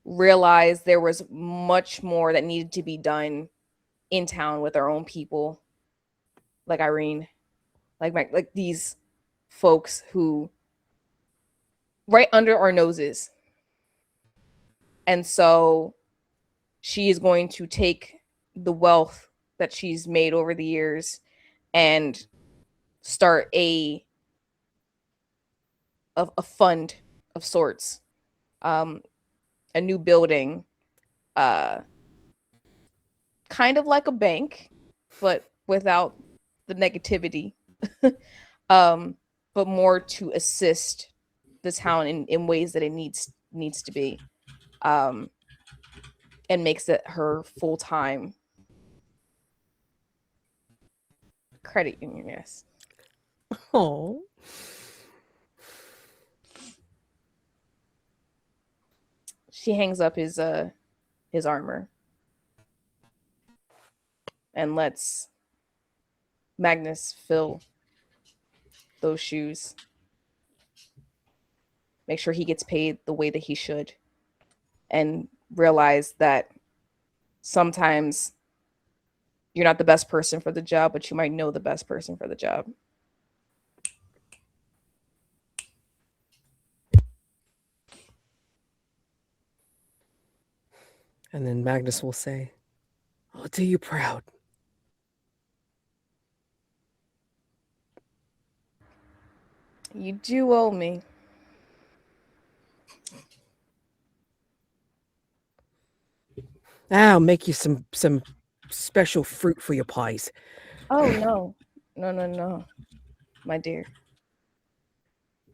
realized there was much more that needed to be done in town with our own people, like Irene, like these folks who right under our noses. And so she is going to take the wealth that she's made over the years and start a fund of sorts, a new building, kind of like a bank, but without the negativity, but more to assist the town in ways that it needs to be, and makes it her full-time credit union. Yes. Oh. She hangs up his armor and lets Magnus fill those shoes. Make sure he gets paid the way that he should, and realize that sometimes you're not the best person for the job, but you might know the best person for the job. And then Magnus will say, "I'll do you proud." You do owe me. I'll make you some special fruit for your pies. Oh no. No, my dear.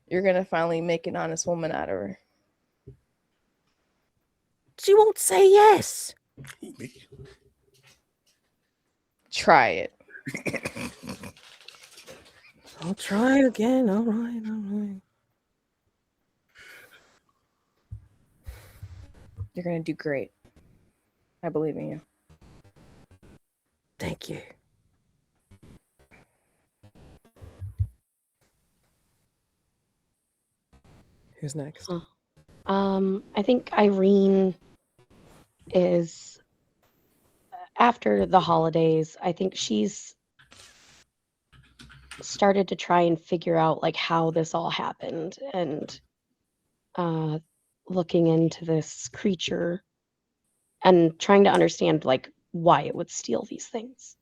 You're gonna finally make an honest woman out of her. She won't say yes. Try it. I'll try again. All right. You're gonna do great. I believe in you. Thank you. Who's next? I think Irene is after the holidays. I think she's started to try and figure out like how this all happened, and looking into this creature and trying to understand like why it would steal these things.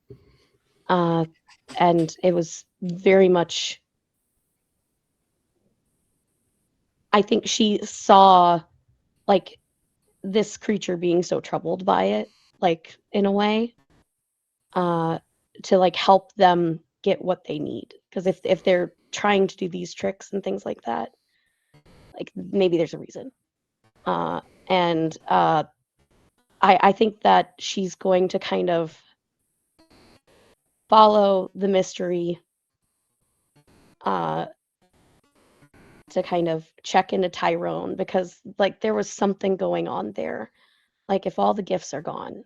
And it was very much, I think she saw like this creature being so troubled by it, like in a way, to like help them get what they need. Because if they're trying to do these tricks and things like that, like maybe there's a reason. And I think that she's going to kind of follow the mystery to kind of check into Tyrone, because like there was something going on there. Like if all the gifts are gone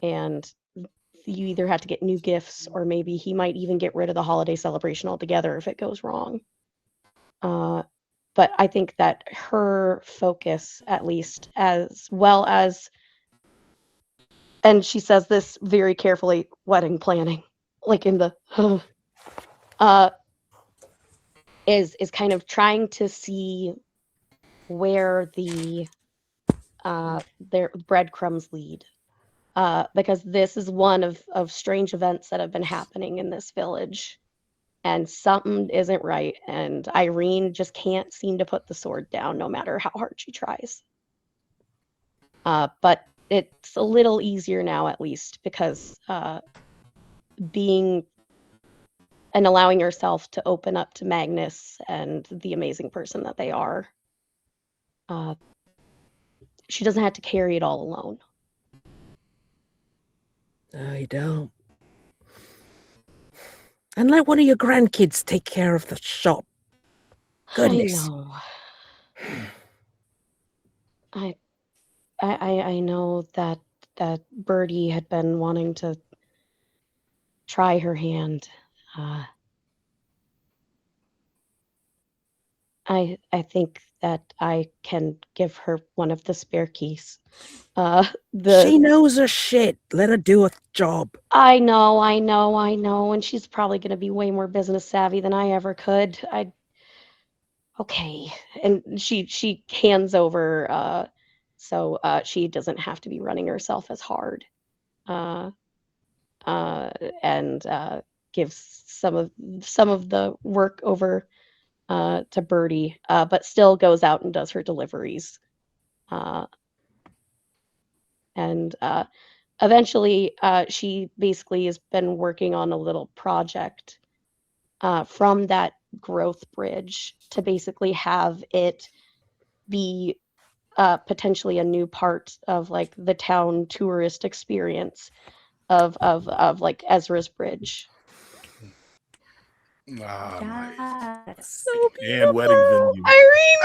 and you either have to get new gifts, or maybe he might even get rid of the holiday celebration altogether if it goes wrong. But I think that her focus, at least, as well as, and she says this very carefully, wedding planning, like in the is kind of trying to see where their breadcrumbs lead, because this is one of strange events that have been happening in this village, and something isn't right, and Irene just can't seem to put the sword down no matter how hard she tries. But it's a little easier now, at least, because being and allowing herself to open up to Magnus and the amazing person that they are, she doesn't have to carry it all alone. I don't. And let one of your grandkids take care of the shop. Goodness. I know that Birdie had been wanting to try her hand. I think that I can give her one of the spare keys. She knows her shit. Let her do a job. I know, and she's probably going to be way more business savvy than I ever could. Okay, and she hands over, so she doesn't have to be running herself as hard, and gives some of the work over to Birdie, but still goes out and does her deliveries, and eventually she basically has been working on a little project from that growth bridge to basically have it be potentially a new part of like the town tourist experience of like Ezra's Bridge. Yes. So And wedding venue. Irene,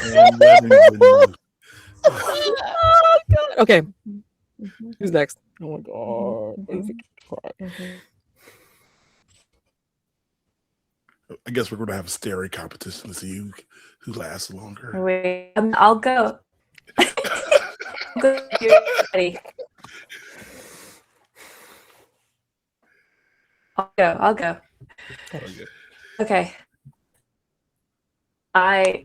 And wedding venue. Oh, God. Okay. Who's next? Oh, my God. I guess we're going to have a staring competition to see who lasts longer. Wait, I'll go. I'll go. You're ready. I'll go. Okay. I'm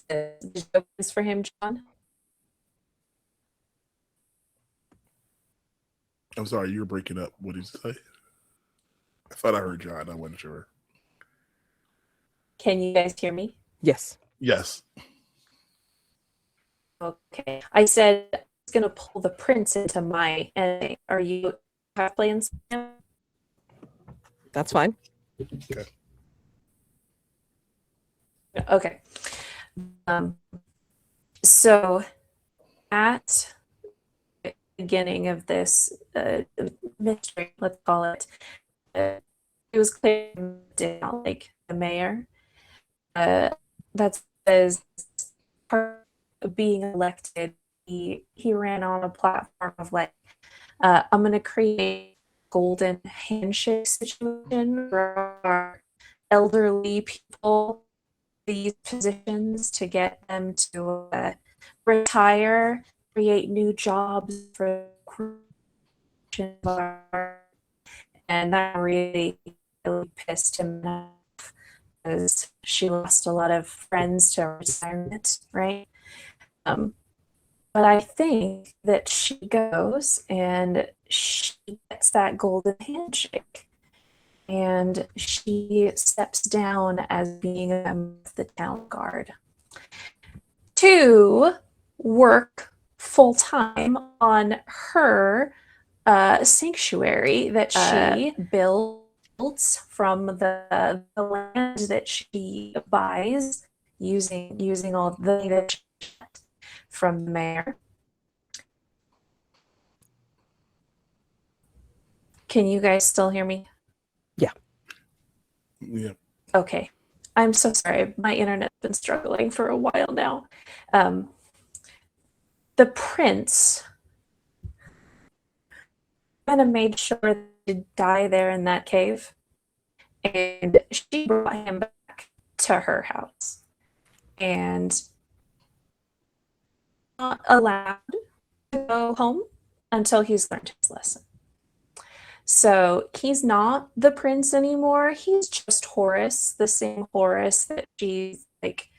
did you open this for him, Jonn? I'm sorry, you were breaking up. What did you say? I thought I heard John. I wasn't sure. Can you guys hear me? Yes. Yes. Okay. I said I was going to pull the prince into my ending. Are you have plans? That's fine. Okay. Okay. So at the beginning of this mystery, let's call it, it was clear down, like the mayor, that's as part of being elected, he ran on a platform of like, I'm going to create a golden handshake situation for our elderly people, these positions, to get them to retire, create new jobs for and that really pissed him off because she lost a lot of friends to retirement, right? But I think that she goes and she gets that golden handshake, and she steps down as being a member of the town guard to work full time on her sanctuary that she builds from the land that she buys using all the money that she got from the mayor. Can you guys still hear me? Yeah. Okay. I'm so sorry. My internet's been struggling for a while now. The prince kind of made sure to die there in that cave, and she brought him back to her house and not allowed to go home until he's learned his lesson. So he's not the prince anymore. He's just Horace, the same Horace that she's like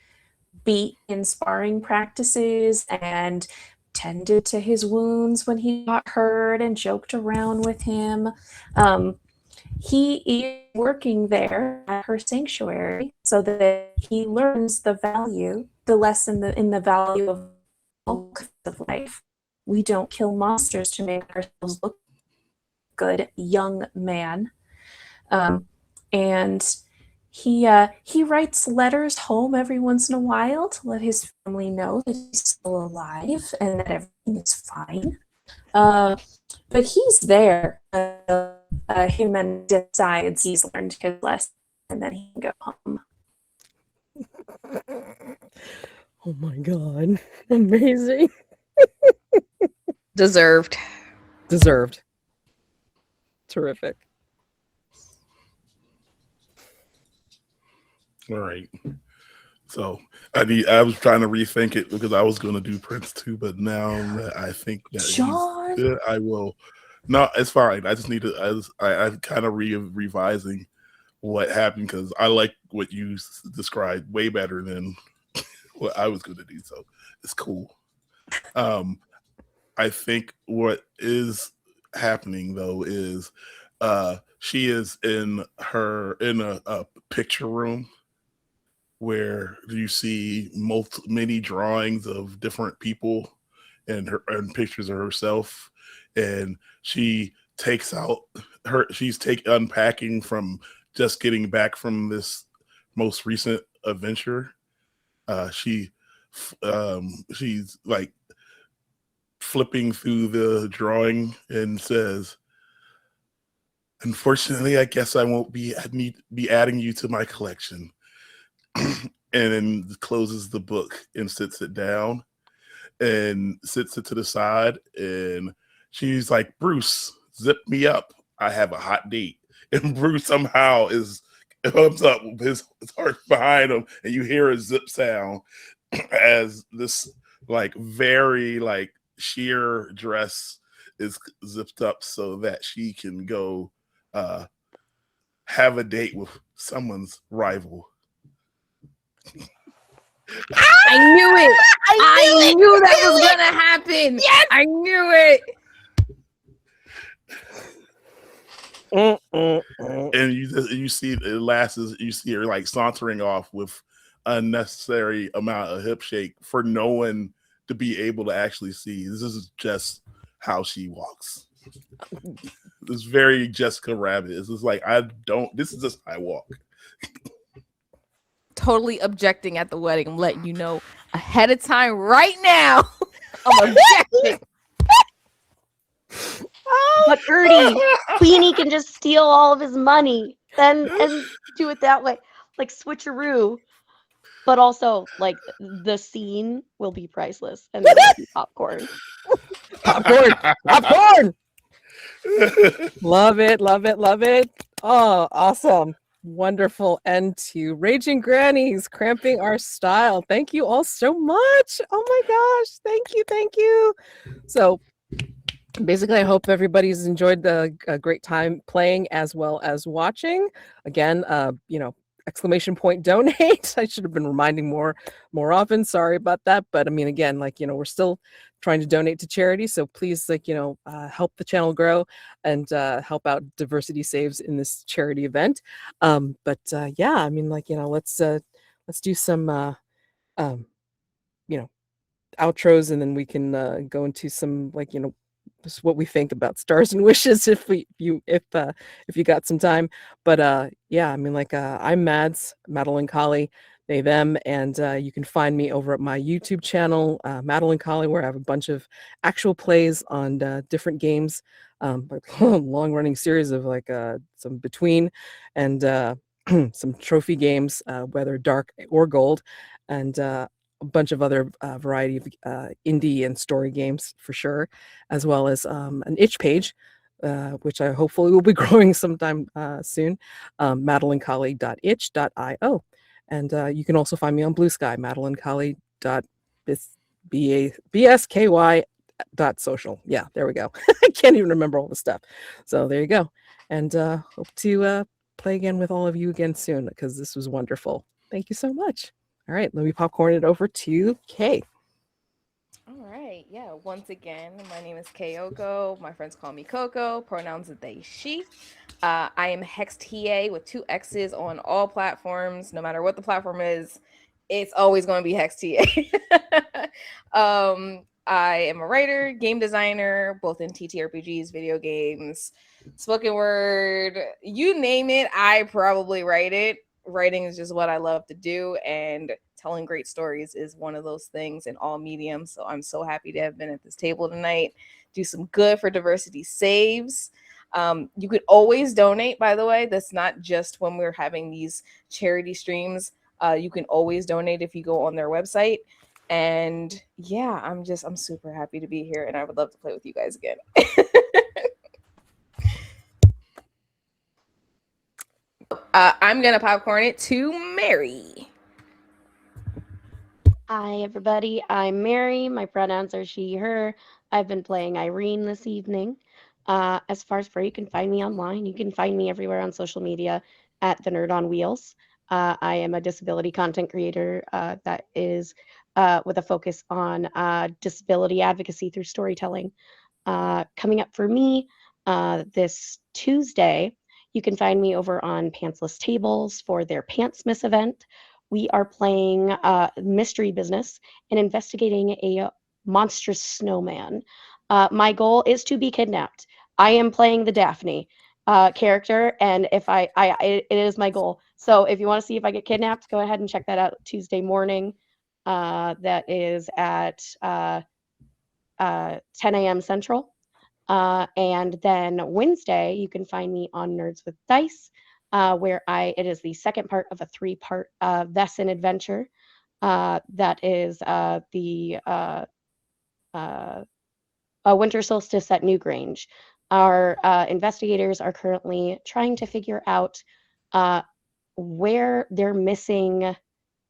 beat in sparring practices and tended to his wounds when he got hurt and joked around with him. He is working there at her sanctuary so that he learns the lesson in the value of all kinds of life. We don't kill monsters to make ourselves look good, young man. And he writes letters home every once in a while to let his family know that he's still alive and that everything is fine. But he's there. Him and decides he's learned his lesson and then he can go home. Oh my god. Amazing. Deserved. Terrific. All right. So I was trying to rethink it because I was going to do Prince too, but now that I think that Jonn. he's good, I will. No, it's fine. I just need to. I'm kind of revising what happened because I like what you described way better than what I was going to do. So it's cool. I think what is happening though is she is in a picture room where you see many drawings of different people and pictures of herself, and she takes out she's unpacking from just getting back from this most recent adventure. She's like flipping through the drawing and says, "Unfortunately, I guess I won't be adding you to my collection." And then closes the book and sits it down and sits it to the side. And she's like, "Bruce, zip me up. I have a hot date." And Bruce somehow comes up with his heart behind him, and you hear a zip sound as this like very like sheer dress is zipped up so that she can go have a date with someone's rival. I knew it. I knew that was gonna happen. Yes! I knew it. And you see you see her like sauntering off with unnecessary amount of hip shake for no one to be able to actually see. This is just how she walks. It's very Jessica Rabbit. It's just like this is just how I walk. Totally objecting at the wedding. I'm letting you know ahead of time right now. I'm objecting. But Gertie, Queenie can just steal all of his money and do it that way, like switcheroo. But also, like the scene will be priceless, and there will be popcorn. Popcorn. Love it. Oh, awesome. Wonderful end to Raging Grannies, Cramping Our Style. Thank you all so much. Oh my gosh. Thank you. So basically, I hope everybody's enjoyed a great time playing as well as watching. Again, exclamation point donate. I should have been reminding more often. Sorry about that. But I mean, again, we're still trying to donate to charity. So please, help the channel grow and help out Diversity Saves in this charity event. Yeah, I mean, let's do some, outros, and then we can go into some just what we think about stars and wishes if you got some time. But yeah, I mean, I'm Madeline Colley, they them, and you can find me over at my YouTube channel, Madeline Colley, where I have a bunch of actual plays on different games, long running series of some between and some trophy games, whether dark or gold, and a bunch of other variety of indie and story games for sure, as well as an itch page, which I hopefully will be growing sometime soon, madelinecolley.itch.io. And you can also find me on Blue Sky, madelinecolley.bsky.social. Yeah, there we go. I can't even remember all the stuff. So there you go. And hope to play again with all of you again soon, because this was wonderful. Thank you so much. All right, let me popcorn it over to Kay. All right, yeah, once again, my name is Kayoko. My friends call me Coco, pronouns are they, she. I am Hex TA with 2 X's on all platforms. No matter what the platform is, it's always going to be Hex TA. I am a writer, game designer, both in TTRPGs, video games, spoken word, you name it, I probably write it. Writing is just what I love to do, and telling great stories is one of those things in all mediums. So I'm so happy to have been at this table tonight, do some good for Diversity Saves. You could always donate, by the way. That's not just when we're having these charity streams. You can always donate if you go on their website. And yeah, I'm super happy to be here, and I would love to play with you guys again. I'm gonna popcorn it to Mary. Hi, everybody. I'm Mary. My pronouns are she, her. I've been playing Irene this evening. As far as where you can find me online, you can find me everywhere on social media at The Nerd on Wheels. I am a disability content creator that is with a focus on disability advocacy through storytelling. Coming up for me this Tuesday, you can find me over on Pantsless Tables for their Pantsmas event. We are playing Mystery Business and investigating a monstrous snowman. My goal is to be kidnapped. I am playing the Daphne character, and if it is my goal. So if you want to see if I get kidnapped, go ahead and check that out Tuesday morning. That is at 10 a.m. Central. And then Wednesday, you can find me on Nerds with Dice, where it is the second part of a 3-part Vesson adventure. That is the Winter Solstice at Newgrange. Our investigators are currently trying to figure out where their missing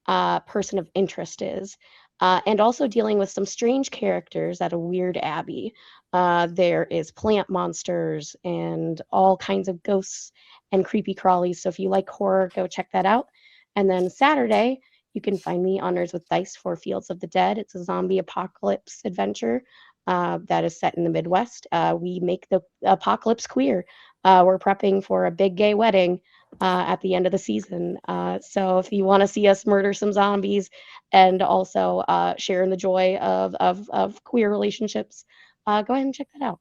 person of interest is, and also dealing with some strange characters at a weird abbey. There is plant monsters and all kinds of ghosts and creepy crawlies. So if you like horror, go check that out. And then Saturday, you can find me on Nerds with Dice for Fields of the Dead. It's a zombie apocalypse adventure that is set in the Midwest. We make the apocalypse queer. We're prepping for a big gay wedding at the end of the season. So if you want to see us murder some zombies and also share in the joy of queer relationships, go ahead and check that out.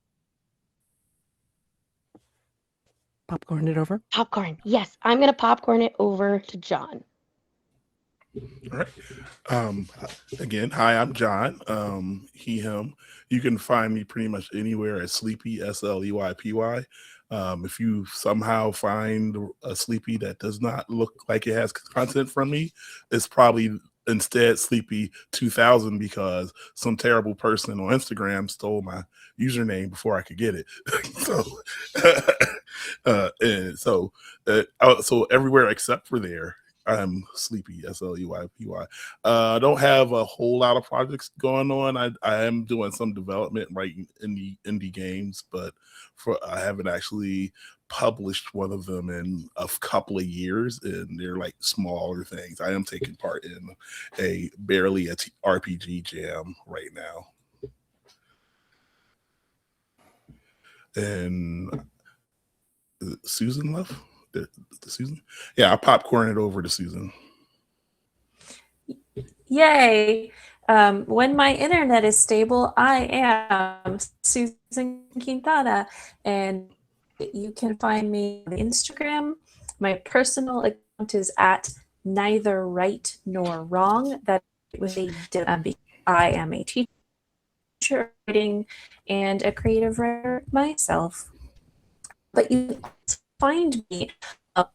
Popcorn it over. Popcorn. Yes, I'm going to popcorn it over to Jonn. All right. Again, hi, I'm Jonn. He, him. You can find me pretty much anywhere at Sleepy, SLEYPY. If you somehow find a Sleepy that does not look like it has content from me, it's probably instead Sleepy 2000, because some terrible person on Instagram stole my username before I could get it. So everywhere except for there, I'm sleepy. SLEYPY. I don't have a whole lot of projects going on. I am doing some development, writing indie games, but I haven't actually published one of them in a couple of years, and they're like smaller things. I am taking part in barely a RPG jam right now. And Susan left? The Susan? Yeah, I popcorn it over to Susan. Yay! When my internet is stable, I am Susan Quintana, and you can find me on Instagram. My personal account is at neither right nor wrong. That was I am a teacher writing and a creative writer myself. But you can also find me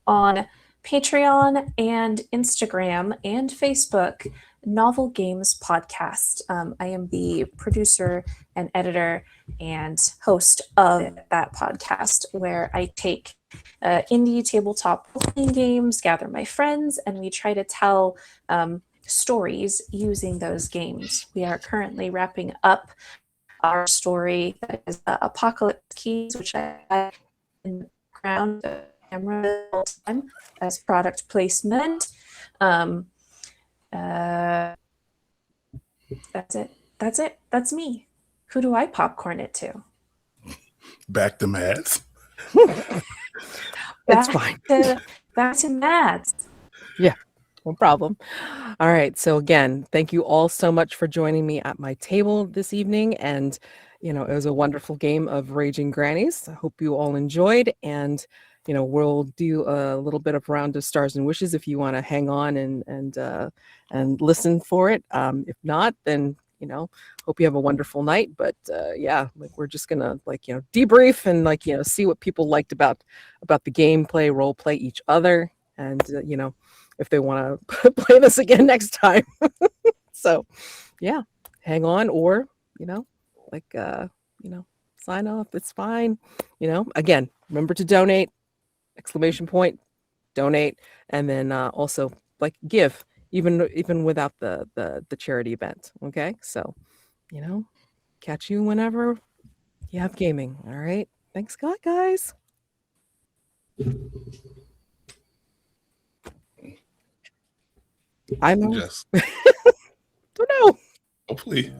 on Patreon and Instagram and Facebook, Novel Games Podcast. I am the producer and editor and host of that podcast, where I take indie tabletop role-playing games, gather my friends, and we try to tell stories using those games. We are currently wrapping up our story that is Apocalypse Keys, which I in the background the camera all the time as product placement. That's it. That's me. Who do I popcorn it to? Back to Mads. It's fine. Back to Mads. Yeah, no problem. All right. So again, thank you all so much for joining me at my table this evening. And, it was a wonderful game of Raging Grannies. I hope you all enjoyed. And, we'll do a little bit of round of stars and wishes if you want to hang on and listen for it. If not, then, hope you have a wonderful night. But yeah, we're just gonna debrief and see what people liked about the gameplay, role play each other, and if they want to play this again next time. So yeah, hang on, or sign off. It's fine. Again, remember to donate, ! Donate, and then also give, even without the charity event. Okay, so catch you whenever you have gaming. All right, thanks God, guys. I know. Yes. Don't know. Hopefully.